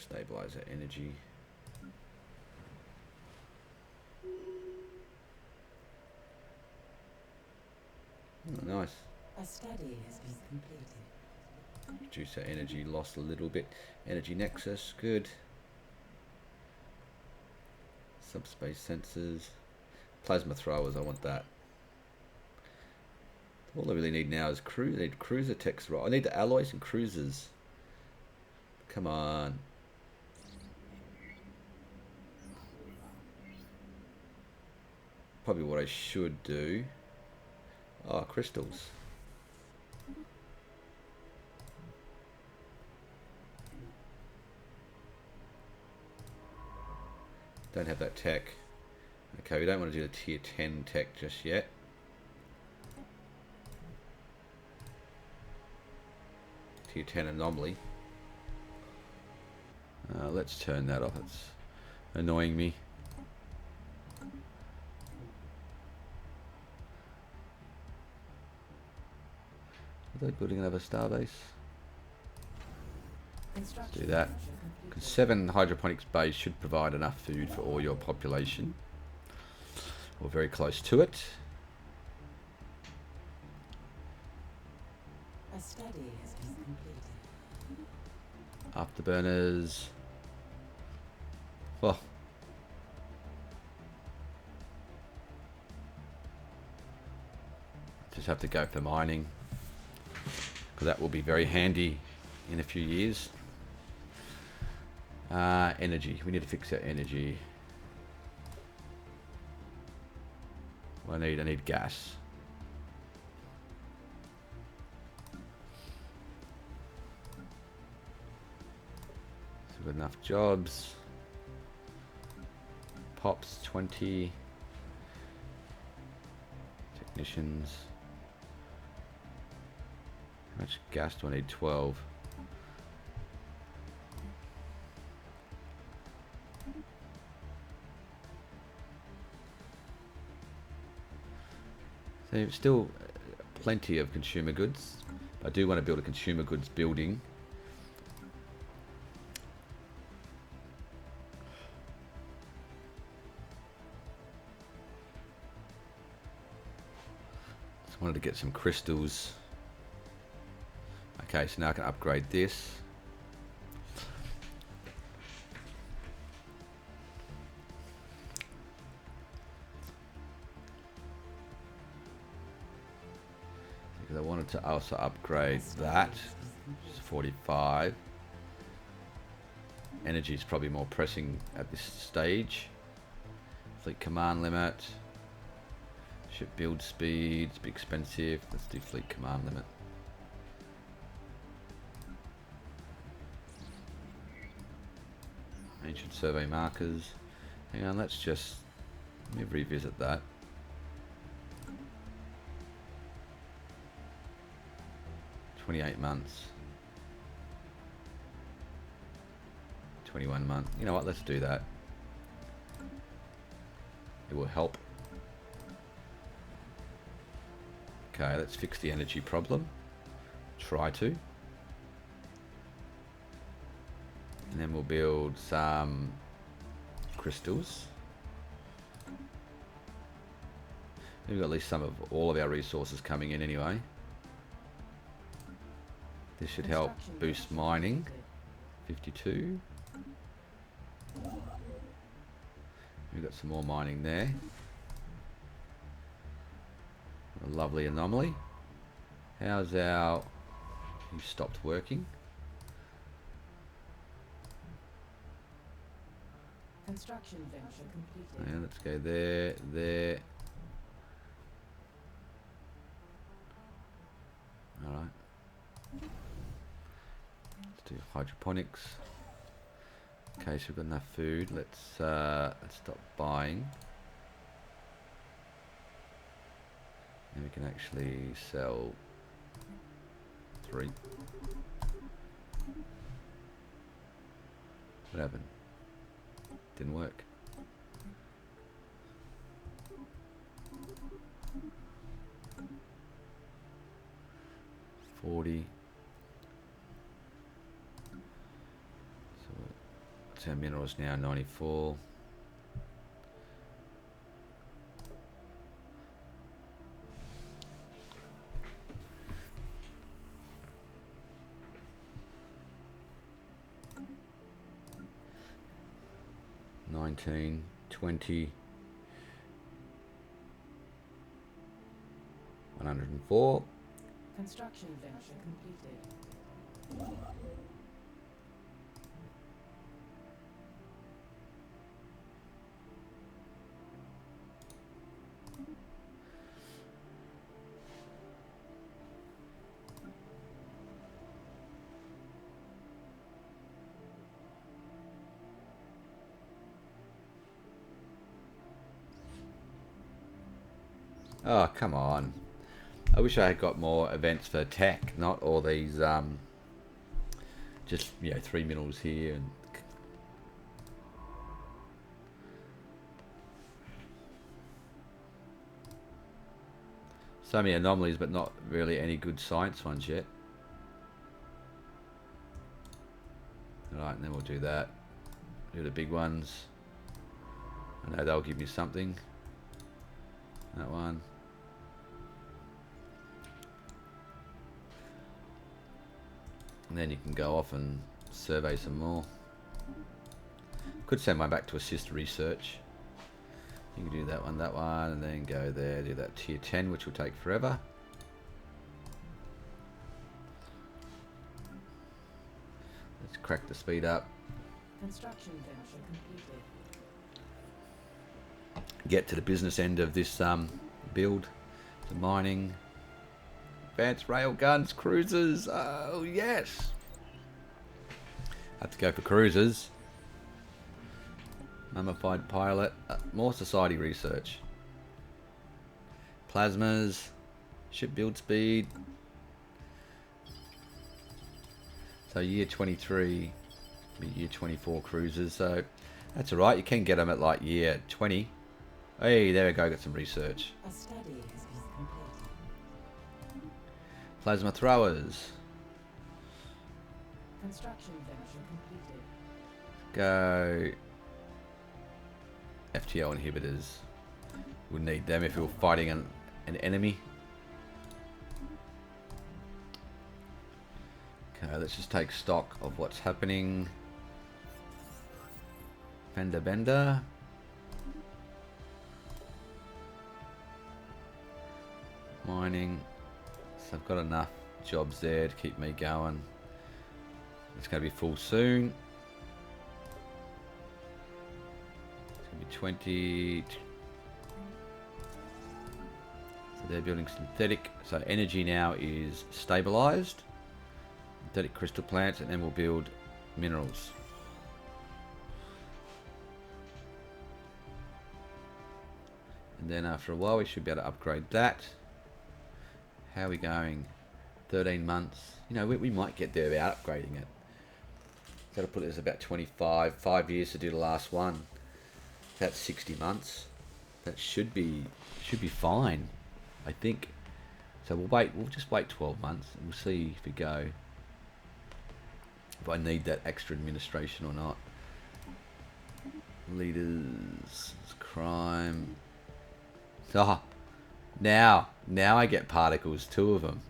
Stabilize our energy. Oh, nice.
A study has been completed.
Reduce our energy loss a little bit. Energy nexus, good. Subspace sensors. Plasma throwers, I want that. All I really need now is I need cruiser techs. I need the alloys and cruisers. Come on. Probably what I should do. Oh, crystals. Don't have that tech. Okay, we don't want to do the tier 10 tech just yet. Tier 10 anomaly. Let's turn that off. It's annoying me. Are they building another starbase? Let's do that. Because 7 hydroponics bays should provide enough food for all your population. Or very close to it.
A study has been completed.
Afterburners. Oh. Just have to go for mining. Because that will be very handy in a few years. Energy. We need to fix our energy. What I need gas. So we've got enough jobs. Pops 20. Technicians. How much gas do I need? 12. So still plenty of consumer goods. I do want to build a consumer goods building. Just wanted to get some crystals. Okay, so now I can upgrade this. Because I wanted to also upgrade that, which is 45. Energy is probably more pressing at this stage. Fleet command limit. Ship build speed, it's a bit expensive. Let's do fleet command limit. Ancient survey markers. Hang on, let me revisit that. $28 months. 21 months. You know what, let's do that. It will help. Okay, let's fix the energy problem. try to. And then we'll build some crystals. We've got at least some of all of our resources coming in anyway. This should help boost mining. 52. We've got some more mining there. A lovely anomaly. How's our... You stopped working.
Construction venture completed.
Yeah, let's go there, there. Alright. Let's do hydroponics. Okay, so we've got enough food. Let's stop buying. And we can actually sell 3. What happened? Didn't work. So what's our minerals now? 94. $19, $20, $104.
Construction venture completed.
Oh, come on. I wish I had got more events for tech, not all these, just, you know, 3 minerals here. And so many anomalies, but not really any good science ones yet. Alright, and then we'll do that. Do the big ones. I know they'll give me something. That one. And then you can go off and survey some more. Could send mine back to assist research. You can do that one, and then go there, do that tier 10, which will take forever. Let's crack the speed up.
Construction venture completed.
Get to the business end of this build. The mining. Advanced rail guns, cruisers. Oh yes. Have to go for cruisers. Mummified pilot. More society research. Plasmas. Ship build speed. So year 23. Year 24 cruisers. So that's alright. You can get them at like year 20. Hey, there we go. Got some research.
A study has been completed.
Plasma throwers.
Construction venture completed.
Go. FTL inhibitors. We'll need them if we were fighting an enemy. Okay, let's just take stock of what's happening. Fender bender. Mining. So I've got enough jobs there to keep me going. It's going to be full soon. It's going to be 20. So they're building synthetic. So energy now is stabilized. Synthetic crystal plants, and then we'll build minerals. And then after a while we should be able to upgrade that. How are we going? 13 months. You know, we might get there without upgrading it. Got to put this about 25, 5 years to do the last one. That's 60 months. That should be fine, I think. So we'll just wait 12 months and we'll see if we go, if I need that extra administration or not. Leaders, crime. Oh, now I get particles, 2 of them.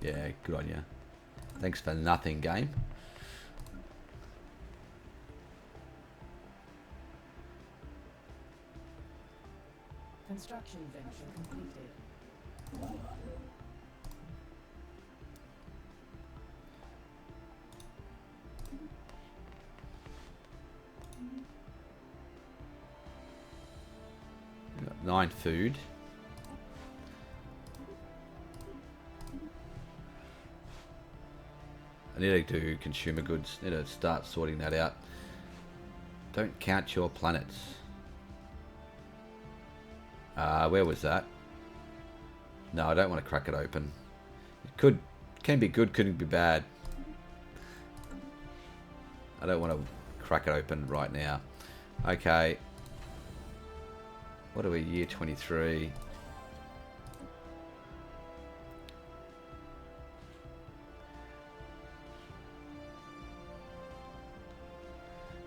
Yeah, good on you. Thanks for nothing, game.
Construction venture completed.
Got 9 food. I need to do consumer goods. Need to start sorting that out. Don't count your planets. Where was that? No, I don't want to crack it open. It can be good, couldn't be bad. I don't want to crack it open right now. Okay. What are we, year 23?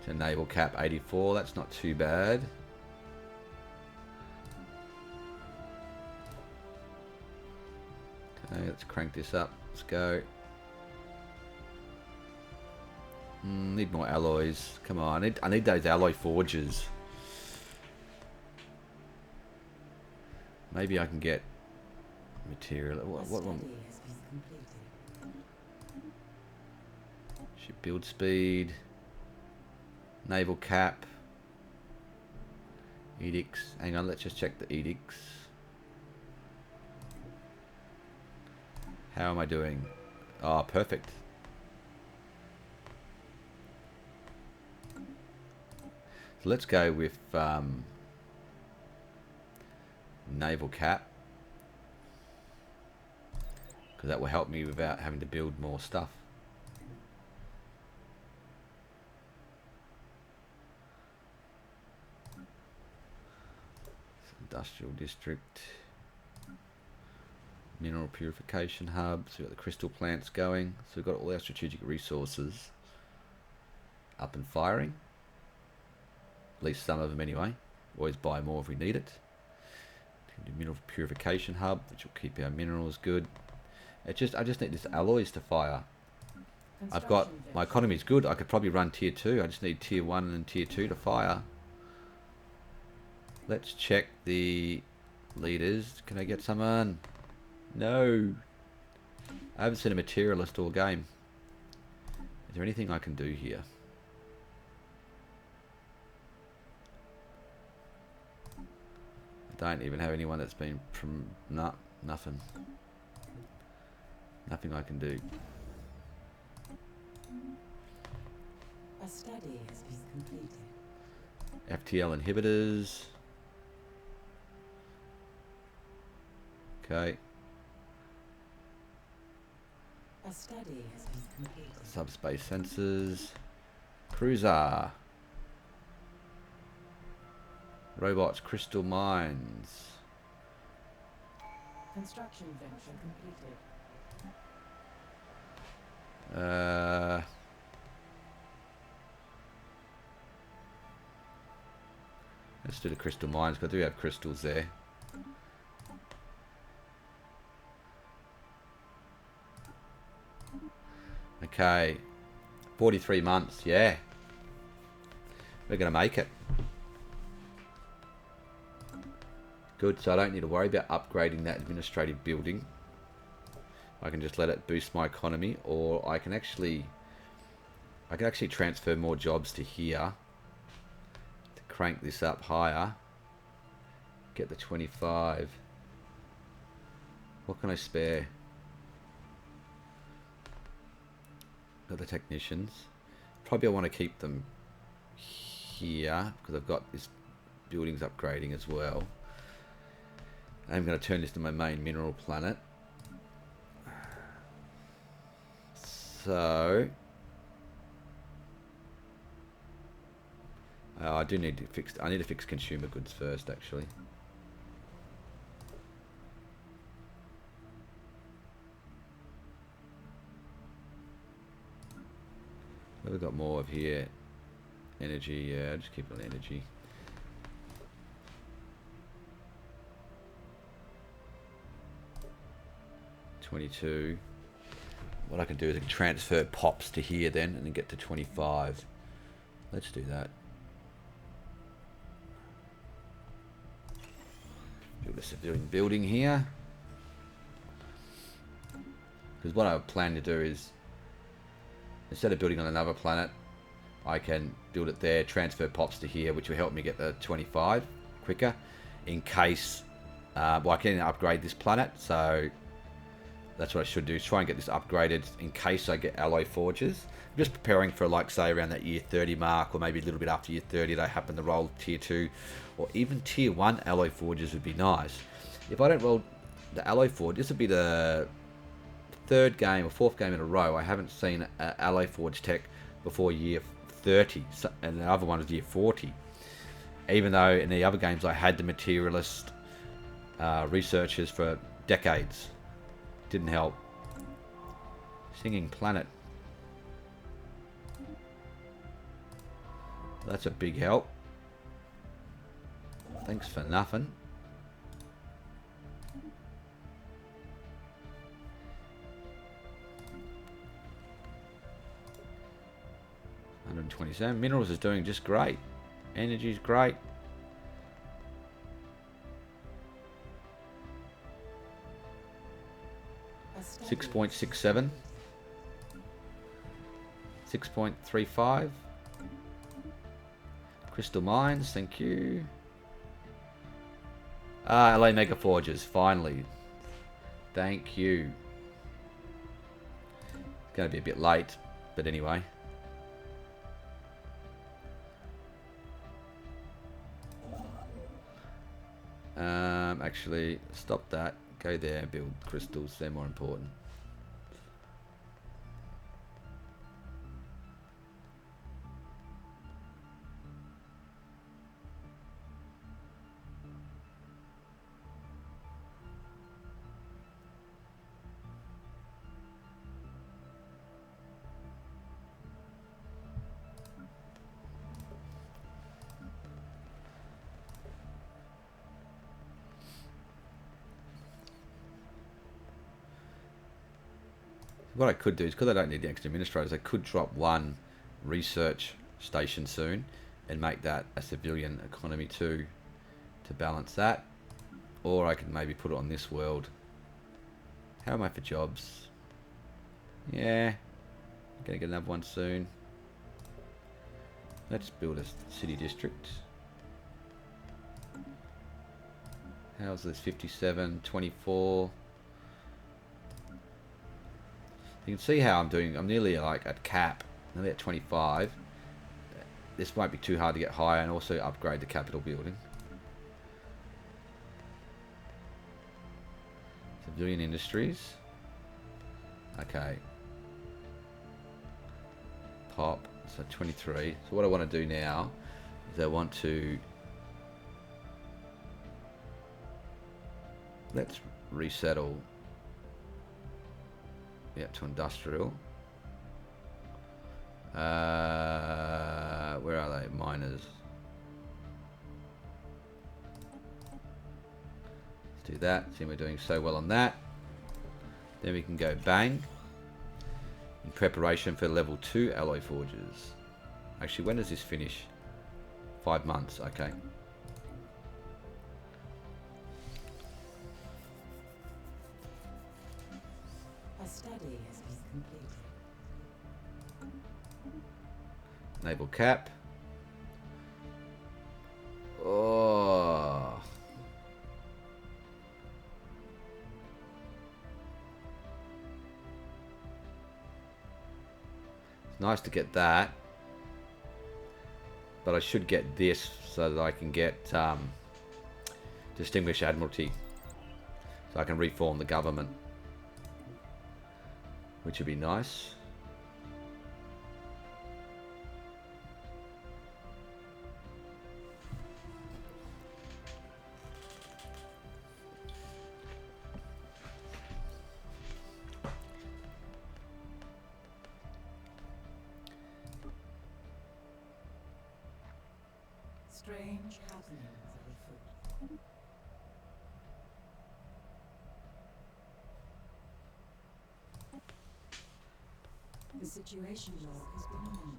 To naval cap 84, that's not too bad. Okay, let's crank this up. Let's go. Need more alloys. Come on, I need those alloy forges. Maybe I can get material. What one? Ship build speed. Naval cap. Edicts. Hang on, let's just check the edicts. How am I doing? Oh, perfect. So let's go with naval cap, because that will help me without having to build more stuff. Industrial district, mineral purification hub. So we've got the crystal plants going. So we've got all our strategic resources up and firing. At least some of them anyway. Always buy more if we need it. Mineral purification hub, which will keep our minerals good. I just need this alloys to fire. I've got, my economy is good. I could probably run tier 2. I just need tier 1 and tier 2 to fire. Let's check the leaders. Can I get someone? No. I haven't seen a materialist all game. Is there anything I can do here? I don't even have anyone that's been from... Nah, nothing. Nothing I can do.
A study has been completed.
FTL inhibitors. Okay.
A study has been completed.
Subspace sensors. Cruiser. Robots, crystal mines.
Construction venture completed.
Let's do the crystal mines, because I do have crystals there. Okay. 43 months, yeah. We're going to make it. Good, so I don't need to worry about upgrading that administrative building. I can just let it boost my economy, or I can actually transfer more jobs to here to crank this up higher. Get the 25. What can I spare? Got the technicians. Probably I want to keep them here because I've got this buildings upgrading as well. I'm going to turn this to my main mineral planet. So I do need to fix. I need to fix consumer goods first, actually. What have we got more of here? Energy, yeah, just keep it on energy. $22. What I can do is I can transfer pops to here then and then get to 25. Let's do that. Build a civilian building here. Because what I plan to do is, instead of building on another planet, I can build it there, transfer pops to here, which will help me get the 25 quicker. In case, well, I can upgrade this planet, so that's what I should do, is try and get this upgraded in case I get alloy forges. I'm just preparing for, like, say, around that year 30 mark, or maybe a little bit after year 30, they happen to roll tier 2, or even tier 1 alloy forges would be nice. If I don't roll the alloy forge, this would be the third game or fourth game in a row I haven't seen an alloy forge tech before year 30, and the other one was year 40. Even though in the other games I had the materialist researchers for decades. Didn't help. Singing planet. That's a big help. Thanks for nothing. $127. Minerals is doing just great. Energy's great.
A
6.67. 6.35. Crystal mines, thank you. LA Mega Forges, finally. Thank you. It's going to be a bit late, but anyway. Actually, stop that. Go there and build crystals. They're more important. What I could do is, because I don't need the extra administrators, I could drop one research station soon and make that a civilian economy too, to balance that. Or I could maybe put it on this world. How am I for jobs? Yeah, gonna get another one soon. Let's build a city district. How's this? 57, 24. You can see how I'm doing. I'm nearly like at cap, nearly at 25. This won't be too hard to get higher and also upgrade the capital building. Civilian industries. Okay. Pop. So 23. So what I want to do now is I want to... Let's resettle... Yeah, to industrial. Where are they? Miners. Let's do that. See, we're doing so well on that. Then we can go bang. In preparation for level 2 alloy forges. Actually, when does this finish? 5 months. Okay.
A study has been completed.
Naval cap. Oh. It's nice to get that. But I should get this so that I can get Distinguished Admiralty. So I can reform the government. Which would be nice.
Strange happenings are afoot. The situation log has been amended.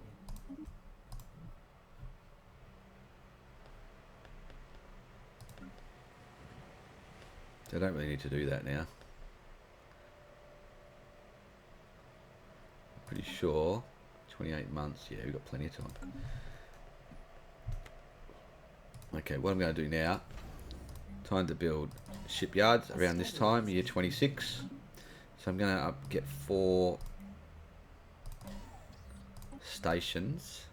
So I don't really need to do that now. Pretty sure 28 months. Yeah, we've got plenty of time. Okay, what I'm going to do now, time to build shipyards around this time, year 26. So I'm going to get 4 stations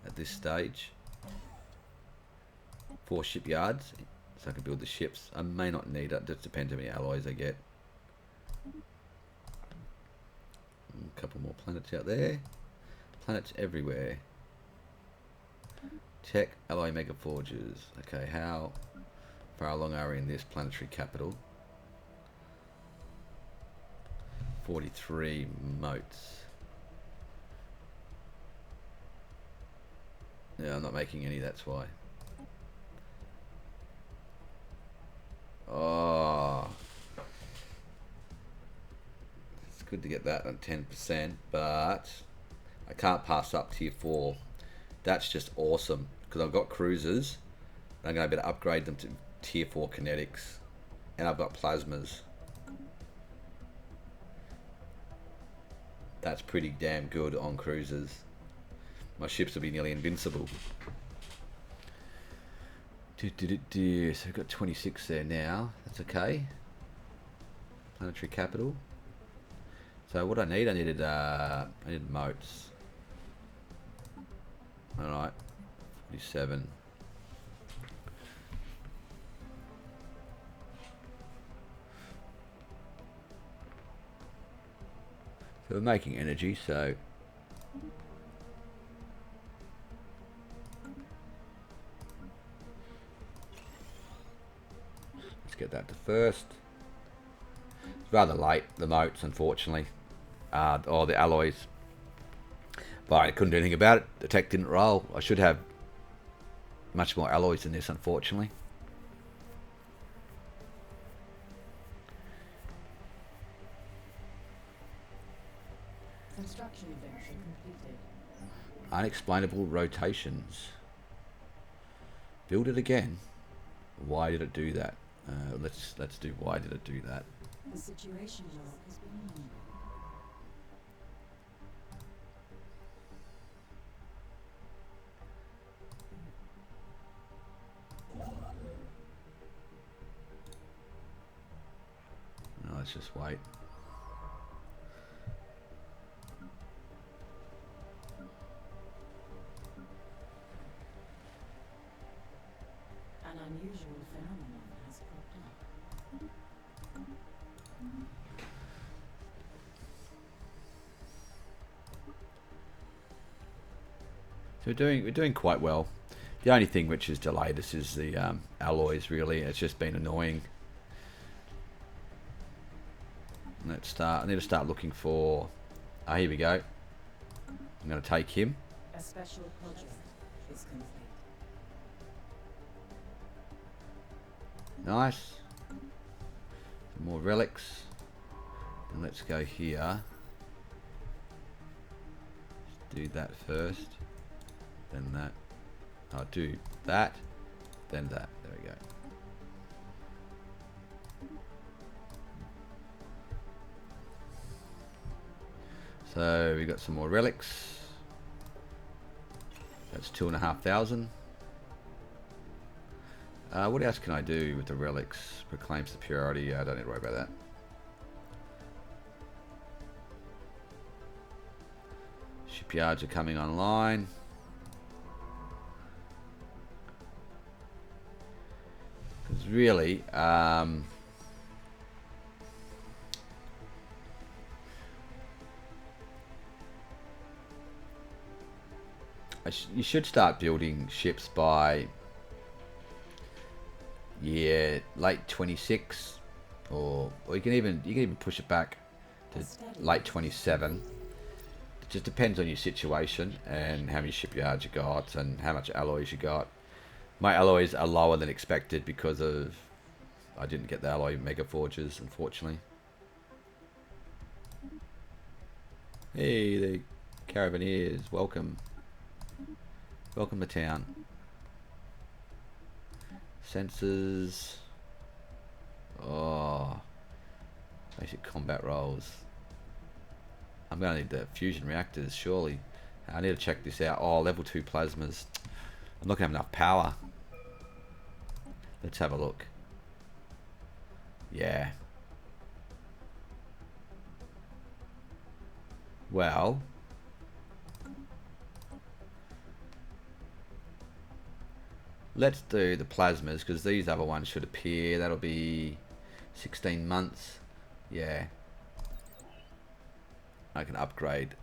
at this stage. 4 shipyards, so I can build the ships. I may not need it, just depends how many alloys I get. A couple more planets out there. Planets everywhere. Tech, alloy mega forges. Okay, how far along are we in this planetary capital? 43 motes. Yeah, I'm not making any, that's why. Oh, it's good to get that on 10%, but I can't pass up tier 4. That's just awesome because I've got cruisers. I'm going to be able to upgrade them to tier 4 kinetics, and I've got plasmas. That's pretty damn good on cruisers. My ships will be nearly invincible. So we've got 26 there now. That's okay. Planetary capital. So what I needed motes. Alright. 47. So we're making energy, so let's get that to first. It's rather late, the motes, unfortunately. Or the alloys. But I couldn't do anything about it. The tech didn't roll. I should have much more alloys than this, unfortunately.
Construction adventure completed.
Unexplainable rotations. Build it again. Why did it do that? Let's do why did it do that.
The situation log has been amended.
No, let's just wait.
An unusual phenomenon has cropped up.
So we're doing quite well. The only thing which has delayed us is the alloys. Really, it's just been annoying. Let's start. I need to start looking for. Ah, here we go. I'm going to take him.
A special project is complete.
Nice. Some more relics. And let's go here. Let's do that first. Then that. I'll do that. Then that. There we go. So we got some more relics. That's 2,500. What else can I do with the relics? Proclaim superiority. I don't need to worry about that. Shipyards are coming online. Because really, you should start building ships by late 26, or you can even push it back to late 27. just depends on your situation and how many shipyards you got and how much alloys you got. My alloys are lower than expected because of I didn't get the alloy mega forges, unfortunately. Hey, the Caravanneers, welcome. Welcome to town. Sensors. Oh, basic combat roles. I'm going to need the fusion reactors, surely. I need to check this out. Oh, level 2 plasmas. I'm not going to have enough power. Let's have a look. Yeah. Well. Let's do the plasmas, because these other ones should appear. That'll be 16 months. Yeah. I can upgrade.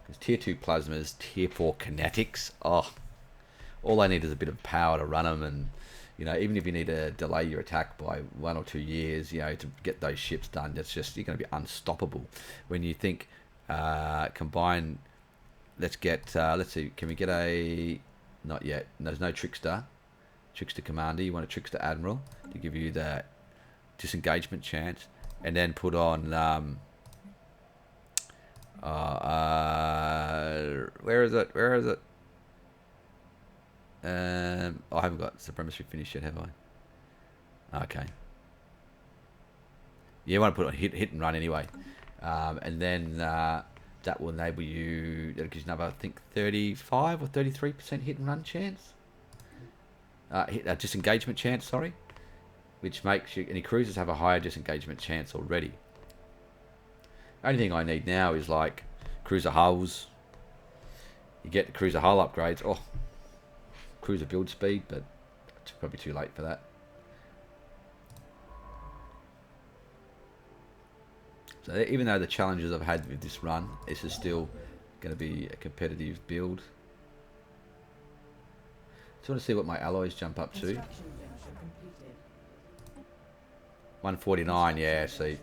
Because tier 2 plasmas, tier 4 kinetics. Oh. All I need is a bit of power to run them, and you know, even if you need to delay your attack by 1 or 2 years, you know, to get those ships done, that's just, you're going to be unstoppable. When you think combine, let's see, can we get a, not yet, there's no trickster commander. You want a trickster admiral to give you that disengagement chance, and then put on where is it? I haven't got supremacy finished yet, have I? Okay. You want to put it on hit and run anyway, and then that will enable you. That gives you another, I think, 35 or 33% hit and run chance. Disengagement chance, sorry, which makes you, any cruisers have a higher disengagement chance already. The only thing I need now is like cruiser hulls. You get the cruiser hull upgrades. Oh. Cruiser build speed, but it's probably too late for that. So even though the challenges I've had with this run, this is still going to be a competitive build. So I want to see what my alloys jump up to. 149, yeah, see.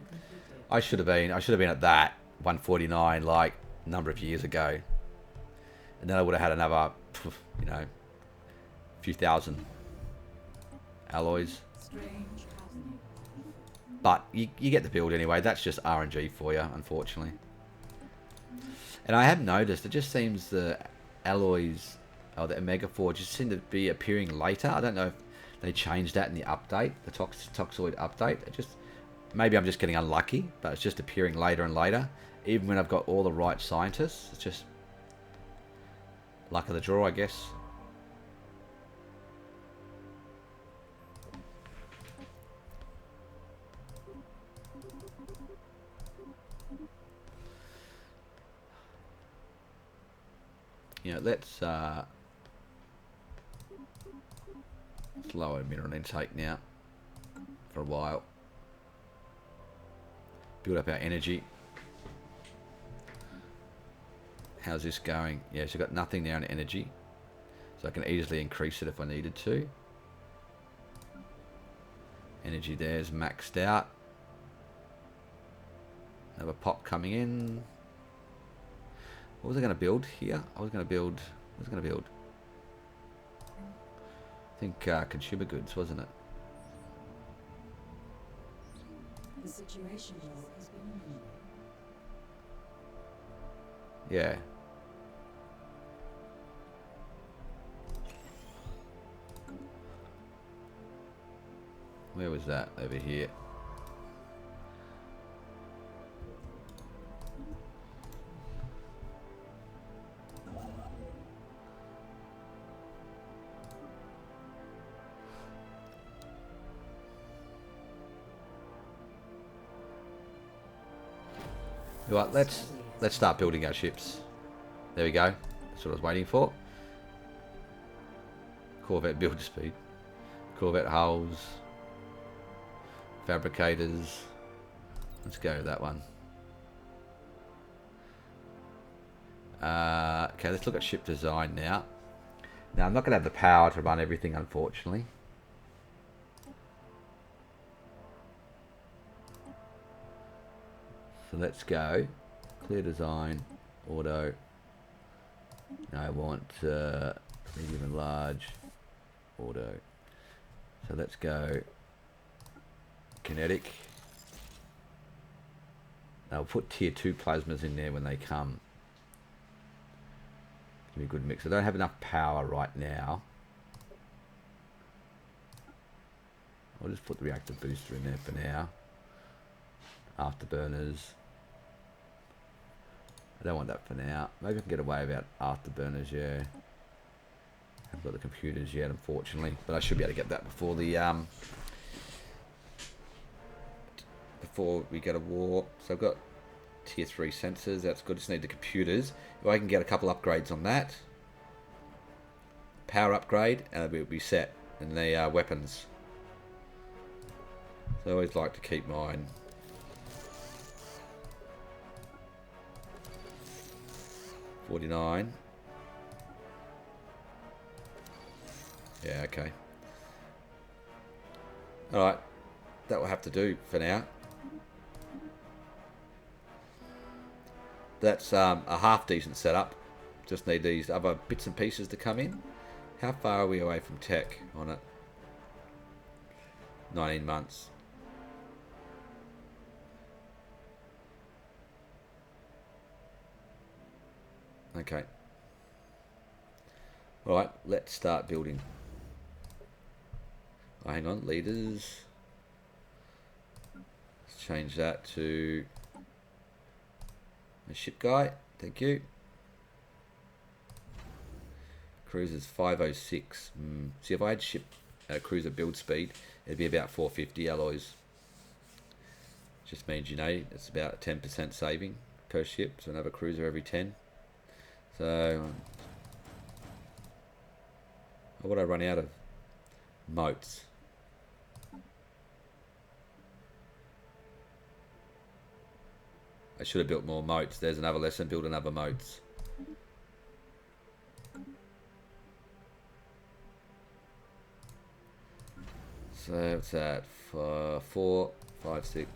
I should have been at that 149 like a number of years ago. And then I would have had another, you know, few thousand alloys, but you get the build anyway. That's just RNG for you, unfortunately. And I have noticed it just seems the alloys, or the Omega Forge, just seem to be appearing later. I don't know if they changed that in the update, the Toxoid update. It just, maybe I'm just getting unlucky, but it's just appearing later and later, even when I've got all the right scientists. It's just luck of the draw, I guess. You know, let's lower mineral intake now for a while. Build up our energy. How's this going? Yeah, so I've got nothing there on energy, so I can easily increase it if I needed to. Energy there's maxed out. Another pop coming in. What was I going to build here? I was going to build. I think consumer goods, wasn't it?
The situation log has been amended.
Yeah. Where was that? Over here. Right, let's start building our ships. There we go. That's what I was waiting for. Corvette build speed. Corvette hulls. Fabricators. Let's go with that one. Okay, let's look at ship design now. Now, I'm not going to have the power to run everything, unfortunately. So let's go. Clear design, auto. Now I want medium and large, auto. So let's go kinetic. I'll put tier 2 plasmas in there when they come. Give me a good mix. I don't have enough power right now. I'll just put the reactor booster in there for now. Afterburners. I don't want that for now. Maybe I can get away without afterburners, yeah. I haven't got the computers yet, unfortunately. But I should be able to get that before the before we go to war. So I've got tier 3 sensors. That's good. Just need the computers. If I can get a couple upgrades on that. Power upgrade, and we'll be set. And the weapons. So I always like to keep mine. $49. Yeah, okay. Alright. That will have to do for now. That's a half decent setup. Just need these other bits and pieces to come in. How far are we away from tech on it? 19 months. Okay. Alright, let's start building. Oh, hang on, leaders. Let's change that to a ship guy. Thank you. Cruiser's 506. See, if I had ship cruiser build speed, it'd be about 450 alloys. Just means, you know, it's about a 10% saving per ship. So another cruiser every 10. So, what would I run out of? Moats. I should have built more moats. There's another lesson. Build another moats. So what's that? 4, 5, 6,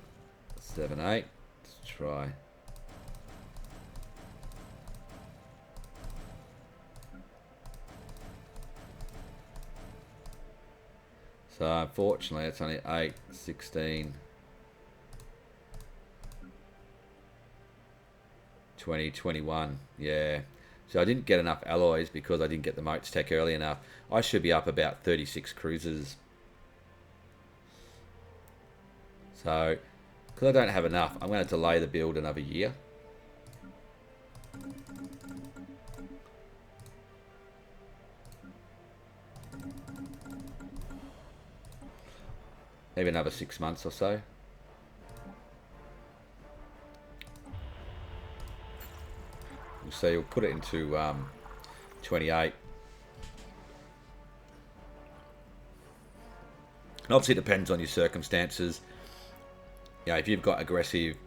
7, 8. Let's try. So unfortunately it's only 8, 16, 20, 21. Yeah. So I didn't get enough alloys because I didn't get the moats tech early enough. I should be up about 36 cruisers. So, because I don't have enough, I'm going to delay the build another year. Maybe another 6 months or so. So you'll put it into 28. And obviously it depends on your circumstances. You know, if you've got aggressive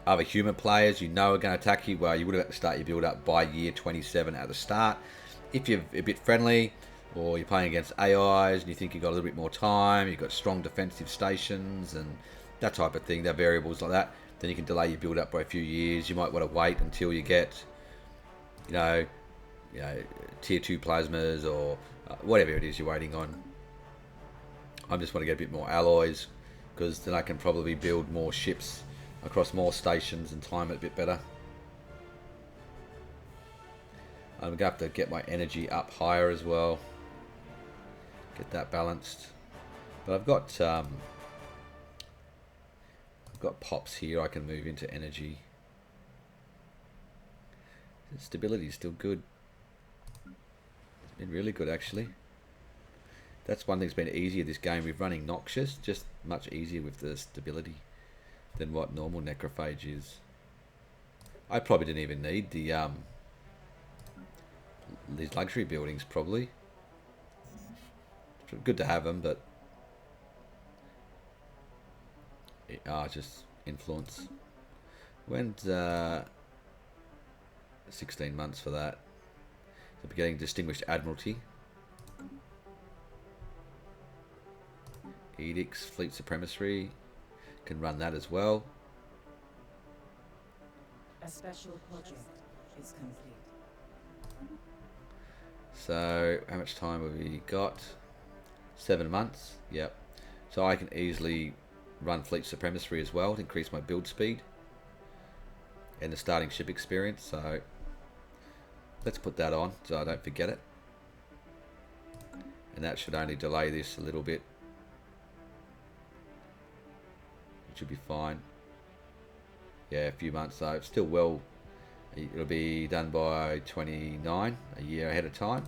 other human players you know are going to attack you, well, you would have had to start your build up by year 27 at the start. If you're a bit friendly, or you're playing against AIs and you think you've got a little bit more time, you've got strong defensive stations and that type of thing, they're variables like that, then you can delay your build up by a few years. You might want to wait until you get, you know, tier 2 plasmas or whatever it is you're waiting on. I just want to get a bit more alloys, because then I can probably build more ships across more stations and time it a bit better. I'm going to have to get my energy up higher as well. Get that balanced. But I've got pops here I can move into energy. Stability is still good. It's been really good actually. That's one thing that's been easier this game with running Noxious, just much easier with the stability than what normal Necrophage is. I probably didn't even need the these luxury buildings probably. It's good to have them, but just influence. When's 16 months for that? So we're getting Distinguished Admiralty. Edicts, Fleet Supremacy. Can run that as well.
A special project is complete.
So how much time have we got? 7 months. Yep. So I can easily run fleet supremacy as well to increase my build speed and the starting ship experience. So let's put that on so I don't forget it. And that should only delay this a little bit. It should be fine. Yeah, a few months, so it's still well. It'll be done by 29, a year ahead of time.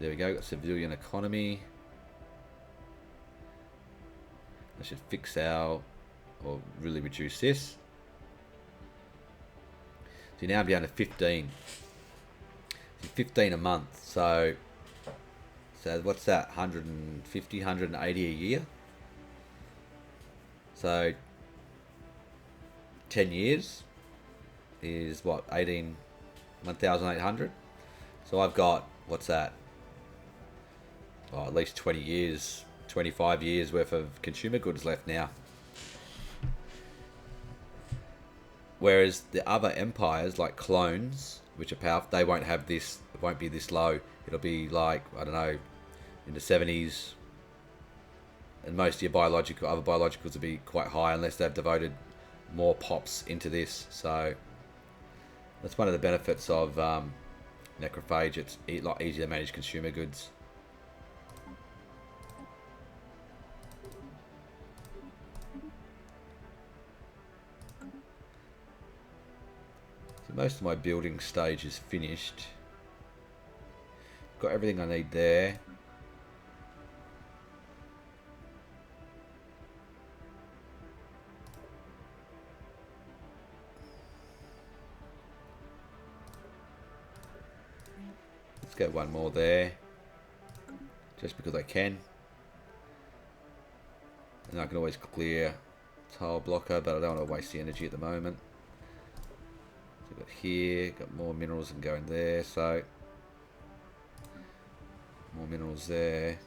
There we go, got civilian economy. I should fix our, or really reduce this. So now I'm down to 15. 15 a month, so what's that, 150, 180 a year? So 10 years is what, 1,800. So I've got, what's that, oh, at least 20 years, 25 years worth of consumer goods left now. Whereas the other empires like clones, which are powerful, they won't have this, it won't be this low. It'll be like, I don't know, in the 70s. And most of your other biologicals will be quite high unless they've devoted more pops into this. So that's one of the benefits of Necrophage. It's a lot easier to manage consumer goods. So most of my building stage is finished. Got everything I need there. Let's get one more there, just because I can. And I can always clear tile blocker, but I don't want to waste the energy at the moment. So I've got here, got more minerals than going there, so more minerals there.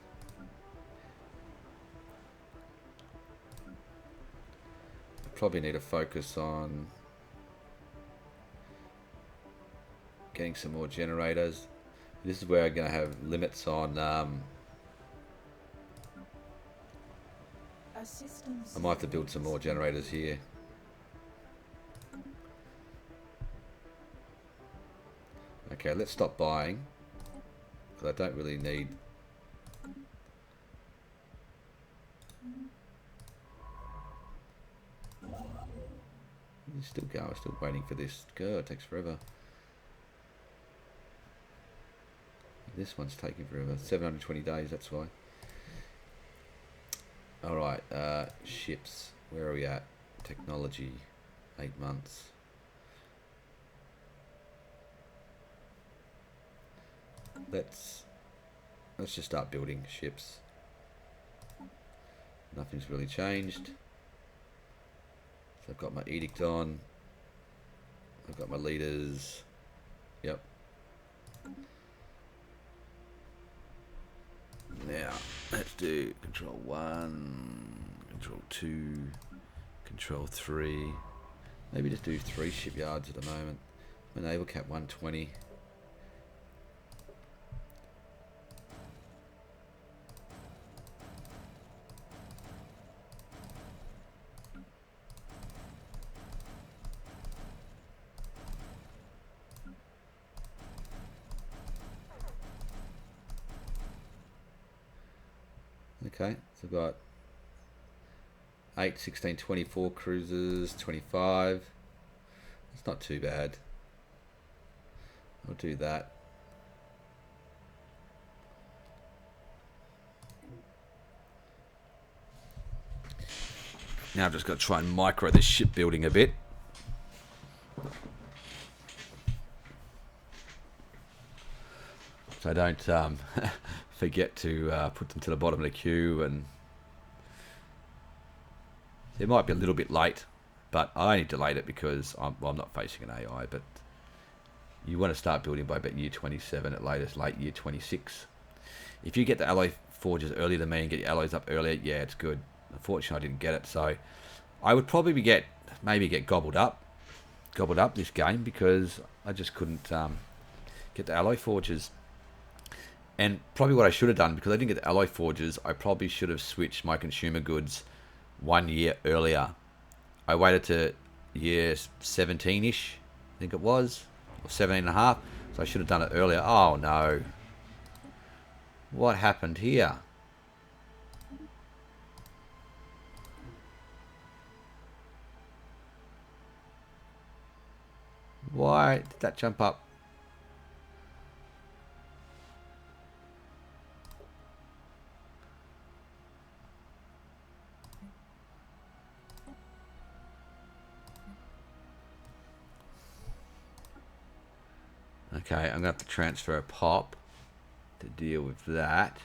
I probably need to focus on getting some more generators. This is where I'm going to have limits on. I might have to build some more generators here. Okay, let's stop buying, because I don't really need. Still going. I'm still waiting for this. God, it takes forever. This one's taking forever. 720 days, that's why. Alright, ships. Where are we at? Technology. 8 months. Let's just start building ships. Nothing's really changed. So I've got my edict on. I've got my leaders. Yep. Now, let's do control 1, control 2, control 3. Maybe just do 3 shipyards at the moment. My naval cap 120. Okay, so I've got 8, 16, 24 cruisers, 25. It's not too bad. I'll do that. Now I've just got to try and micro this shipbuilding a bit. So I don't forget to put them to the bottom of the queue, and it might be a little bit late, but I only delayed it because I'm not facing an AI, but you want to start building by about year 27 at latest, late year 26. If you get the alloy forges earlier than me and get your alloys up earlier, yeah, it's good. Unfortunately, I didn't get it, so I would probably get maybe get gobbled up this game because I just couldn't get the alloy forges. And probably what I should have done, because I didn't get the alloy forges, I probably should have switched my consumer goods 1 year earlier. I waited to year 17-ish, I think it was, or 17 and a half. So I should have done it earlier. Oh no. What happened here? Why did that jump up? Okay, I'm going to have to transfer a pop to deal with that.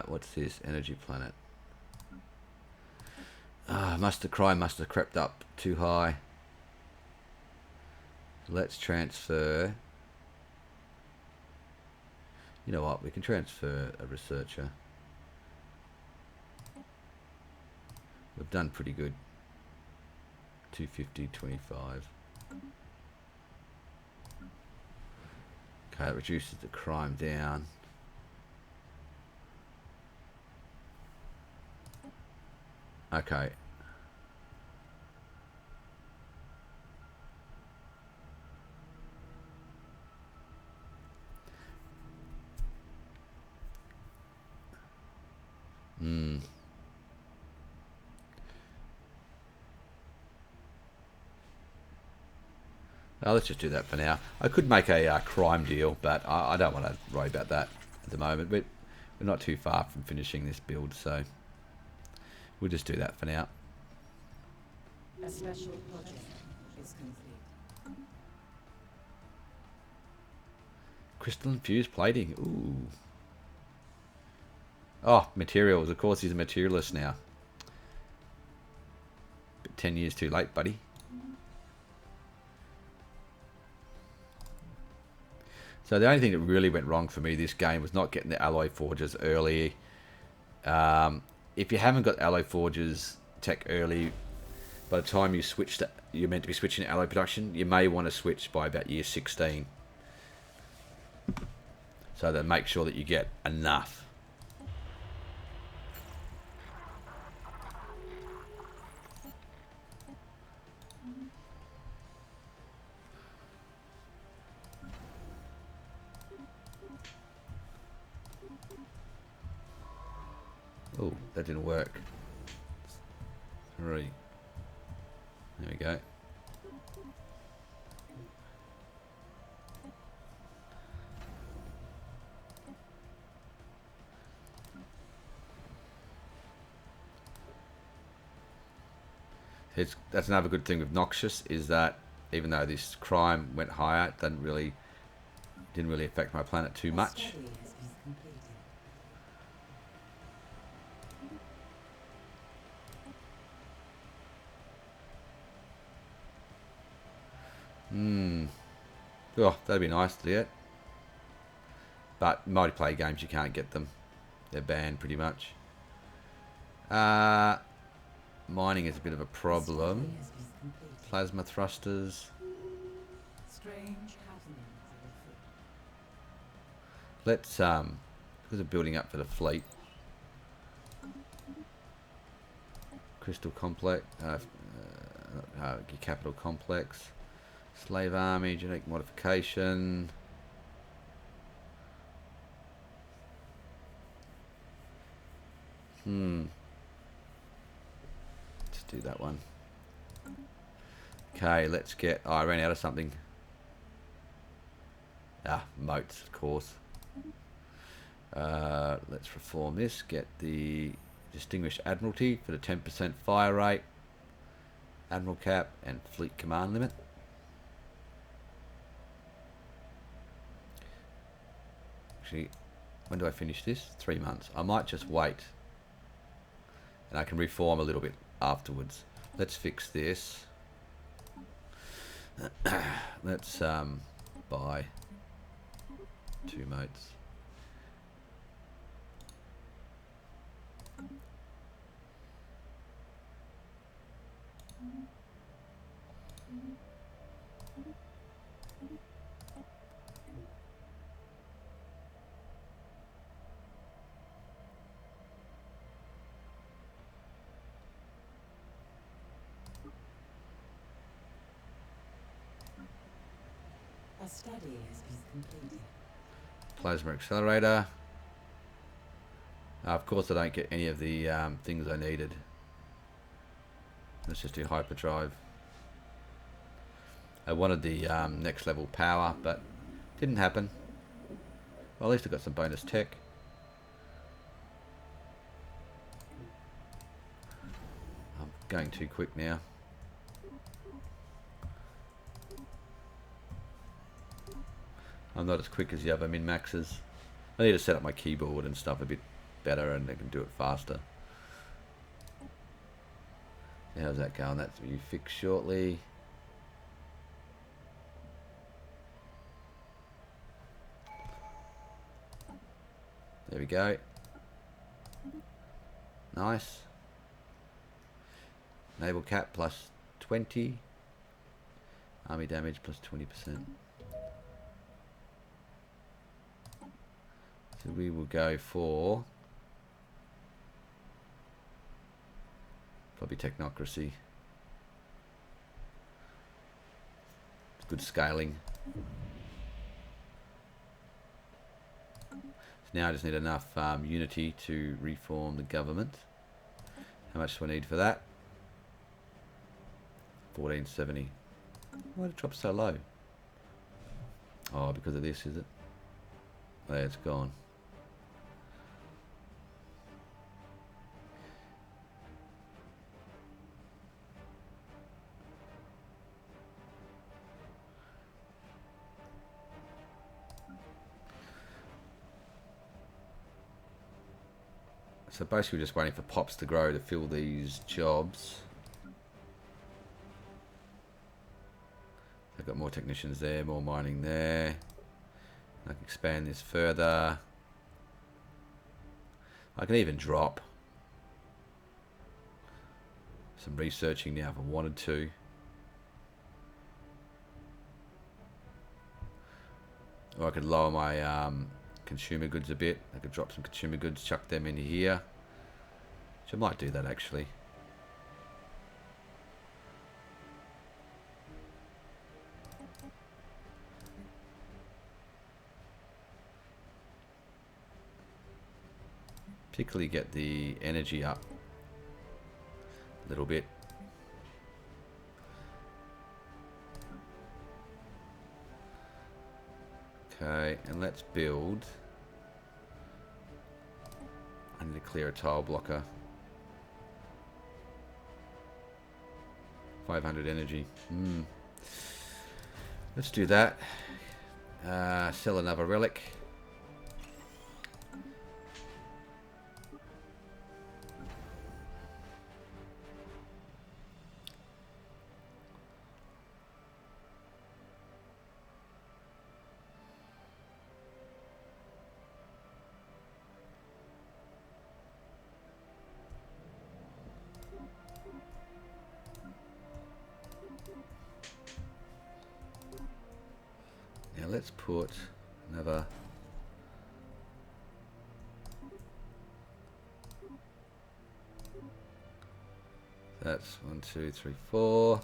What's this? Energy planet. Crime must have crept up too high. Let's transfer. You know what? We can transfer a researcher. We've done pretty good. 250, 25. Okay, it reduces the crime down. Okay. Oh, let's just do that for now. I could make a crime deal, but I don't want to worry about that at the moment. But we're not too far from finishing this build, so we'll just do that for now.
A special project is complete.
Crystal infused plating. Ooh. Oh, materials. Of course, he's a materialist now. But 10 years too late, buddy. So the only thing that really went wrong for me this game was not getting the alloy forges early. If you haven't got alloy forges tech early, by the time you switch to, you're meant to be switching to alloy production, you may want to switch by about year 16. So that make sure that you get enough. Oh, that didn't work. 3. There we go. That's another good thing with Noxious, is that even though this crime went higher, it didn't really affect my planet too much. Oh, that'd be nice to get. But multiplayer games, you can't get them. They're banned pretty much. Mining is a bit of a problem. Plasma thrusters. Let's because of building up for the fleet. Crystal complex, capital complex, slave army, genetic modification. Let's do that one. Okay, let's get. Oh, I ran out of something. Moats, of course. Let's reform this. Get the Distinguished Admiralty for the 10% fire rate, Admiral cap, and Fleet Command limit. Actually, when do I finish this? 3 months. I might just wait, and I can reform a little bit afterwards. Let's fix this. Let's buy 2 moats.
A study has been completed.
Plasma accelerator. Of course I don't get any of the things I needed. Let's just do hyperdrive. I wanted the next level power, but didn't happen. Well, at least I got some bonus tech. I'm going too quick now. I'm not as quick as the other min-maxes. I need to set up my keyboard and stuff a bit better, and I can do it faster. How's that going? That's to be fixed shortly. There we go. Nice. Naval cap plus 20. Army damage plus 20%. So we will go for probably Technocracy. It's good scaling. So now I just need enough unity to reform the government. How much do I need for that? 1470. Why did it drop so low? Oh, because of this, is it? Oh, yeah, it's gone. So basically we're just waiting for pops to grow to fill these jobs. I've got more technicians there, more mining there. I can expand this further. I can even drop some researching now if I wanted to. Or I could lower my consumer goods a bit. I could drop some consumer goods, chuck them into here. Which I might do that actually. Particularly get the energy up a little bit. Okay, and let's build. I need to clear a tile blocker. 500 energy. Let's do that. Sell another relic. Now let's put another that's 1, 2, 3, 4.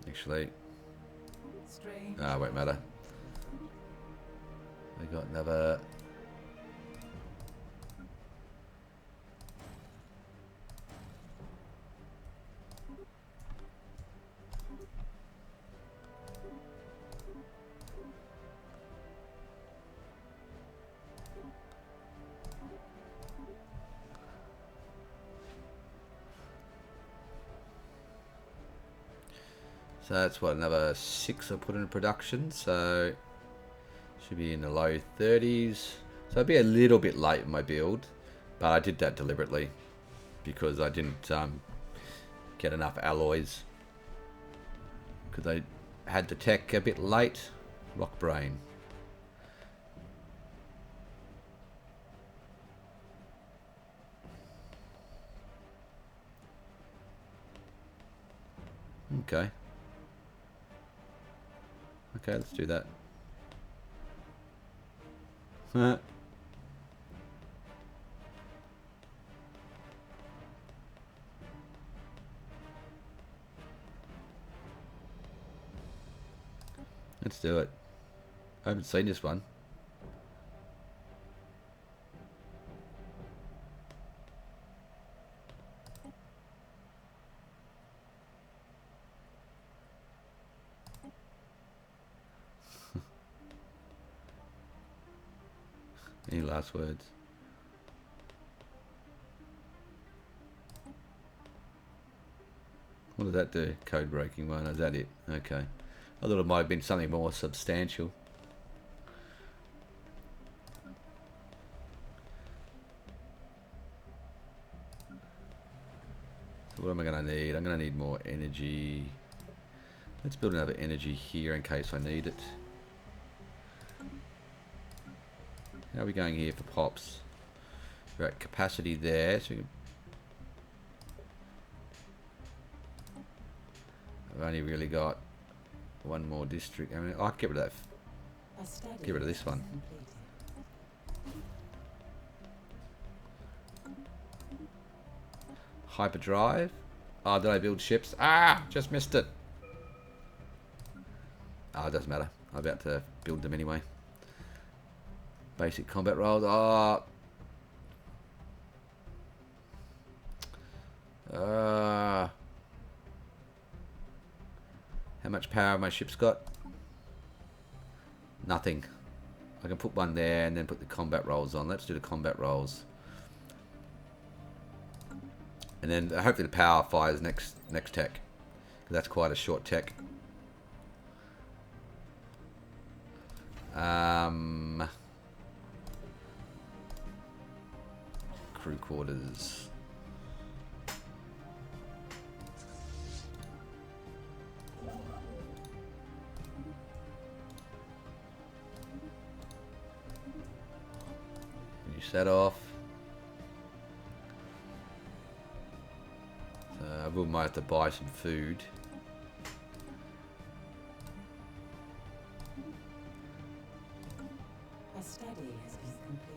Actually, won't matter. We got another. So that's what, another 6 I put into production, so should be in the low 30s. So I'd be a little bit late with my build, but I did that deliberately because I didn't get enough alloys. Because I had the tech a bit late. Rock brain. Okay. Okay, let's do that. Let's do it. I haven't seen this one. Any last words? What did that do? Code breaking one. Is that it? Okay. I thought it might have been something more substantial. So what am I going to need? I'm going to need more energy. Let's build another energy here in case I need it. How are we going here for pops? We're at capacity there, so we can... I've only really got one more district. I mean, I'll get rid of that. Get rid of this one. Hyperdrive. Oh, did I build ships? Ah, just missed it. Oh, it doesn't matter. I'm about to build them anyway. Basic combat rolls. Oh. How much power have my ships got? Nothing. I can put one there and then put the combat rolls on. Let's do the combat rolls. And then hopefully the power fires next tech. 'Cause that's quite a short tech. Crew quarters. Finish that off. I will might have to buy some food.
A study has been completed.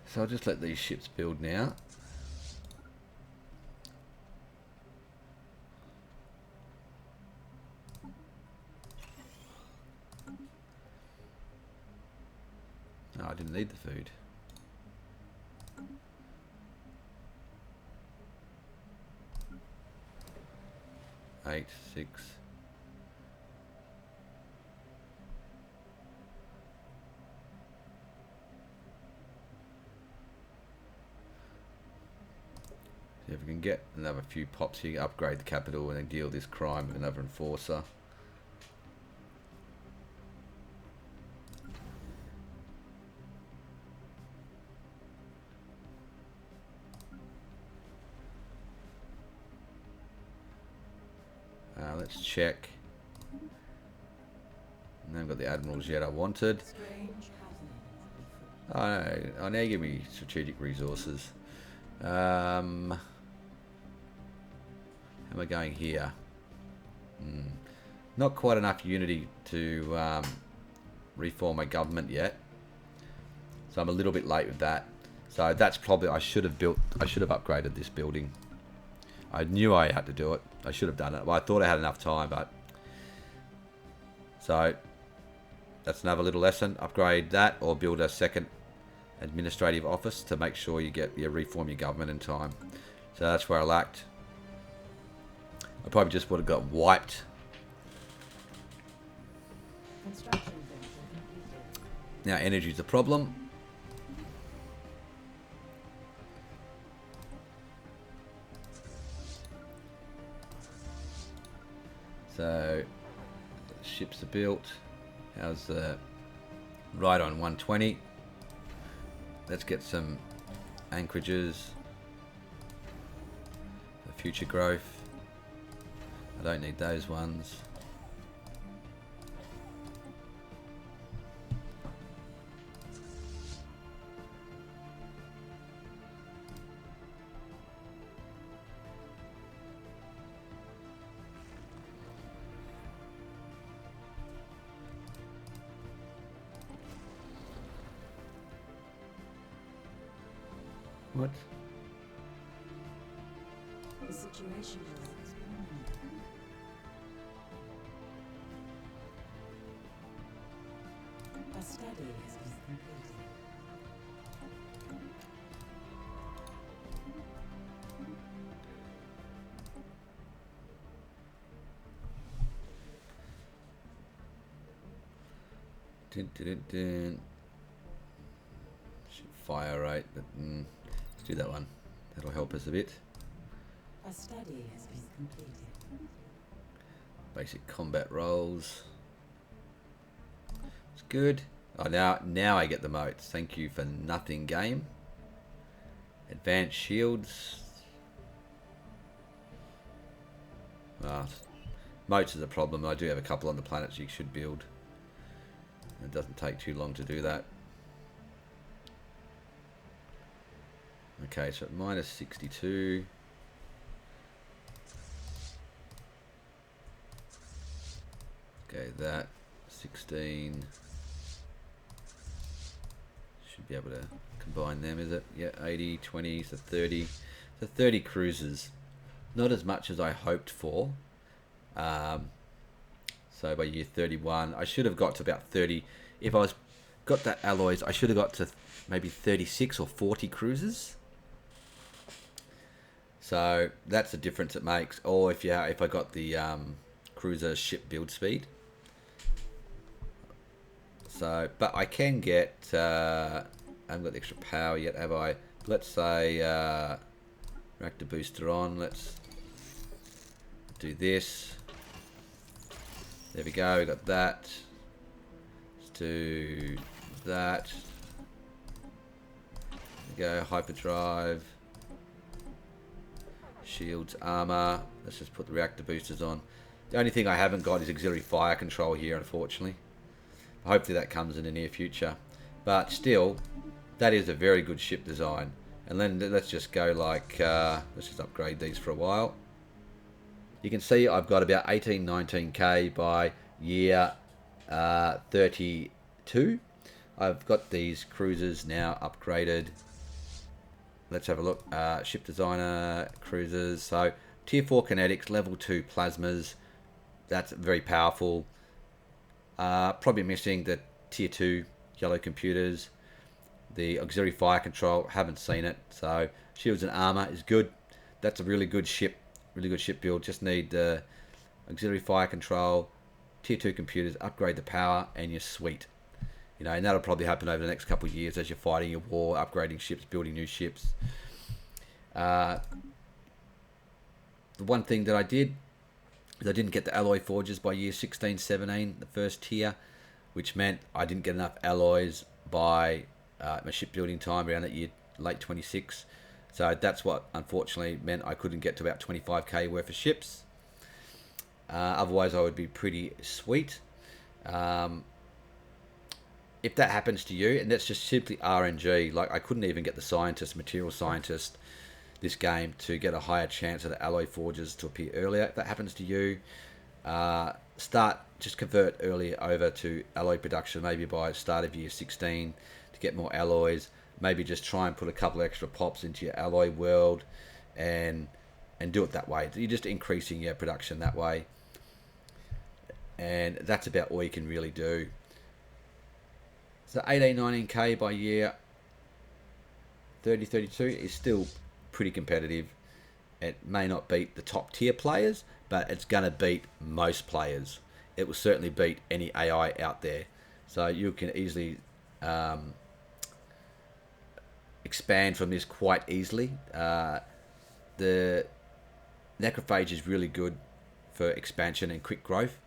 So I'll just let these ships build now. Oh, I didn't need the food. Eight, 6. See if we can get another few pops here, upgrade the capital, and then deal this crime with another enforcer. Let's check. I haven't got the admirals yet I wanted. Oh, no. Oh, now you give me strategic resources. How am I going here? Not quite enough unity to reform my government yet. So I'm a little bit late with that. So that's probably, I should have upgraded this building. I knew I had to do it. I should have done it. Well, I thought I had enough time, but... So, that's another little lesson. Upgrade that or build a second administrative office to make sure you reform your government in time. So that's where I lacked. I probably just would have got wiped.
Construction venture completed.
Now energy's a problem. So ships are built. How's the right on 120? Let's get some anchorages for future growth. I don't need those ones. What?
The situation is a study has been completed.
Dun, dun, dun, dun. Fire rate, but let's do that one. That'll help us a bit.
A study has been completed.
Basic combat rolls. It's good. Oh, now I get the moats. Thank you for nothing, game. Advanced shields. Moats is a problem. I do have a couple on the planets you should build. It doesn't take too long to do that. Okay, so at minus 62. Okay, that 16. Should be able to combine them, is it? Yeah, 80, 20, so 30. So 30 cruisers. Not as much as I hoped for. So by year 31, I should have got to about 30. If I got that alloys, I should have got to maybe 36 or 40 cruisers. So that's the difference it makes. Or if I got the cruiser ship build speed. So, but I can get. I haven't got the extra power yet, have I? Let's say reactor booster on. Let's do this. There we go. We got that. Let's do that. There we go. Hyperdrive. Shields, armor. Let's just put the reactor boosters on. The only thing I haven't got is auxiliary fire control here, unfortunately. Hopefully that comes in the near future. But still, that is a very good ship design. And then let's just go like, let's just upgrade these for a while. You can see I've got about 18, 19k by year 32. I've got these cruisers now upgraded. Let's have a look. Ship designer, cruisers. So tier 4 kinetics, level 2 plasmas. That's very powerful. Probably missing the tier 2 yellow computers. The auxiliary fire control, haven't seen it. So shields and armor is good. That's a really good ship. Really good ship build. Just need the auxiliary fire control, tier 2 computers, upgrade the power, and you're sweet. You know, and that'll probably happen over the next couple of years as you're fighting your war, upgrading ships, building new ships. The one thing that I did is I didn't get the alloy forges by year 16, 17, the first tier, which meant I didn't get enough alloys by my shipbuilding time around that year, late 26. So that's what unfortunately meant I couldn't get to about 25k worth of ships. Otherwise I would be pretty sweet. If that happens to you, and that's just simply RNG, like I couldn't even get the scientist, material scientist, this game to get a higher chance of the alloy forges to appear earlier. If that happens to you, just convert earlier over to alloy production, maybe by start of year 16 to get more alloys. Maybe just try and put a couple extra pops into your alloy world and do it that way. You're just increasing your production that way. And that's about all you can really do. So 18, 19k by year 30, 32 is still pretty competitive. It may not beat the top tier players, but it's going to beat most players. It will certainly beat any AI out there. So you can easily expand from this quite easily. The Necrophage is really good for expansion and quick growth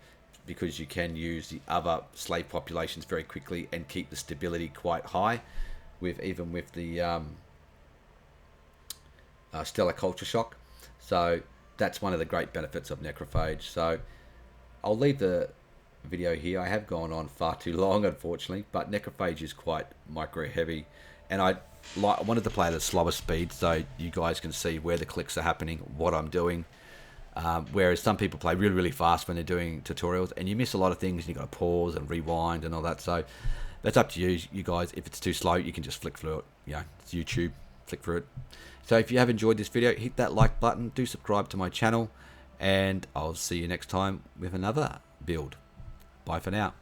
because you can use the other slave populations very quickly and keep the stability quite high, even with the stellar culture shock. So that's one of the great benefits of Necrophage. So I'll leave the video here. I have gone on far too long, unfortunately, but Necrophage is quite micro heavy, and I wanted to play at a slower speed so you guys can see where the clicks are happening, what I'm doing. Whereas some people play really, really fast when they're doing tutorials, and you miss a lot of things, and you've got to pause and rewind and all that. So that's up to you guys. If it's too slow, you can just flick through it. It's YouTube, flick through it. So if you have enjoyed this video, hit that like button, do subscribe to my channel, and I'll see you next time with another build. Bye for now.